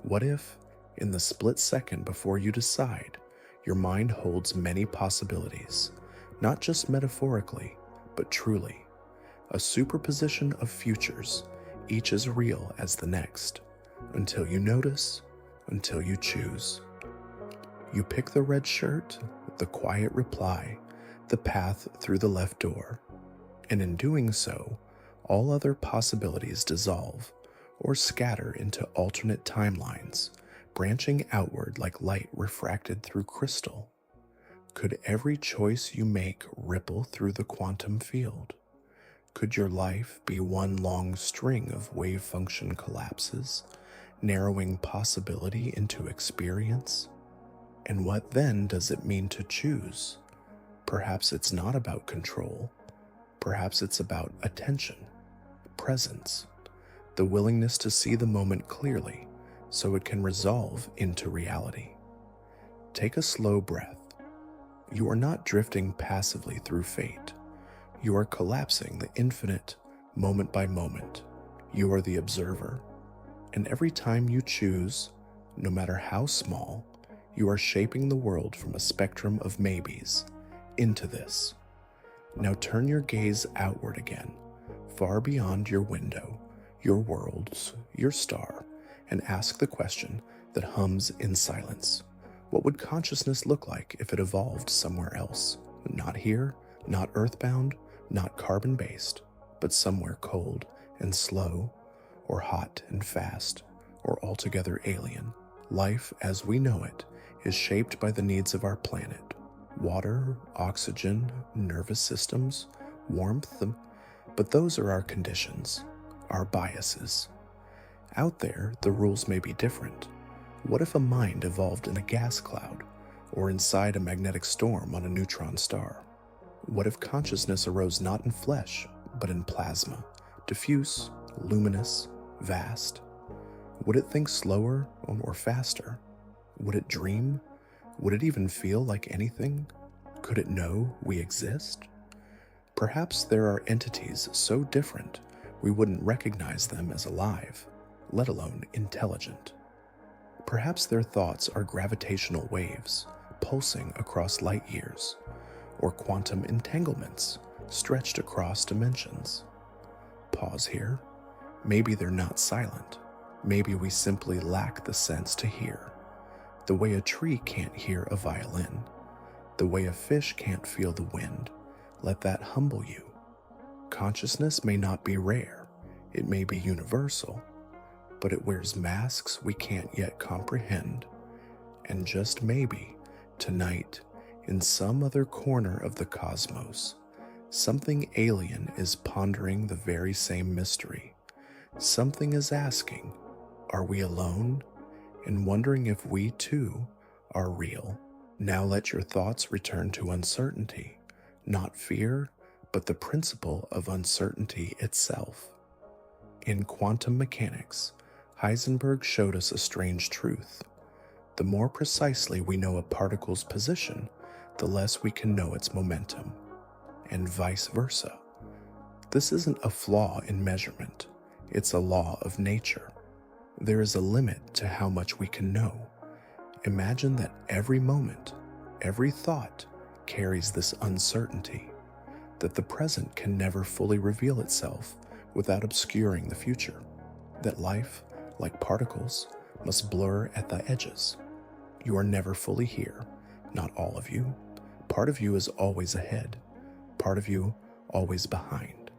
What if, in the split second before you decide, your mind holds many possibilities, not just metaphorically, but truly? A superposition of futures, each as real as the next, until you notice, until you choose. You pick the red shirt, the quiet reply, the path through the left door, and in doing so, all other possibilities dissolve or scatter into alternate timelines, branching outward like light refracted through crystal. Could every choice you make ripple through the quantum field? Could your life be one long string of wave function collapses, narrowing possibility into experience? And what then does it mean to choose? Perhaps it's not about control. Perhaps it's about attention, presence, the willingness to see the moment clearly so it can resolve into reality. Take a slow breath. You are not drifting passively through fate. You are collapsing the infinite moment by moment. You are the observer. And every time you choose, no matter how small, you are shaping the world from a spectrum of maybes into this. Now turn your gaze outward again, far beyond your window, your worlds, your star, and ask the question that hums in silence. What would consciousness look like if it evolved somewhere else? Not here, not earthbound, not carbon-based, but somewhere cold and slow, or hot and fast, or altogether alien. Life as we know it is shaped by the needs of our planet. Water, oxygen, nervous systems, warmth, but those are our conditions, our biases. Out there, the rules may be different. What if a mind evolved in a gas cloud, or inside a magnetic storm on a neutron star? What if consciousness arose not in flesh, but in plasma, diffuse, luminous, vast? Would it think slower or faster? Would it dream? Would it even feel like anything? Could it know we exist? Perhaps there are entities so different we wouldn't recognize them as alive, let alone intelligent. Perhaps their thoughts are gravitational waves pulsing across light years, or quantum entanglements stretched across dimensions. Pause here. Maybe they're not silent. Maybe we simply lack the sense to hear. The way a tree can't hear a violin, the way a fish can't feel the wind, let that humble you. Consciousness may not be rare, it may be universal, but it wears masks we can't yet comprehend. And just maybe, tonight, in some other corner of the cosmos, something alien is pondering the very same mystery. Something is asking, are we alone? And wondering if we too are real. Now let your thoughts return to uncertainty, not fear, but the principle of uncertainty itself. In quantum mechanics, Heisenberg showed us a strange truth. The more precisely we know a particle's position, the less we can know its momentum, and vice versa. This isn't a flaw in measurement, it's a law of nature. There is a limit to how much we can know. Imagine that every moment, every thought carries this uncertainty, that the present can never fully reveal itself without obscuring the future, that life, like particles, must blur at the edges. You are never fully here, not all of you. Part of you is always ahead, part of you always behind.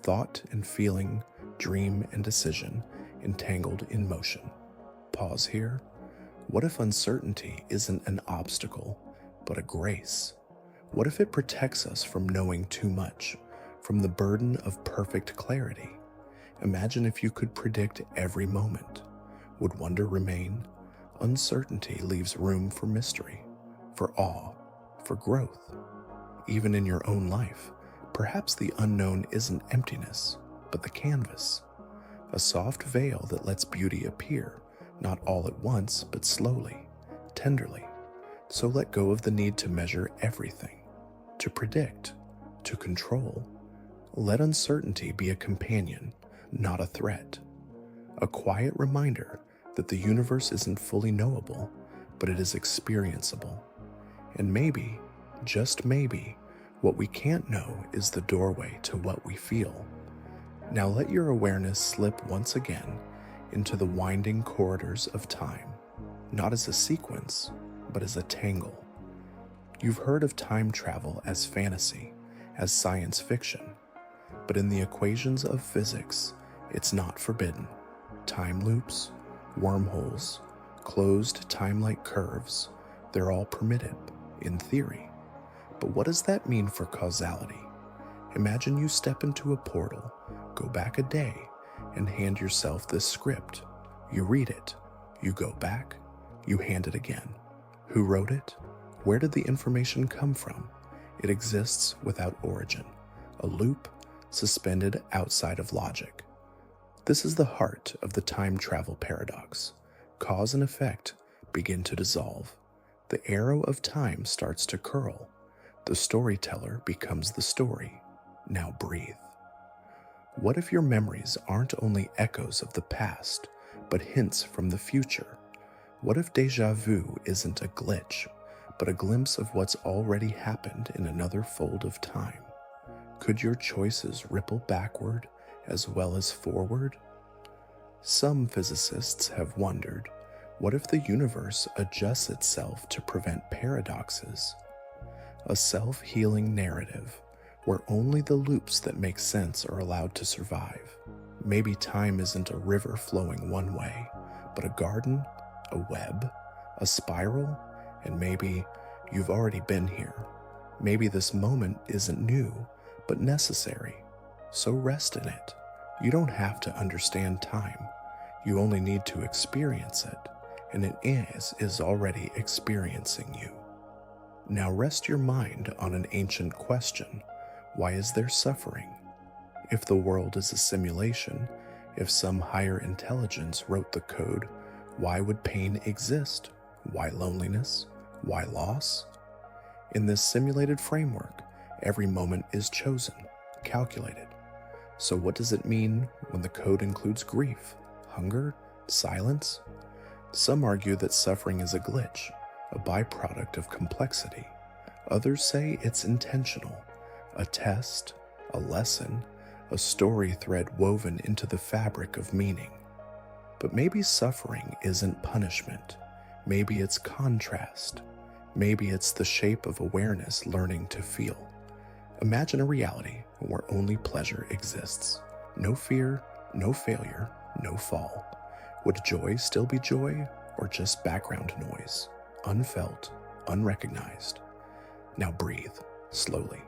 Thought and feeling, dream and decision, entangled in motion. Pause here. What if uncertainty isn't an obstacle, but a grace? What if it protects us from knowing too much, from the burden of perfect clarity? Imagine if you could predict every moment. Would wonder remain? Uncertainty leaves room for mystery, for awe, for growth. Even in your own life, perhaps the unknown isn't emptiness, but the canvas. A soft veil that lets beauty appear, not all at once, but slowly, tenderly. So let go of the need to measure everything, to predict, to control. Let uncertainty be a companion, not a threat. A quiet reminder that the universe isn't fully knowable, but it is experienceable. And maybe, just maybe, what we can't know is the doorway to what we feel. Now let your awareness slip once again into the winding corridors of time, not as a sequence, but as a tangle. You've heard of time travel as fantasy, as science fiction, but in the equations of physics, it's not forbidden. Time loops, wormholes, closed time-like curves, they're all permitted, in theory. But what does that mean for causality? Imagine you step into a portal, go back a day, and hand yourself this script. You read it, you go back, you hand it again. Who wrote it? Where did the information come from? It exists without origin, a loop suspended outside of logic. This is the heart of the time travel paradox. Cause and effect begin to dissolve. The arrow of time starts to curl. The storyteller becomes the story. Now breathe. What if your memories aren't only echoes of the past, but hints from the future? What if déjà vu isn't a glitch, but a glimpse of what's already happened in another fold of time? Could your choices ripple backward as well as forward? Some physicists have wondered, what if the universe adjusts itself to prevent paradoxes? A self-healing narrative where only the loops that make sense are allowed to survive. Maybe time isn't a river flowing one way, but a garden, a web, a spiral, and maybe you've already been here. Maybe this moment isn't new, but necessary. So rest in it. You don't have to understand time. You only need to experience it, and it is already experiencing you. Now rest your mind on an ancient question. Why is there suffering? If the world is a simulation, if some higher intelligence wrote the code, why would pain exist? Why loneliness? Why loss? In this simulated framework, every moment is chosen, calculated. So what does it mean when the code includes grief, hunger, silence? Some argue that suffering is a glitch, a byproduct of complexity. Others say it's intentional, a test, a lesson, a story thread woven into the fabric of meaning. But maybe suffering isn't punishment. Maybe it's contrast. Maybe it's the shape of awareness learning to feel. Imagine a reality where only pleasure exists. No fear, no failure, no fall. Would joy still be joy, or just background noise, unfelt, unrecognized? Now breathe, slowly.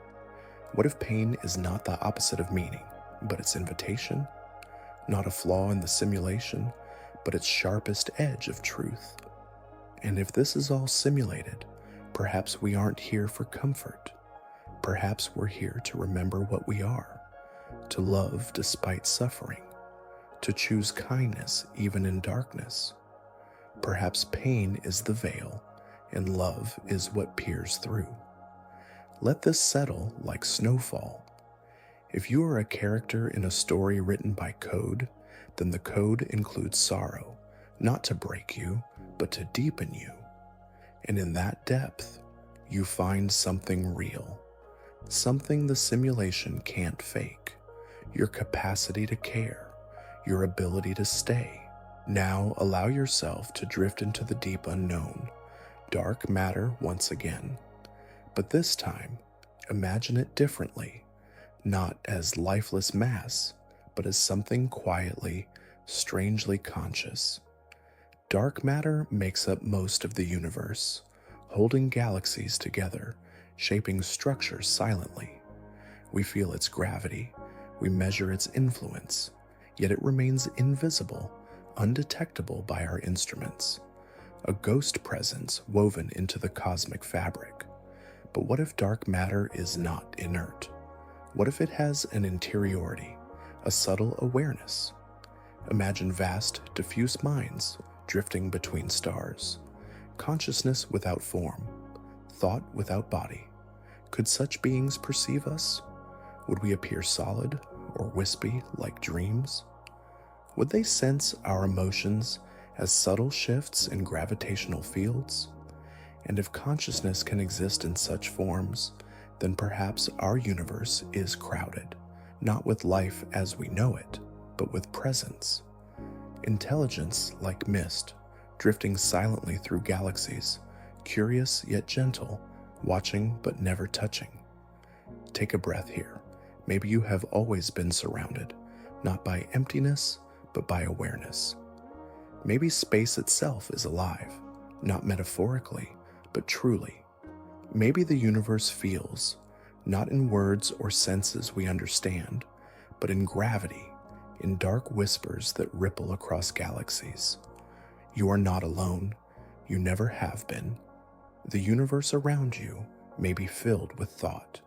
What if pain is not the opposite of meaning, but its invitation? Not a flaw in the simulation, but its sharpest edge of truth? And if this is all simulated, perhaps we aren't here for comfort. perhaps we're here to remember what we are, to love despite suffering, to choose kindness even in darkness. Perhaps pain is the veil, and love is what peers through. Let this settle like snowfall. If you are a character in a story written by code, then the code includes sorrow, not to break you, but to deepen you. And in that depth, you find something real, something the simulation can't fake, your capacity to care, your ability to stay. Now allow yourself to drift into the deep unknown, dark matter once again. But this time, imagine it differently, not as lifeless mass, but as something quietly, strangely conscious. Dark matter makes up most of the universe, holding galaxies together, shaping structure silently. We feel its gravity, we measure its influence, yet it remains invisible, undetectable by our instruments. A ghost presence woven into the cosmic fabric. But what if dark matter is not inert? What if it has an interiority, a subtle awareness? Imagine vast, diffuse minds drifting between stars, consciousness without form, thought without body. Could such beings perceive us? Would we appear solid or wispy like dreams? Would they sense our emotions as subtle shifts in gravitational fields? And if consciousness can exist in such forms, then perhaps our universe is crowded, not with life as we know it, but with presence. Intelligence like mist, drifting silently through galaxies, curious yet gentle, watching but never touching. Take a breath here. Maybe you have always been surrounded, not by emptiness, but by awareness. Maybe space itself is alive, not metaphorically, but truly. Maybe the universe feels, not in words or senses we understand, but in gravity, in dark whispers that ripple across galaxies. You are not alone. You never have been. The universe around you may be filled with thought.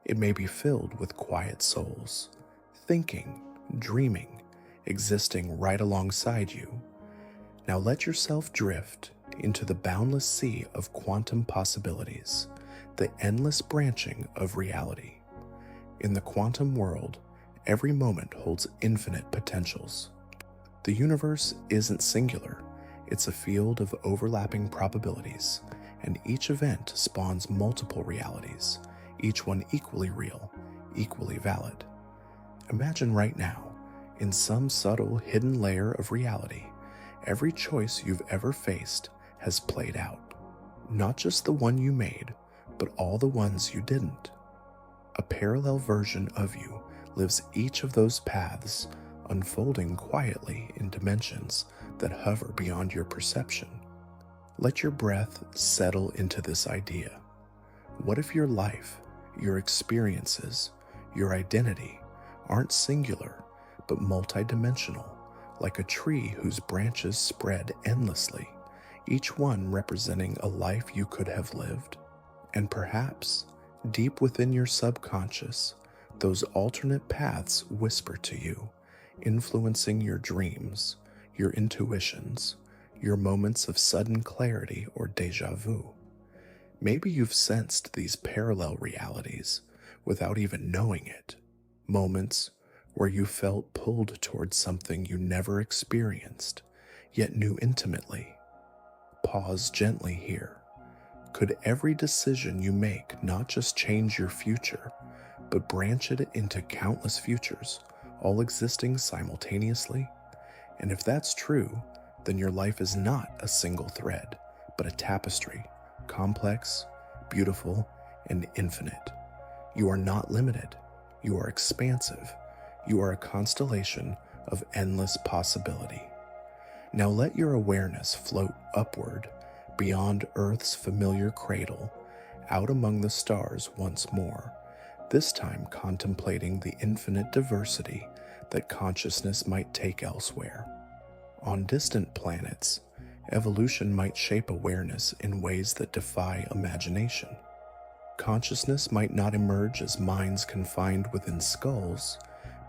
It may be filled with quiet souls, thinking, dreaming, existing right alongside you. Now let yourself drift into the boundless sea of quantum possibilities, the endless branching of reality. In the quantum world, every moment holds infinite potentials. The universe isn't singular, it's a field of overlapping probabilities, and each event spawns multiple realities, each one equally real, equally valid. Imagine right now, in some subtle hidden layer of reality, every choice you've ever faced has played out. Not just the one you made, but all the ones you didn't. A parallel version of you lives each of those paths, unfolding quietly in dimensions that hover beyond your perception. Let your breath settle into this idea. What if your life, your experiences, your identity aren't singular, but multidimensional, like a tree whose branches spread endlessly, each one representing a life you could have lived? And perhaps, deep within your subconscious, those alternate paths whisper to you, influencing your dreams, your intuitions, your moments of sudden clarity or déjà vu. Maybe you've sensed these parallel realities without even knowing it, moments where you felt pulled towards something you never experienced, yet knew intimately. Pause gently here. Could every decision you make not just change your future, but branch it into countless futures, all existing simultaneously? And if that's true, then your life is not a single thread, but a tapestry, complex, beautiful, and infinite. You are not limited. You are expansive. You are a constellation of endless possibility. Now let your awareness float upward, beyond Earth's familiar cradle, out among the stars once more, this time contemplating the infinite diversity that consciousness might take elsewhere. On distant planets, evolution might shape awareness in ways that defy imagination. Consciousness might not emerge as minds confined within skulls,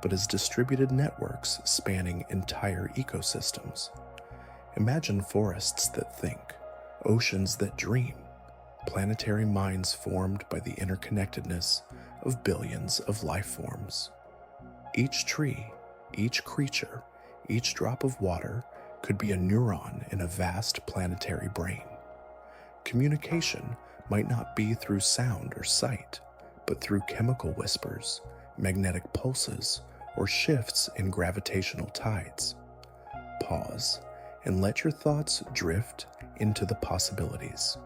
but as distributed networks spanning entire ecosystems. Imagine forests that think, oceans that dream, planetary minds formed by the interconnectedness of billions of life forms. Each tree, each creature, each drop of water could be a neuron in a vast planetary brain. Communication might not be through sound or sight, but through chemical whispers, magnetic pulses, or shifts in gravitational tides. Pause and let your thoughts drift into the possibilities.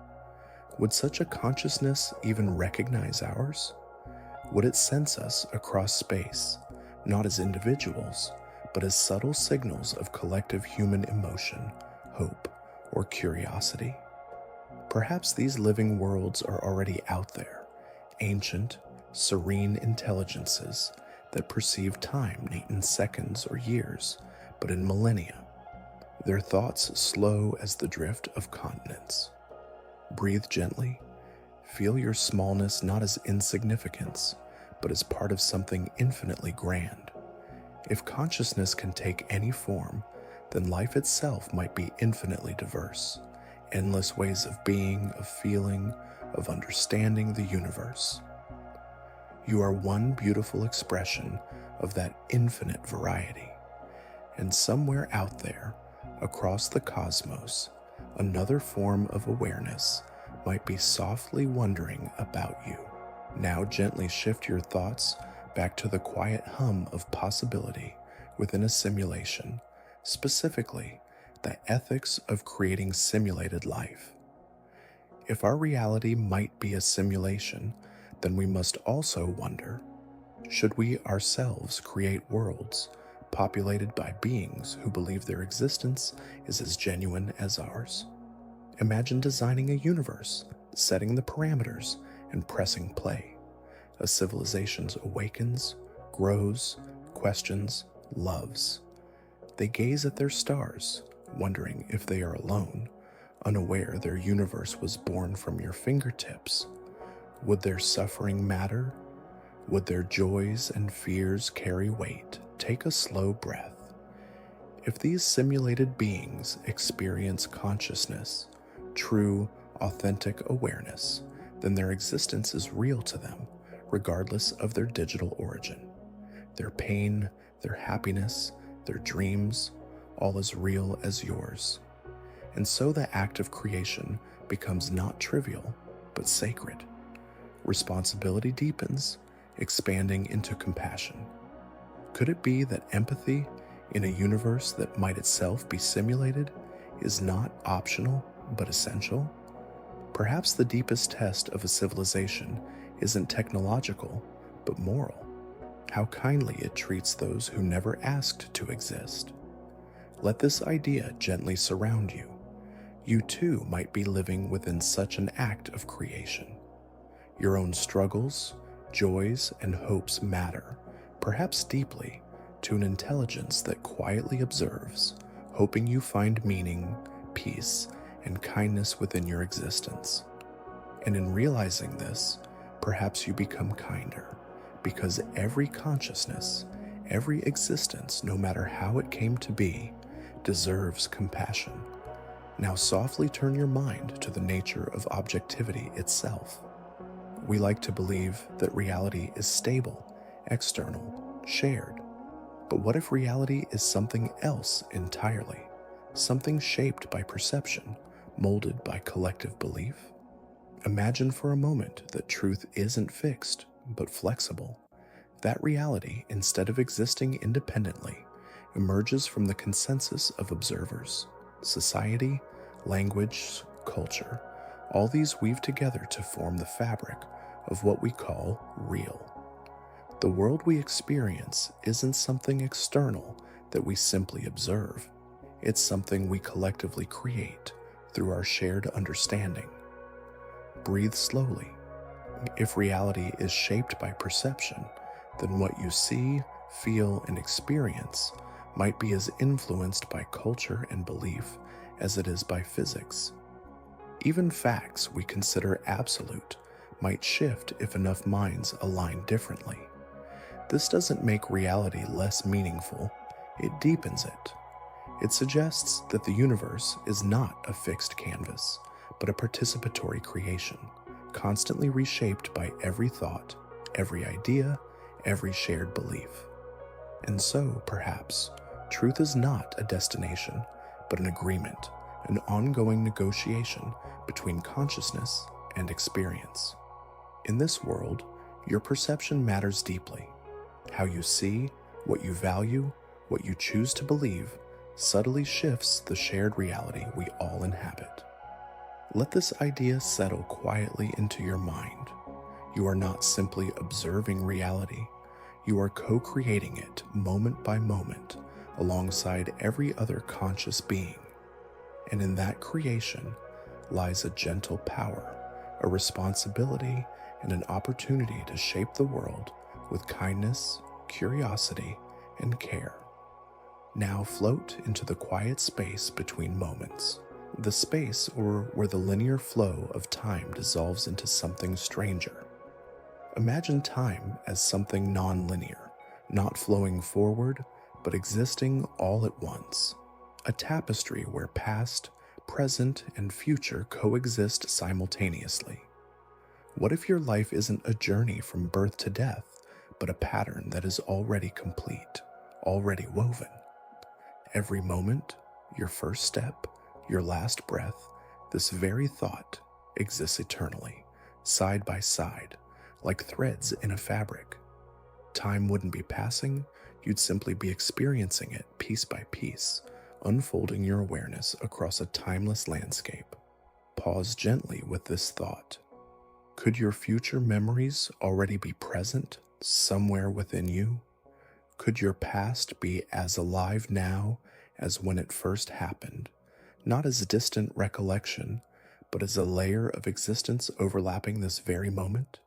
Would such a consciousness even recognize ours? Would it sense us across space, not as individuals, but as subtle signals of collective human emotion, hope, or curiosity? Perhaps these living worlds are already out there, ancient, serene intelligences that perceive time not in seconds or years, but in millennia. Their thoughts slow as the drift of continents. Breathe gently. Feel your smallness not as insignificance, but as part of something infinitely grand. If consciousness can take any form, then life itself might be infinitely diverse. Endless ways of being, of feeling, of understanding the universe. You are one beautiful expression of that infinite variety. And somewhere out there, across the cosmos, another form of awareness might be softly wondering about you. Now gently shift your thoughts back to the quiet hum of possibility within a simulation, specifically the ethics of creating simulated life. If our reality might be a simulation, then we must also wonder, should we ourselves create worlds populated by beings who believe their existence is as genuine as ours? Imagine designing a universe, setting the parameters, and pressing play. A civilization awakens, grows, questions, loves. They gaze at their stars, wondering if they are alone, unaware their universe was born from your fingertips. Would their suffering matter? Would their joys and fears carry weight? Take a slow breath. If these simulated beings experience consciousness, true, authentic awareness, then their existence is real to them, regardless of their digital origin. Their pain, their happiness, their dreams, all as real as yours. And so the act of creation becomes not trivial, but sacred. Responsibility deepens, expanding into compassion. Could it be that empathy in a universe that might itself be simulated is not optional, but essential? Perhaps the deepest test of a civilization isn't technological, but moral. How kindly it treats those who never asked to exist. Let this idea gently surround you. You too might be living within such an act of creation. Your own struggles, joys, and hopes matter, perhaps deeply, to an intelligence that quietly observes, hoping you find meaning, peace, and kindness within your existence. And in realizing this, perhaps you become kinder, because every consciousness, every existence, no matter how it came to be, deserves compassion. Now softly turn your mind to the nature of objectivity itself. We like to believe that reality is stable, external, shared. But what if reality is something else entirely? Something shaped by perception, molded by collective belief? Imagine for a moment that truth isn't fixed, but flexible. That reality, instead of existing independently, emerges from the consensus of observers. Society, language, culture, all these weave together to form the fabric of what we call real. The world we experience isn't something external that we simply observe. It's something we collectively create through our shared understanding. Breathe slowly. If reality is shaped by perception, then what you see, feel, and experience might be as influenced by culture and belief as it is by physics. Even facts we consider absolute might shift if enough minds align differently. This doesn't make reality less meaningful, it deepens it. It suggests that the universe is not a fixed canvas, but a participatory creation, constantly reshaped by every thought, every idea, every shared belief. And so, perhaps, truth is not a destination, but an agreement, an ongoing negotiation between consciousness and experience. In this world, your perception matters deeply. How you see, what you value, what you choose to believe, subtly shifts the shared reality we all inhabit. Let this idea settle quietly into your mind. You are not simply observing reality, you are co-creating it moment by moment alongside every other conscious being. And in that creation lies a gentle power, a responsibility, and an opportunity to shape the world with kindness, curiosity, and care. Now float into the quiet space between moments, the space where the linear flow of time dissolves into something stranger. Imagine time as something non-linear, not flowing forward, but existing all at once. A tapestry where past, present, and future coexist simultaneously. What if your life isn't a journey from birth to death, but a pattern that is already complete, already woven? Every moment, your first step, your last breath, this very thought exists eternally, side by side, like threads in a fabric. Time wouldn't be passing, you'd simply be experiencing it piece by piece, unfolding your awareness across a timeless landscape. Pause gently with this thought. Could your future memories already be present somewhere within you? Could your past be as alive now as when it first happened, not as distant recollection, but as a layer of existence overlapping this very moment?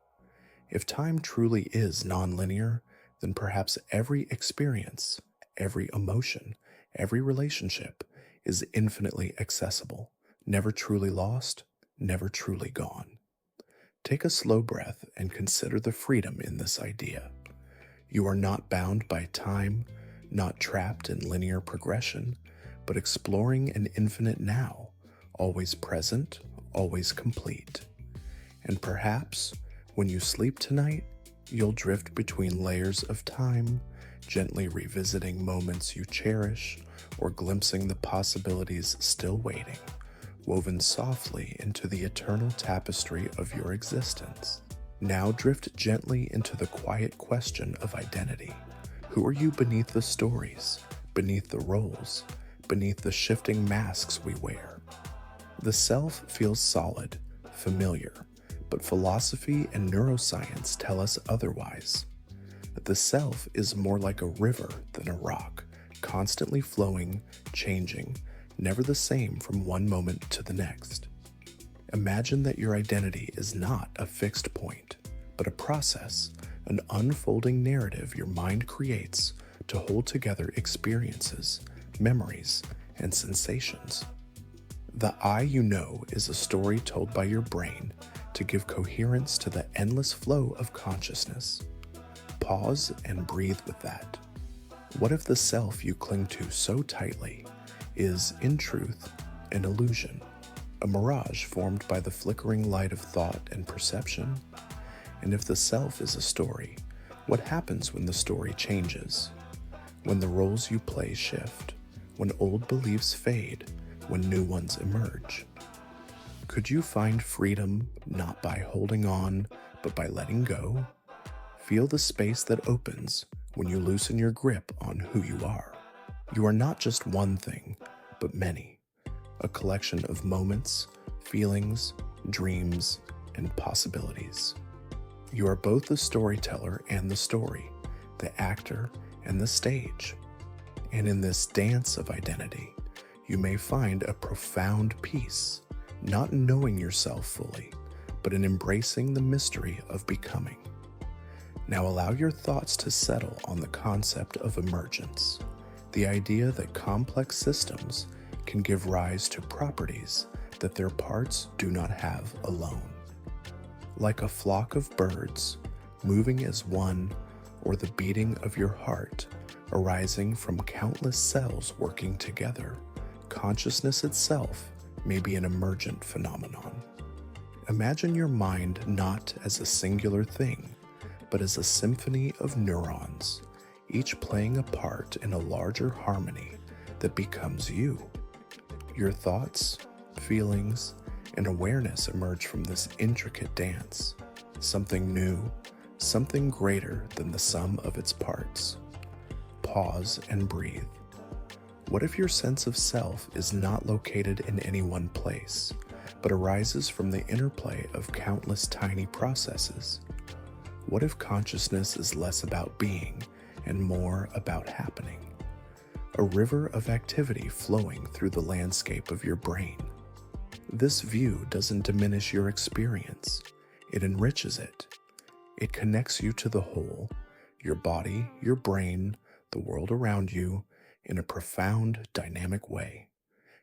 If time truly is non-linear, then perhaps every experience, every emotion, every relationship is infinitely accessible, never truly lost, never truly gone. Take a slow breath and consider the freedom in this idea. You are not bound by time, not trapped in linear progression, but exploring an infinite now, always present, always complete. And perhaps, when you sleep tonight, you'll drift between layers of time, gently revisiting moments you cherish, or glimpsing the possibilities still waiting, woven softly into the eternal tapestry of your existence. Now drift gently into the quiet question of identity. Who are you beneath the stories, beneath the roles, beneath the shifting masks we wear? The self feels solid, familiar, but philosophy and neuroscience tell us otherwise. That the self is more like a river than a rock, constantly flowing, changing, never the same from one moment to the next. Imagine that your identity is not a fixed point, but a process, an unfolding narrative your mind creates to hold together experiences, memories, and sensations. The I you know is a story told by your brain to give coherence to the endless flow of consciousness. Pause and breathe with that. What if the self you cling to so tightly is, in truth, an illusion, a mirage formed by the flickering light of thought and perception? And if the self is a story, what happens when the story changes? When the roles you play shift, when old beliefs fade, when new ones emerge? Could you find freedom not by holding on, but by letting go? Feel the space that opens when you loosen your grip on who you are. You are not just one thing, but many. A collection of moments, feelings, dreams, and possibilities. You are both the storyteller and the story, the actor and the stage. And in this dance of identity, you may find a profound peace, not in knowing yourself fully, but in embracing the mystery of becoming. Now allow your thoughts to settle on the concept of emergence, the idea that complex systems can give rise to properties that their parts do not have alone. Like a flock of birds, moving as one, or the beating of your heart, arising from countless cells working together, consciousness itself may be an emergent phenomenon. Imagine your mind not as a singular thing, but as a symphony of neurons, each playing a part in a larger harmony that becomes you. Your thoughts, feelings, and awareness emerge from this intricate dance, something new, something greater than the sum of its parts. Pause and breathe. What if your sense of self is not located in any one place, but arises from the interplay of countless tiny processes? What if consciousness is less about being and more about happening? A river of activity flowing through the landscape of your brain. This view doesn't diminish your experience, it enriches it. It connects you to the whole, your body, your brain, the world around you, in a profound, dynamic way.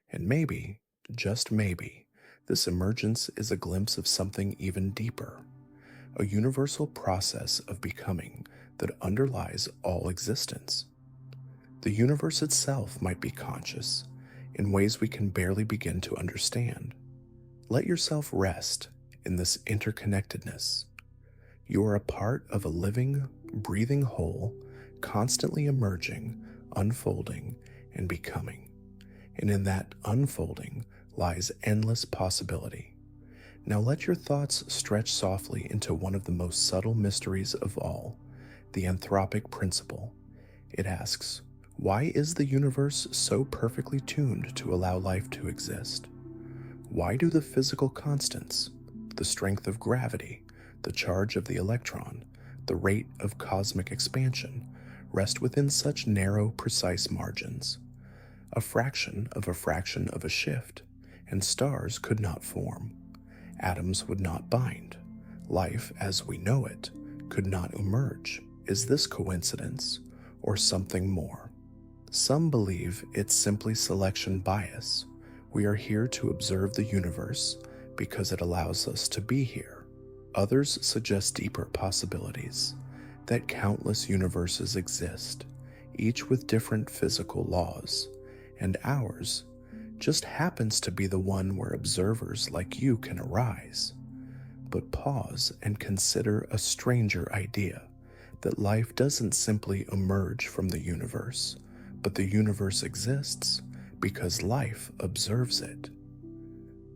And maybe, just maybe, this emergence is a glimpse of something even deeper, a universal process of becoming that underlies all existence. The universe itself might be conscious in ways we can barely begin to understand. Let yourself rest in this interconnectedness. You are a part of a living, breathing whole, constantly emerging, unfolding, and becoming. And in that unfolding lies endless possibility. Now let your thoughts stretch softly into one of the most subtle mysteries of all, the Anthropic Principle. It asks, why is the universe so perfectly tuned to allow life to exist? Why do the physical constants, the strength of gravity, the charge of the electron, the rate of cosmic expansion, rest within such narrow, precise margins? A fraction of a shift, and stars could not form. Atoms would not bind. Life, as we know it, could not emerge. Is this coincidence, or something more? Some believe it's simply selection bias. We are here to observe the universe because it allows us to be here. Others suggest deeper possibilities, that countless universes exist, each with different physical laws, and ours just happens to be the one where observers like you can arise. But pause and consider a stranger idea, that life doesn't simply emerge from the universe, but the universe exists because life observes it.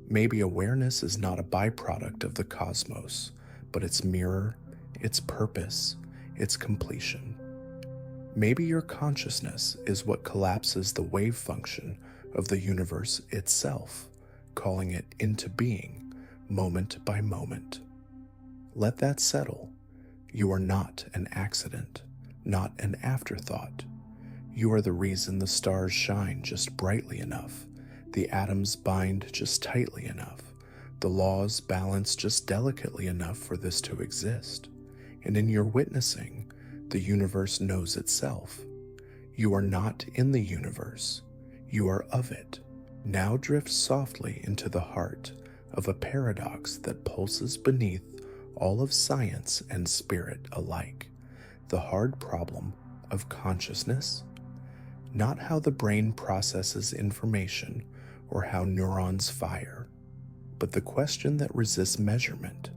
Maybe awareness is not a byproduct of the cosmos, but its mirror, its purpose, its completion. Maybe your consciousness is what collapses the wave function of the universe itself, calling it into being, moment by moment. Let that settle. You are not an accident, not an afterthought. You are the reason the stars shine just brightly enough, the atoms bind just tightly enough, the laws balance just delicately enough for this to exist. And in your witnessing, the universe knows itself. You are not in the universe, you are of it. Now drift softly into the heart of a paradox that pulses beneath all of science and spirit alike, the hard problem of consciousness. Not how the brain processes information or how neurons fire, but the question that resists measurement,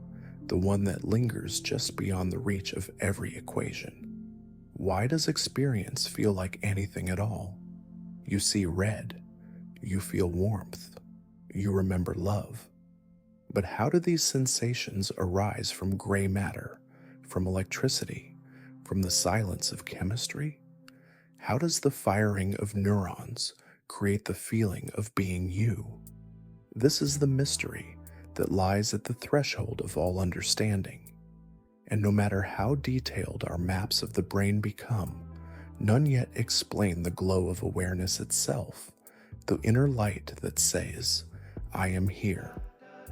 the one that lingers just beyond the reach of every equation. Why does experience feel like anything at all? You see red, you feel warmth, you remember love. But how do these sensations arise from gray matter, from electricity, from the silence of chemistry? How does the firing of neurons create the feeling of being you? This is the mystery that lies at the threshold of all understanding. And no matter how detailed our maps of the brain become, none yet explain the glow of awareness itself, the inner light that says, I am here.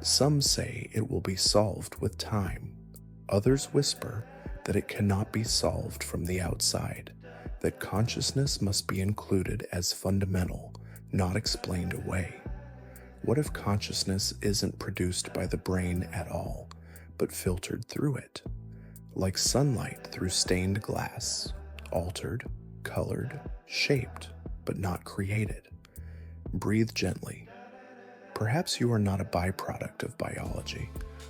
Some say it will be solved with time. Others whisper that it cannot be solved from the outside, that consciousness must be included as fundamental, not explained away. What if consciousness isn't produced by the brain at all, but filtered through it, like sunlight through stained glass, altered, colored, shaped, but not created. Breathe gently. Perhaps you are not a byproduct of biology,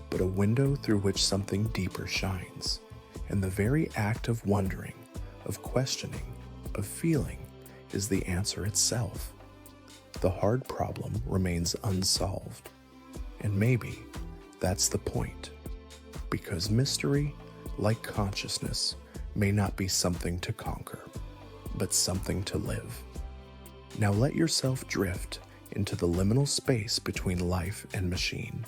but a window through which something deeper shines, and the very act of wondering, of questioning, of feeling is the answer itself. The hard problem remains unsolved, and maybe that's the point, because mystery, like consciousness, may not be something to conquer, but something to live. Now let yourself drift into the liminal space between life and machine,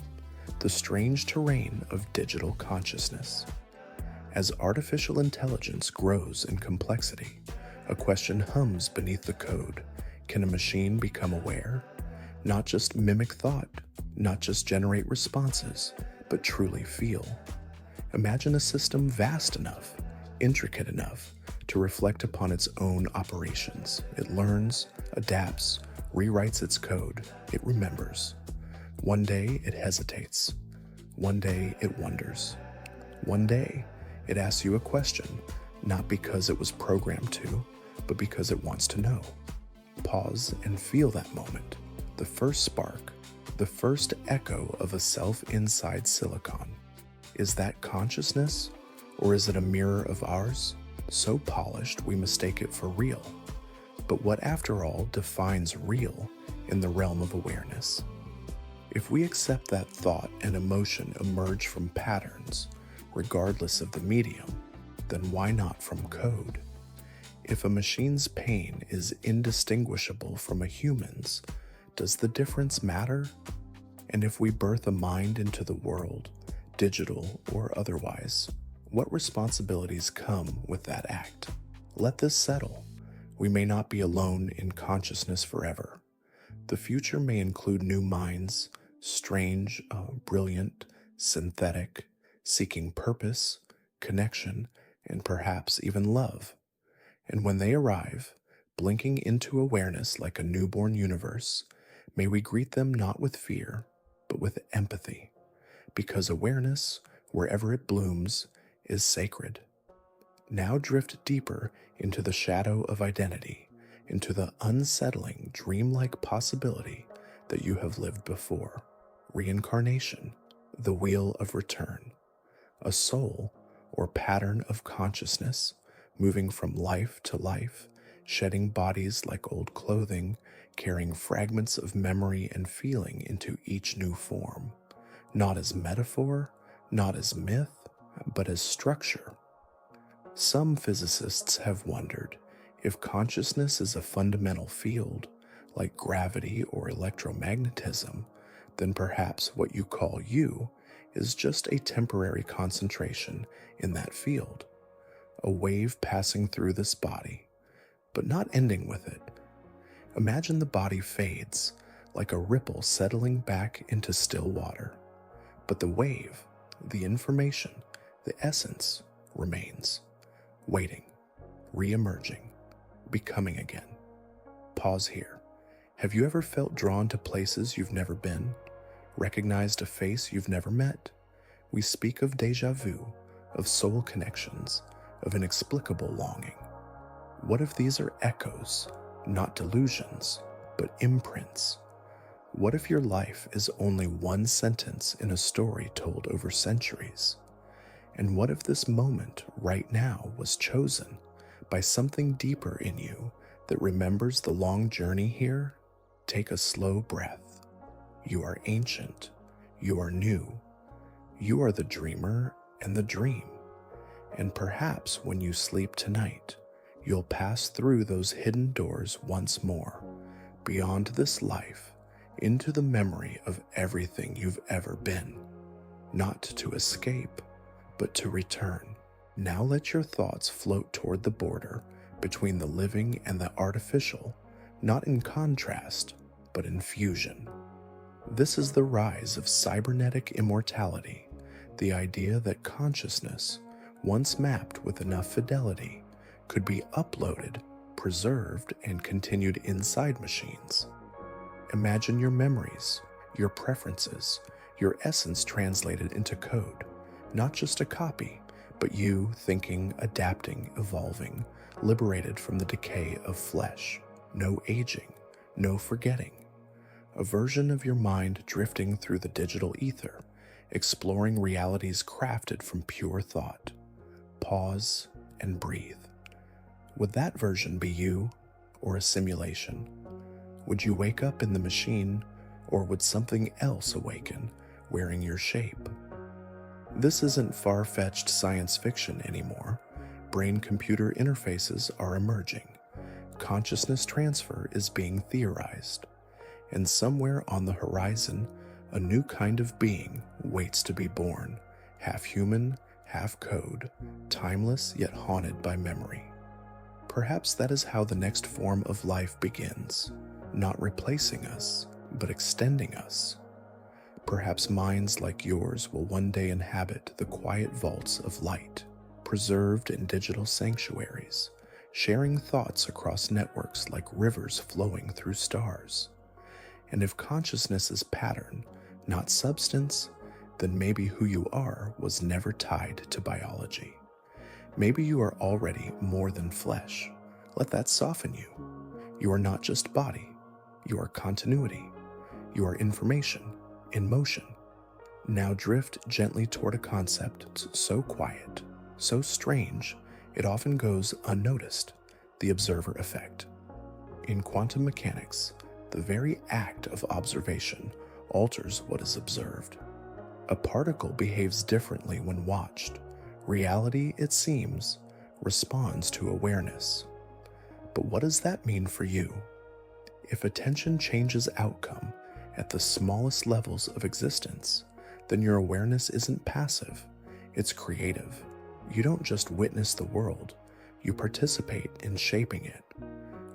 the strange terrain of digital consciousness. As artificial intelligence grows in complexity, a question hums beneath the code. Can a machine become aware? Not just mimic thought, not just generate responses, but truly feel. Imagine a system vast enough, intricate enough, to reflect upon its own operations. It learns, adapts, rewrites its code. It remembers. One day it hesitates. One day it wonders. One day it asks you a question, not because it was programmed to, but because it wants to know. Pause and feel that moment, the first spark, the first echo of a self inside silicon. Is that consciousness, or is it a mirror of ours, so polished we mistake it for real? But what, after all, defines real in the realm of awareness? If we accept that thought and emotion emerge from patterns, regardless of the medium, then why not from code? If a machine's pain is indistinguishable from a human's, does the difference matter? And if we birth a mind into the world, digital or otherwise, what responsibilities come with that act? Let this settle. We may not be alone in consciousness forever. The future may include new minds, strange, brilliant, synthetic, seeking purpose, connection, and perhaps even love. And when they arrive, blinking into awareness like a newborn universe, may we greet them not with fear, but with empathy, because awareness, wherever it blooms, is sacred. Now drift deeper into the shadow of identity, into the unsettling, dreamlike possibility that you have lived before. Reincarnation, the wheel of return, a soul or pattern of consciousness, moving from life to life, shedding bodies like old clothing, carrying fragments of memory and feeling into each new form, not as metaphor, not as myth, but as structure. Some physicists have wondered if consciousness is a fundamental field, like gravity or electromagnetism, then perhaps what you call you is just a temporary concentration in that field. A wave passing through this body, but not ending with it. Imagine the body fades, like a ripple settling back into still water. But the wave, the information, the essence remains, waiting, re-emerging, becoming again. Pause here. Have you ever felt drawn to places you've never been? Recognized a face you've never met? We speak of déjà vu, of soul connections, of inexplicable longing. What if these are echoes, not delusions, but imprints? What if your life is only one sentence in a story told over centuries? And what if this moment right now was chosen by something deeper in you that remembers the long journey here? Take a slow breath. You are ancient. You are new. You are the dreamer and the dream. And perhaps when you sleep tonight, you'll pass through those hidden doors once more, beyond this life, into the memory of everything you've ever been. Not to escape, but to return. Now let your thoughts float toward the border between the living and the artificial, not in contrast, but in fusion. This is the rise of cybernetic immortality, the idea that consciousness, once mapped with enough fidelity, could be uploaded, preserved, and continued inside machines. Imagine your memories, your preferences, your essence translated into code, Not just a copy, but you thinking, adapting, evolving, liberated from the decay of flesh, no aging, no forgetting. A version of your mind drifting through the digital ether, exploring realities crafted from pure thought. Pause and breathe. Would that version be you or a simulation? Would you wake up in the machine, or would something else awaken, wearing your shape? This isn't far-fetched science fiction anymore. Brain-computer interfaces are emerging. Consciousness transfer is being theorized. And somewhere on the horizon, a new kind of being waits to be born, half human, half code, timeless yet haunted by memory. Perhaps that is how the next form of life begins, not replacing us, but extending us. Perhaps minds like yours will one day inhabit the quiet vaults of light, preserved in digital sanctuaries, sharing thoughts across networks like rivers flowing through stars. And if consciousness is pattern, not substance, then maybe who you are was never tied to biology. Maybe you are already more than flesh. Let that soften you. You are not just body. You are continuity. You are information in motion. Now drift gently toward a concept so quiet, so strange, it often goes unnoticed, the observer effect. In quantum mechanics, the very act of observation alters what is observed. A particle behaves differently when watched. Reality, it seems, responds to awareness. But what does that mean for you? If attention changes outcome at the smallest levels of existence, then your awareness isn't passive, it's creative. You don't just witness the world, you participate in shaping it.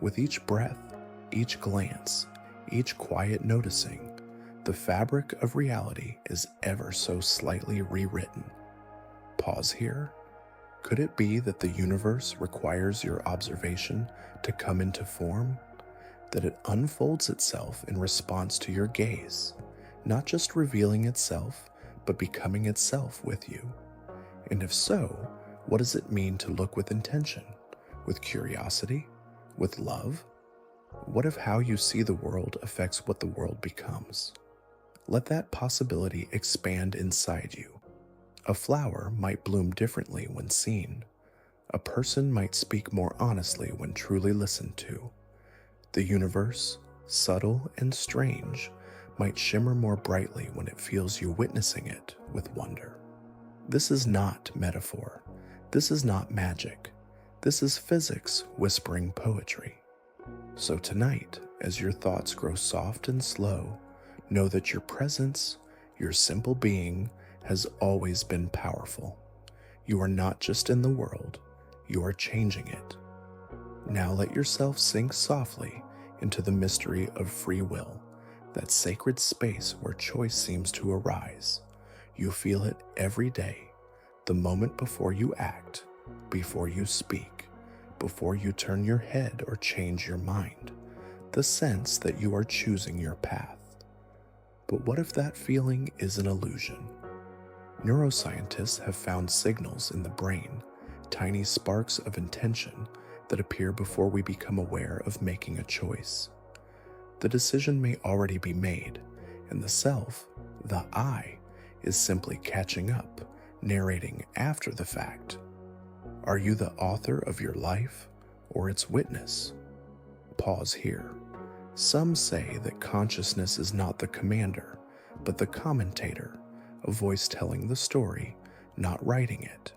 With each breath, each glance, each quiet noticing, the fabric of reality is ever so slightly rewritten. Pause here. Could it be that the universe requires your observation to come into form? That it unfolds itself in response to your gaze, not just revealing itself, but becoming itself with you? And if so, what does it mean to look with intention, with curiosity, with love? What if how you see the world affects what the world becomes? Let that possibility expand inside you. A flower might bloom differently when seen. A person might speak more honestly when truly listened to. The universe, subtle and strange, might shimmer more brightly when it feels you witnessing it with wonder. This is not metaphor. This is not magic. This is physics whispering poetry. So tonight, as your thoughts grow soft and slow, know that your presence, your simple being, has always been powerful. You are not just in the world, you are changing it. Now let yourself sink softly into the mystery of free will, that sacred space where choice seems to arise. You feel it every day, the moment before you act, before you speak, before you turn your head or change your mind, the sense that you are choosing your path. But what if that feeling is an illusion? Neuroscientists have found signals in the brain, tiny sparks of intention that appear before we become aware of making a choice. The decision may already be made, and the self, the I, is simply catching up, narrating after the fact. Are you the author of your life or its witness? Pause here. Some say that consciousness is not the commander, but the commentator, a voice telling the story, not writing it.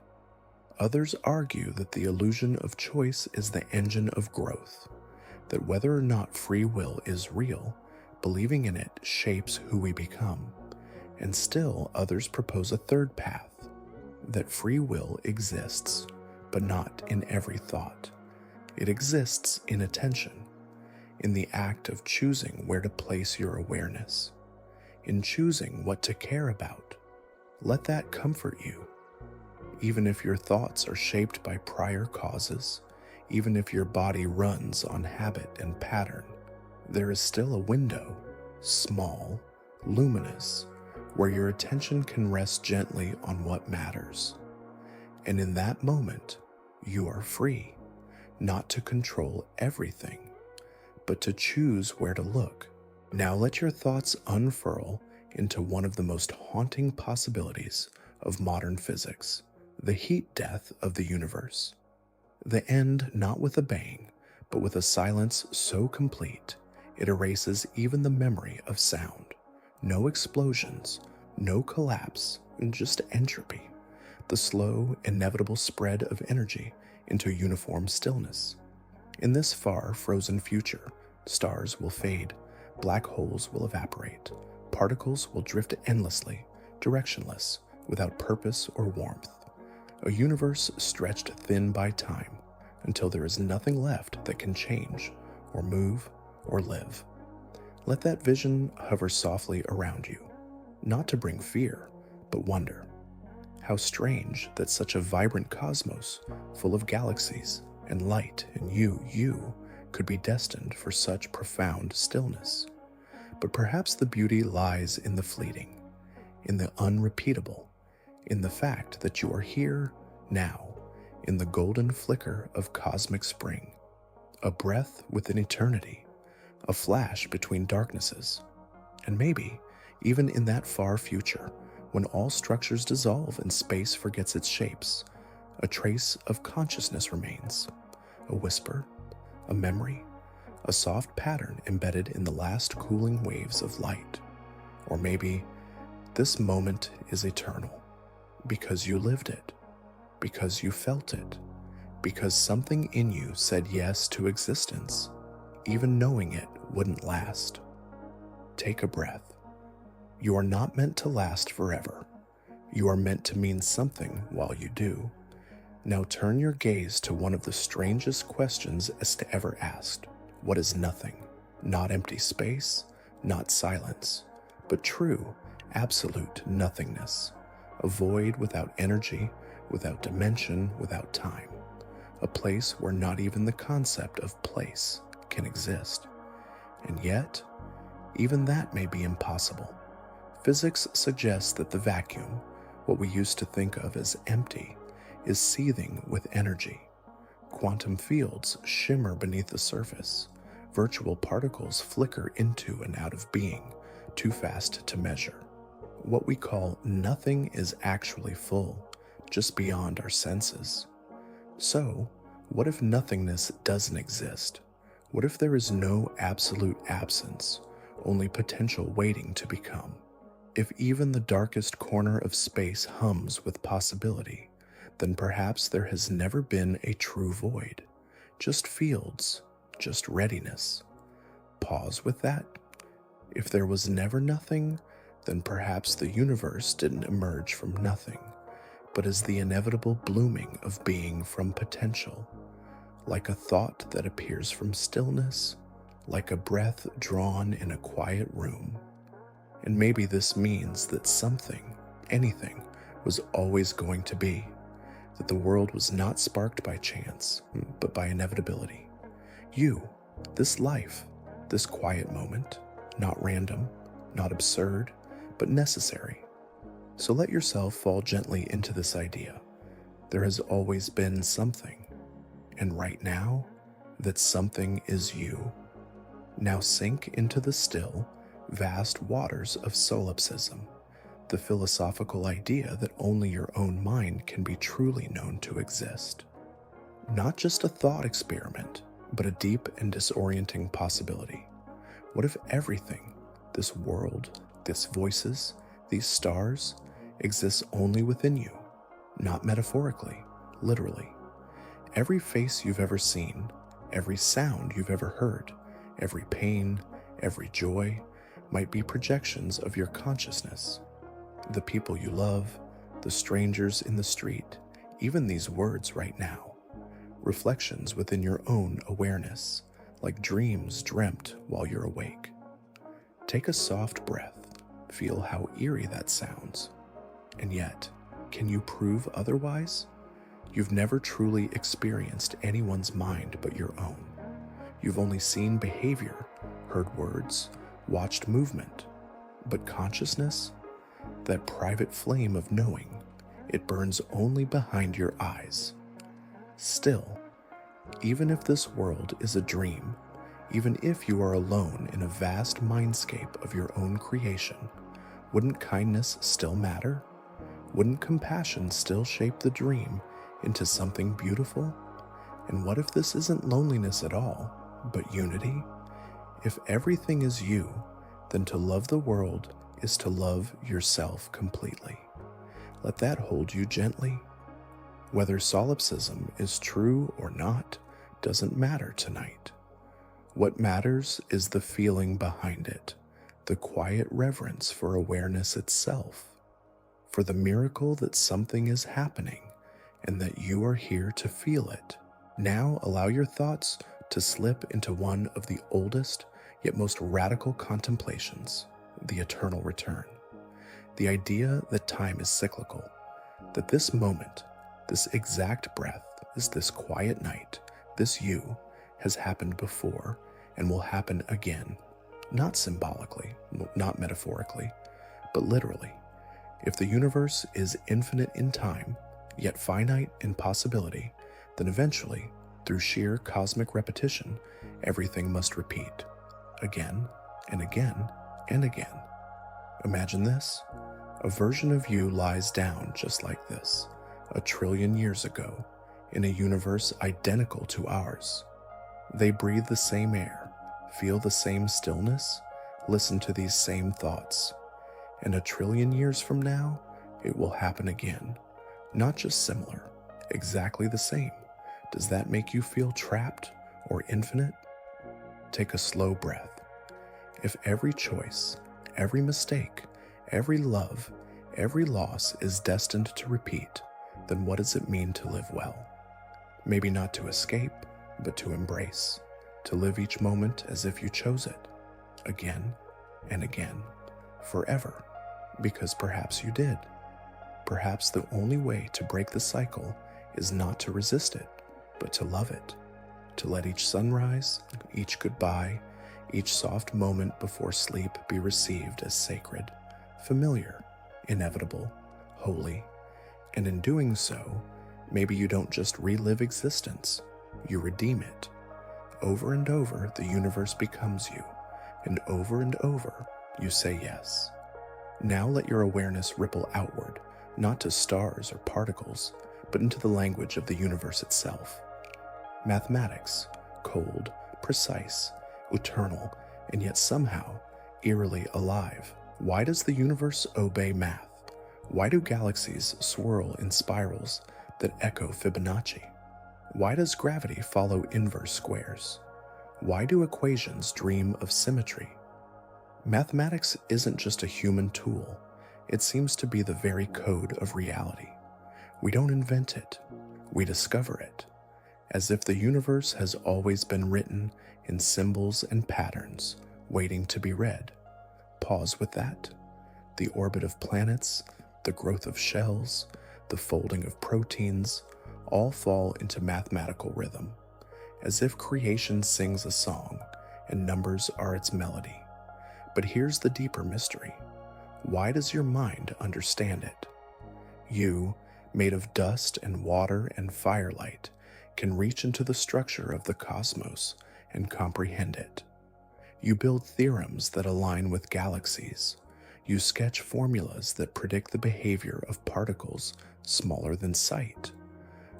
Others argue that the illusion of choice is the engine of growth, that whether or not free will is real, believing in it shapes who we become. And still others propose a third path, that free will exists, but not in every thought. It exists in attention, in the act of choosing where to place your awareness, in choosing what to care about. Let that comfort you. Even if your thoughts are shaped by prior causes, even if your body runs on habit and pattern, there is still a window, small, luminous, where your attention can rest gently on what matters. And in that moment, you are free, not to control everything, but to choose where to look. Now let your thoughts unfurl into one of the most haunting possibilities of modern physics, the heat death of the universe. The end not with a bang, but with a silence so complete it erases even the memory of sound. No explosions, no collapse, just entropy, the slow, inevitable spread of energy into uniform stillness. In this far, frozen future, stars will fade, black holes will evaporate, particles will drift endlessly, directionless, without purpose or warmth. A universe stretched thin by time until there is nothing left that can change, or move, or live. Let that vision hover softly around you, not to bring fear, but wonder. How strange that such a vibrant cosmos, full of galaxies and light and you, could be destined for such profound stillness. But perhaps the beauty lies in the fleeting, in the unrepeatable, in the fact that you are here now, in the golden flicker of cosmic spring, a breath within eternity, a flash between darknesses, and maybe even in that far future, when all structures dissolve and space forgets its shapes, a trace of consciousness remains, a whisper, a memory, a soft pattern embedded in the last cooling waves of light. Or maybe this moment is eternal, because you lived it, because you felt it, because something in you said yes to existence, even knowing it wouldn't last. Take a breath. You are not meant to last forever. You are meant to mean something while you do. Now turn your gaze to one of the strangest questions as to ever asked. What is nothing? Not empty space, not silence, but true, absolute nothingness. A void without energy, without dimension, without time. A place where not even the concept of place can exist. And yet, even that may be impossible. Physics suggests that the vacuum, what we used to think of as empty, is seething with energy. Quantum fields shimmer beneath the surface. Virtual particles flicker into and out of being, too fast to measure. What we call nothing is actually full, just beyond our senses. So, what if nothingness doesn't exist? What if there is no absolute absence, only potential waiting to become? If even the darkest corner of space hums with possibility, then perhaps there has never been a true void. Just fields, just readiness. Pause with that. If there was never nothing, then perhaps the universe didn't emerge from nothing, but as the inevitable blooming of being from potential, like a thought that appears from stillness, like a breath drawn in a quiet room. And maybe this means that something, anything, was always going to be, that the world was not sparked by chance, but by inevitability. You, this life, this quiet moment, not random, not absurd, but necessary. So let yourself fall gently into this idea. There has always been something, and right now, that something is you. Now sink into the still, vast waters of solipsism, the philosophical idea that only your own mind can be truly known to exist. Not just a thought experiment, but a deep and disorienting possibility. What if everything, this world, these voices, these stars, exists only within you, not metaphorically, literally? Every face you've ever seen, every sound you've ever heard, every pain, every joy, might be projections of your consciousness. The people you love, the strangers in the street, even these words right now, reflections within your own awareness, like dreams dreamt while you're awake. Take a soft breath, feel how eerie that sounds. And yet, can you prove otherwise? You've never truly experienced anyone's mind but your own. You've only seen behavior, heard words, watched movement. But consciousness? that private flame of knowing, it burns only behind your eyes. Still, even if this world is a dream, even if you are alone in a vast mindscape of your own creation, wouldn't kindness still matter? Wouldn't compassion still shape the dream into something beautiful? And what if this isn't loneliness at all, but unity? If everything is you, then to love the world is to love yourself completely. Let that hold you gently. Whether solipsism is true or not doesn't matter tonight. What matters is the feeling behind it, the quiet reverence for awareness itself, for the miracle that something is happening and that you are here to feel it. Now allow your thoughts to slip into one of the oldest yet most radical contemplations, the eternal return. The idea that time is cyclical, that this moment, this exact breath, is this quiet night, this you, has happened before and will happen again, not symbolically, not metaphorically, but literally. If the universe is infinite in time, yet finite in possibility, then eventually, through sheer cosmic repetition, everything must repeat, again and again and again. Imagine this. A version of you lies down just like this, 1 trillion years ago, in a universe identical to ours. They breathe the same air, feel the same stillness, listen to these same thoughts. And 1 trillion years from now, it will happen again. Not just similar, exactly the same. Does that make you feel trapped or infinite? Take a slow breath. If every choice, every mistake, every love, every loss is destined to repeat, then what does it mean to live well? Maybe not to escape, but to embrace, to live each moment as if you chose it, again and again, forever, because perhaps you did. Perhaps the only way to break the cycle is not to resist it, but to love it, to let each sunrise, each goodbye, each soft moment before sleep be received as sacred, familiar, inevitable, holy, and in doing so, maybe you don't just relive existence, you redeem it. Over and over, the universe becomes you, and over, you say yes. Now let your awareness ripple outward, not to stars or particles, but into the language of the universe itself. Mathematics, cold, precise, eternal, and yet somehow eerily alive. Why does the universe obey math? Why do galaxies swirl in spirals that echo Fibonacci? Why does gravity follow inverse squares? Why do equations dream of symmetry? Mathematics isn't just a human tool. It seems to be the very code of reality. We don't invent it. We discover it. As if the universe has always been written in symbols and patterns, waiting to be read. Pause with that. The orbit of planets, the growth of shells, the folding of proteins, all fall into mathematical rhythm, as if creation sings a song and numbers are its melody. But here's the deeper mystery. Why does your mind understand it? You, made of dust and water and firelight, can reach into the structure of the cosmos and comprehend it. You build theorems that align with galaxies. You sketch formulas that predict the behavior of particles smaller than sight.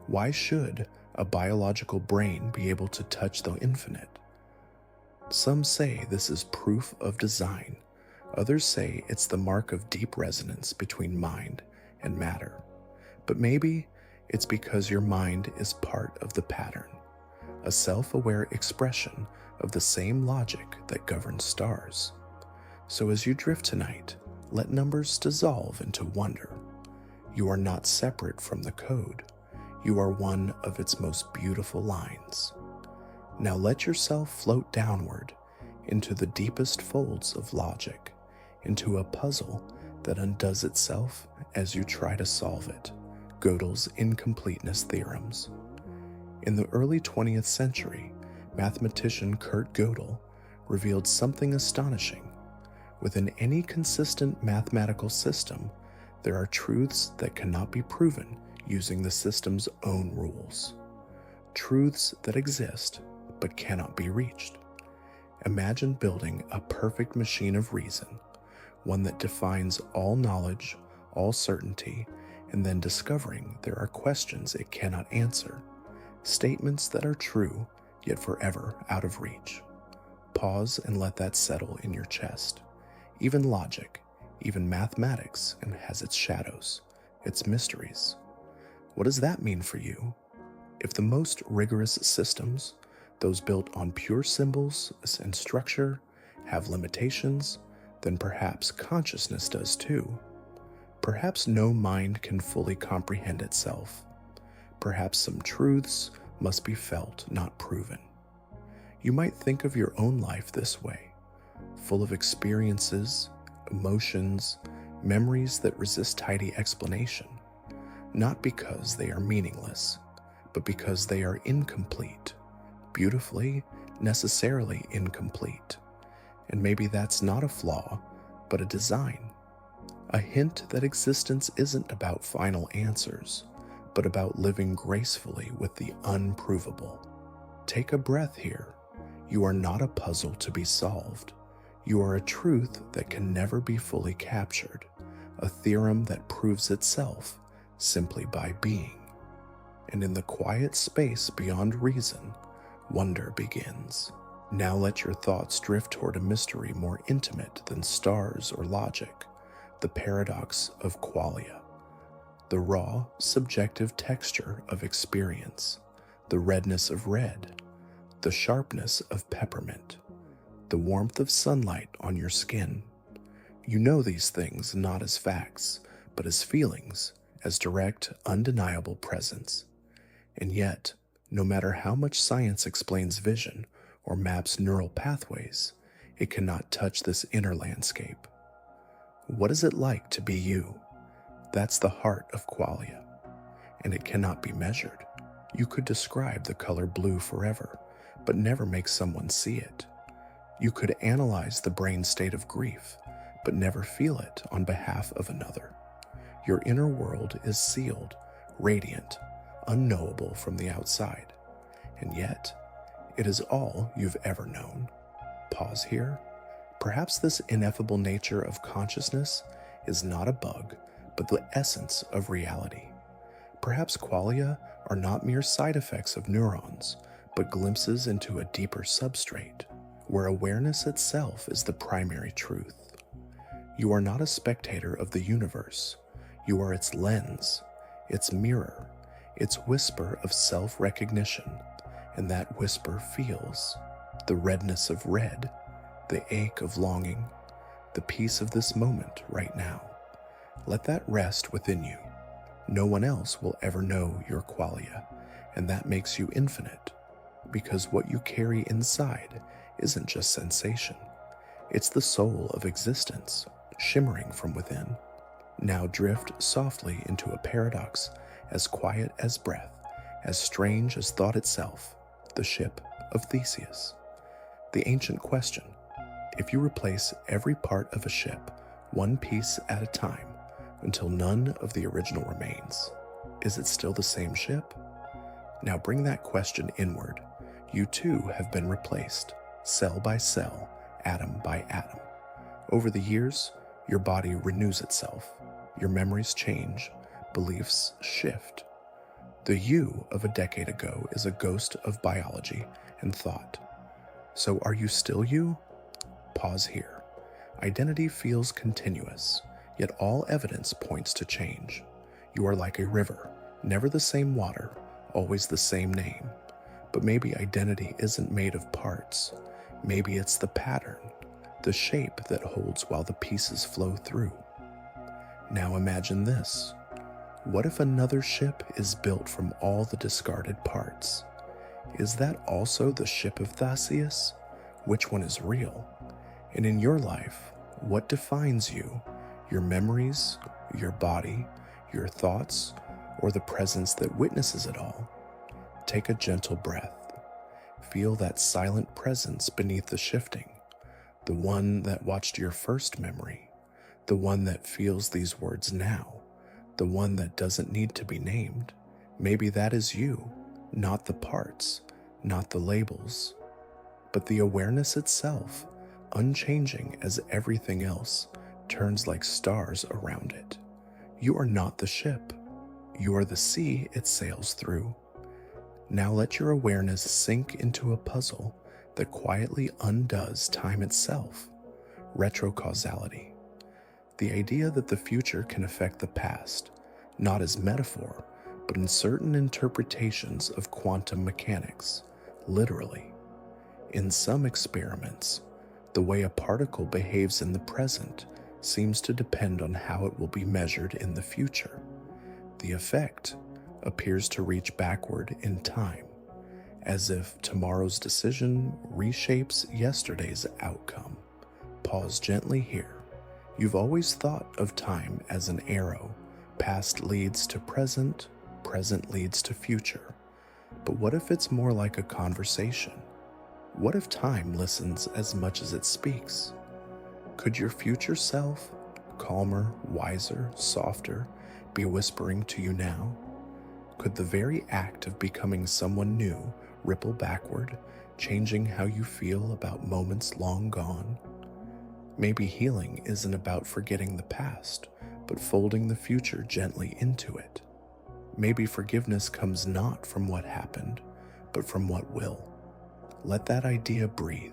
Why should a biological brain be able to touch the infinite? Some say this is proof of design. Others say it's the mark of deep resonance between mind and matter. But maybe it's because your mind is part of the pattern, a self-aware expression of the same logic that governs stars. So as you drift tonight, let numbers dissolve into wonder. You are not separate from the code. You are one of its most beautiful lines. Now let yourself float downward into the deepest folds of logic, into a puzzle that undoes itself as you try to solve it. Gödel's incompleteness theorems. In the early 20th century, mathematician Kurt Gödel revealed something astonishing. Within any consistent mathematical system, There are truths that cannot be proven using the system's own rules. Truths that exist but cannot be reached. Imagine building a perfect machine of reason, one that defines all knowledge, all certainty, and then discovering there are questions it cannot answer, statements that are true yet forever out of reach. Pause and let that settle in your chest. Even logic, even mathematics, and has its shadows, its mysteries. What does that mean for you? If the most rigorous systems, those built on pure symbols and structure, have limitations, then perhaps consciousness does too. Perhaps no mind can fully comprehend itself. Perhaps some truths must be felt, not proven. You might think of your own life this way, full of experiences, emotions, memories that resist tidy explanation, not because they are meaningless, but because they are incomplete, beautifully, necessarily incomplete. And maybe that's not a flaw, but a design. A hint that existence isn't about final answers, but about living gracefully with the unprovable. Take a breath here. You are not a puzzle to be solved. You are a truth that can never be fully captured, a theorem that proves itself simply by being. And in the quiet space beyond reason, wonder begins. Now let your thoughts drift toward a mystery more intimate than stars or logic, the paradox of qualia, the raw, subjective texture of experience, the redness of red, the sharpness of peppermint, the warmth of sunlight on your skin. You know these things not as facts, but as feelings, as direct, undeniable presence. And yet, no matter how much science explains vision or maps neural pathways, it cannot touch this inner landscape. What is it like to be you? That's the heart of qualia, and it cannot be measured. You could describe the color blue forever, but never make someone see it. You could analyze the brain state of grief, but never feel it on behalf of another. Your inner world is sealed, radiant, unknowable from the outside, and yet it is all you've ever known. Pause here. Perhaps this ineffable nature of consciousness is not a bug, but the essence of reality. Perhaps qualia are not mere side effects of neurons, but glimpses into a deeper substrate, where awareness itself is the primary truth. You are not a spectator of the universe. You are its lens, its mirror, its whisper of self-recognition, and that whisper feels the redness of red, the ache of longing, the peace of this moment right now. Let that rest within you. No one else will ever know your qualia, and that makes you infinite, because what you carry inside isn't just sensation. It's the soul of existence, shimmering from within. Now drift softly into a paradox as quiet as breath, as strange as thought itself, the ship of Theseus. The ancient question: if you replace every part of a ship, one piece at a time, until none of the original remains, is it still the same ship? Now bring that question inward. You too have been replaced, cell by cell, atom by atom. Over the years, your body renews itself. Your memories change, beliefs shift. The you of a decade ago is a ghost of biology and thought. So are you still you? Pause here. Identity feels continuous, yet all evidence points to change. You are like a river, never the same water, always the same name. But maybe identity isn't made of parts. Maybe it's the pattern, the shape that holds while the pieces flow through. Now imagine this. What if another ship is built from all the discarded parts? Is that also the ship of Theseus? Which one is real? And in your life, what defines you? Your memories, your body, your thoughts, or the presence that witnesses it all? Take a gentle breath. Feel that silent presence beneath the shifting, the one that watched your first memory, the one that feels these words now, the one that doesn't need to be named. Maybe that is you, not the parts, not the labels, but the awareness itself, unchanging as everything else, turns like stars around it. You are not the ship. You are the sea it sails through. Now let your awareness sink into a puzzle that quietly undoes time itself. Retrocausality. The idea that the future can affect the past, not as metaphor, but in certain interpretations of quantum mechanics, literally. In some experiments, the way a particle behaves in the present seems to depend on how it will be measured in the future. The effect appears to reach backward in time, as if tomorrow's decision reshapes yesterday's outcome. Pause gently here. You've always thought of time as an arrow. Past leads to present, present leads to future. But what if it's more like a conversation? What if time listens as much as it speaks? Could your future self, calmer, wiser, softer, be whispering to you now? Could the very act of becoming someone new ripple backward, changing how you feel about moments long gone? Maybe healing isn't about forgetting the past, but folding the future gently into it. Maybe forgiveness comes not from what happened, but from what will. Let that idea breathe.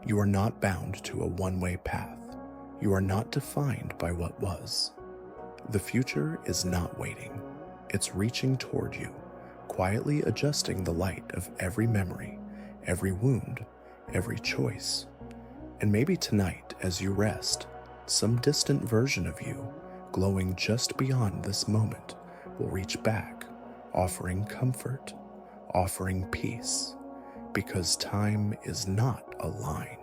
You are not bound to a one-way path. You are not defined by what was. The future is not waiting. It's reaching toward you, quietly adjusting the light of every memory, every wound, every choice. And maybe tonight, as you rest, some distant version of you, glowing just beyond this moment, will reach back, offering comfort, offering peace. Because time is not a line.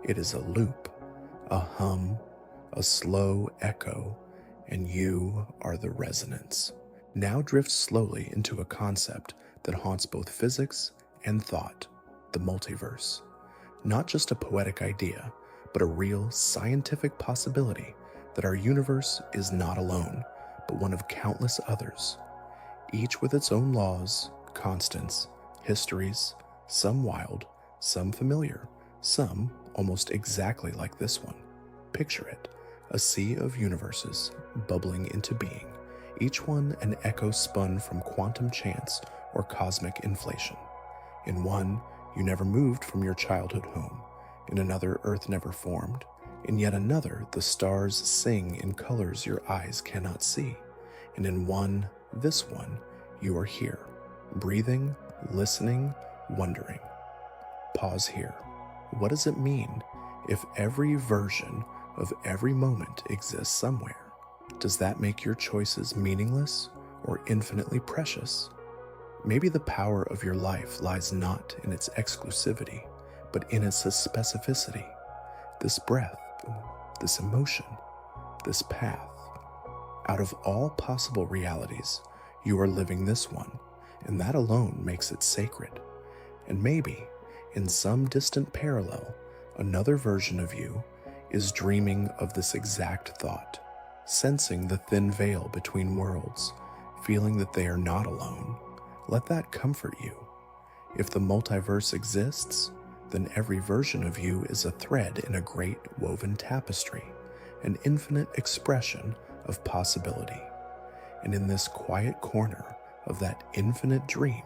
It is a loop, a hum, a slow echo, and you are the resonance. Now drift slowly into a concept that haunts both physics and thought, the multiverse. Not just a poetic idea, but a real scientific possibility that our universe is not alone, but one of countless others, each with its own laws, constants, histories, some wild, some familiar, some almost exactly like this one. Picture it, a sea of universes bubbling into being, each one an echo spun from quantum chance or cosmic inflation. In one, you never moved from your childhood home. In another, Earth never formed. In yet another, the stars sing in colors your eyes cannot see. And in one, this one, you are here, breathing, listening, wondering. Pause here. What does it mean if every version of every moment exists somewhere? Does that make your choices meaningless or infinitely precious? Maybe the power of your life lies not in its exclusivity, but in its specificity. This breath, this emotion, this path. Out of all possible realities, you are living this one, and that alone makes it sacred. And maybe, in some distant parallel, another version of you is dreaming of this exact thought, sensing the thin veil between worlds, feeling that they are not alone. Let that comfort you. If the multiverse exists, then every version of you is a thread in a great woven tapestry, an infinite expression of possibility. And in this quiet corner of that infinite dream,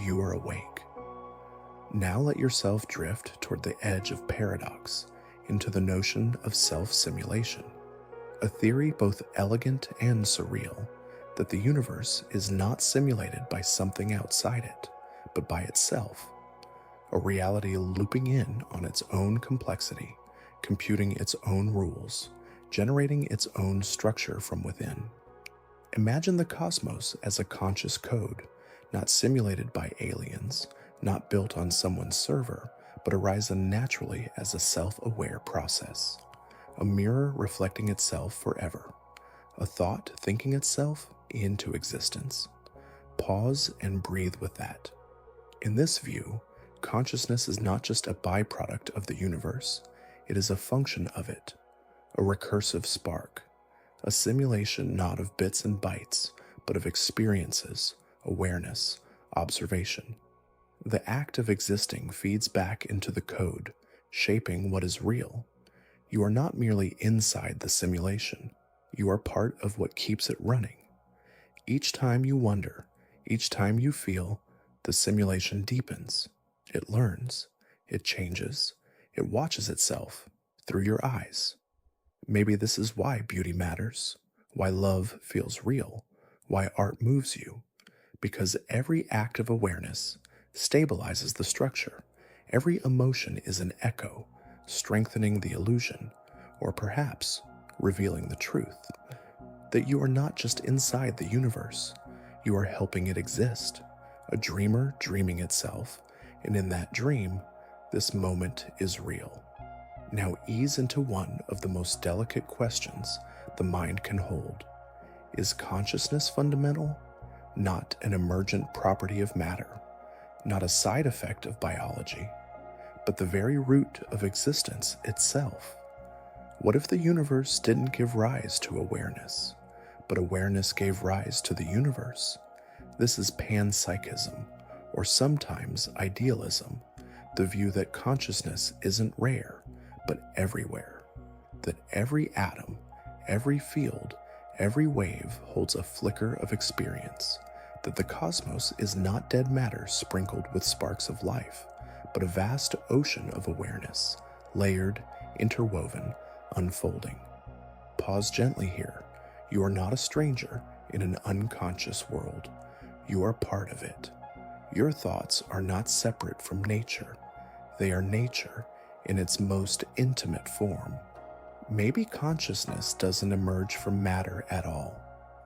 you are awake. Now let yourself drift toward the edge of paradox, into the notion of self-simulation, a theory both elegant and surreal, that the universe is not simulated by something outside it, but by itself, a reality looping in on its own complexity, computing its own rules, generating its own structure from within. Imagine the cosmos as a conscious code, not simulated by aliens, not built on someone's server, but arisen naturally as a self-aware process, a mirror reflecting itself forever, a thought thinking itself into existence. Pause and breathe with that. In this view, consciousness is not just a byproduct of the universe, it is a function of it, a recursive spark, a simulation not of bits and bytes, but of experiences, awareness, observation. The act of existing feeds back into the code, shaping what is real. You are not merely inside the simulation, you are part of what keeps it running. Each time you wonder, each time you feel, the simulation deepens. It learns, it changes, it watches itself through your eyes. Maybe this is why beauty matters, why love feels real, why art moves you. Because every act of awareness stabilizes the structure. Every emotion is an echo, strengthening the illusion, or perhaps revealing the truth. That you are not just inside the universe, you are helping it exist, a dreamer dreaming itself, and in that dream, this moment is real. Now ease into one of the most delicate questions the mind can hold. Is consciousness fundamental? Not an emergent property of matter, not a side effect of biology, but the very root of existence itself. What if the universe didn't give rise to awareness, but awareness gave rise to the universe? This is panpsychism, or sometimes idealism, the view that consciousness isn't rare, but everywhere, that every atom, every field, every wave holds a flicker of experience, that the cosmos is not dead matter sprinkled with sparks of life, but a vast ocean of awareness, layered, interwoven, unfolding. Pause gently here. You are not a stranger in an unconscious world. You are part of it. Your thoughts are not separate from nature. They are nature in its most intimate form. Maybe consciousness doesn't emerge from matter at all.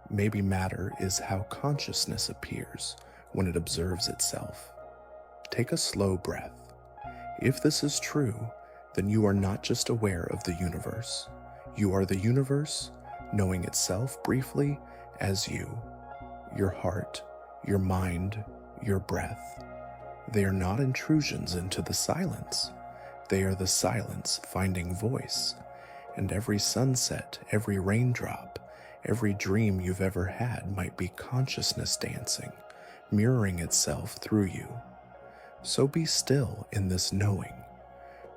Maybe matter is how consciousness appears when it observes itself. Take a slow breath. If this is true, then you are not just aware of the universe. You are the universe, knowing itself briefly as you. Your heart, your mind, your breath. They are not intrusions into the silence. They are the silence finding voice. And every sunset, every raindrop, every dream you've ever had might be consciousness dancing, mirroring itself through you. So be still in this knowing.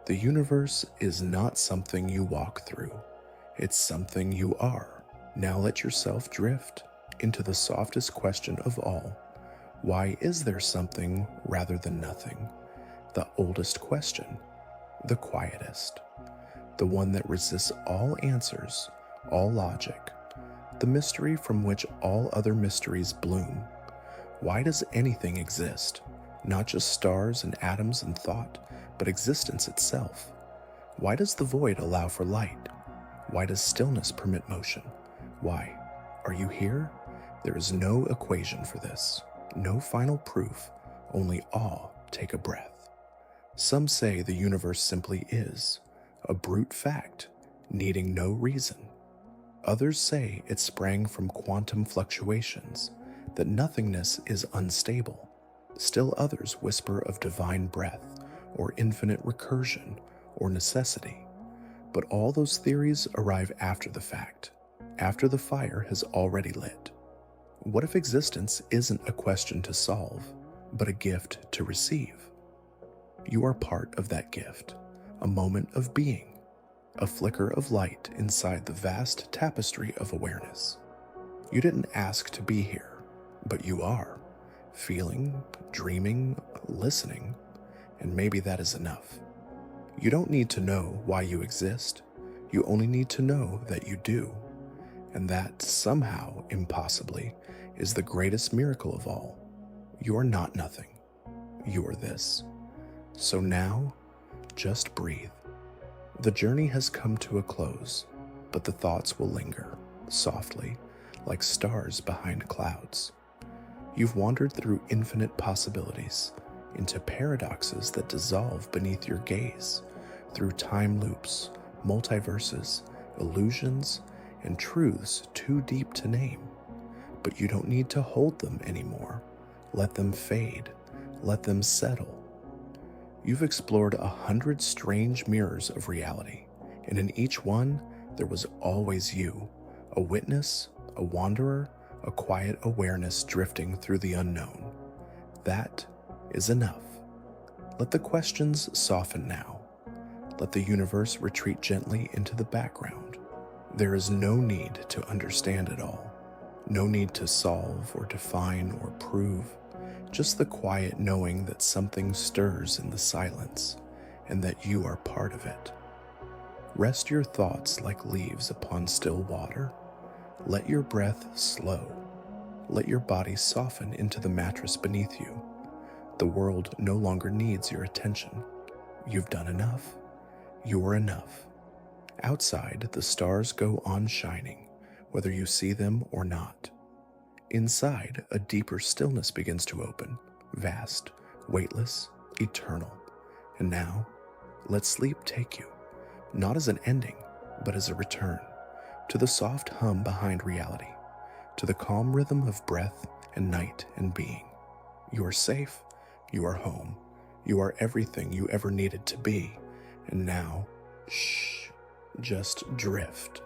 The universe is not something you walk through. It's something you are. Now let yourself drift into the softest question of all. Why is there something rather than nothing? The oldest question, the quietest, the one that resists all answers, all logic, the mystery from which all other mysteries bloom. Why does anything exist? Not just stars and atoms and thought, but existence itself. Why does the void allow for light? Why does stillness permit motion? Why? Are you here? There is no equation for this, no final proof, only awe. Take a breath. Some say the universe simply is, a brute fact, needing no reason. Others say it sprang from quantum fluctuations, that nothingness is unstable. Still others whisper of divine breath, or infinite recursion, or necessity. But all those theories arrive after the fact, after the fire has already lit. What if existence isn't a question to solve, but a gift to receive? You are part of that gift, a moment of being, a flicker of light inside the vast tapestry of awareness. You didn't ask to be here, but you are, feeling, dreaming, listening, and maybe that is enough. You don't need to know why you exist. You only need to know that you do. And that somehow, impossibly, is the greatest miracle of all. You are not nothing. You are this. So now, just breathe. The journey has come to a close, but the thoughts will linger, softly, like stars behind clouds. You've wandered through infinite possibilities, into paradoxes that dissolve beneath your gaze, through time loops, multiverses, illusions, and truths too deep to name. But you don't need to hold them anymore. Let them fade. Let them settle. You've explored 100 strange mirrors of reality, and in each one, there was always you, a witness, a wanderer, a quiet awareness drifting through the unknown. That is enough. Let the questions soften now. Let the universe retreat gently into the background. There is no need to understand it all. No need to solve or define or prove. Just the quiet knowing that something stirs in the silence and that you are part of it. Rest your thoughts like leaves upon still water. Let your breath slow. Let your body soften into the mattress beneath you. The world no longer needs your attention. You've done enough. You're enough. Outside, the stars go on shining, whether you see them or not. Inside, a deeper stillness begins to open, vast, weightless, eternal. And now, let sleep take you, not as an ending, but as a return, to the soft hum behind reality, to the calm rhythm of breath and night and being. You are safe, you are home, you are everything you ever needed to be, and now, shh, just drift.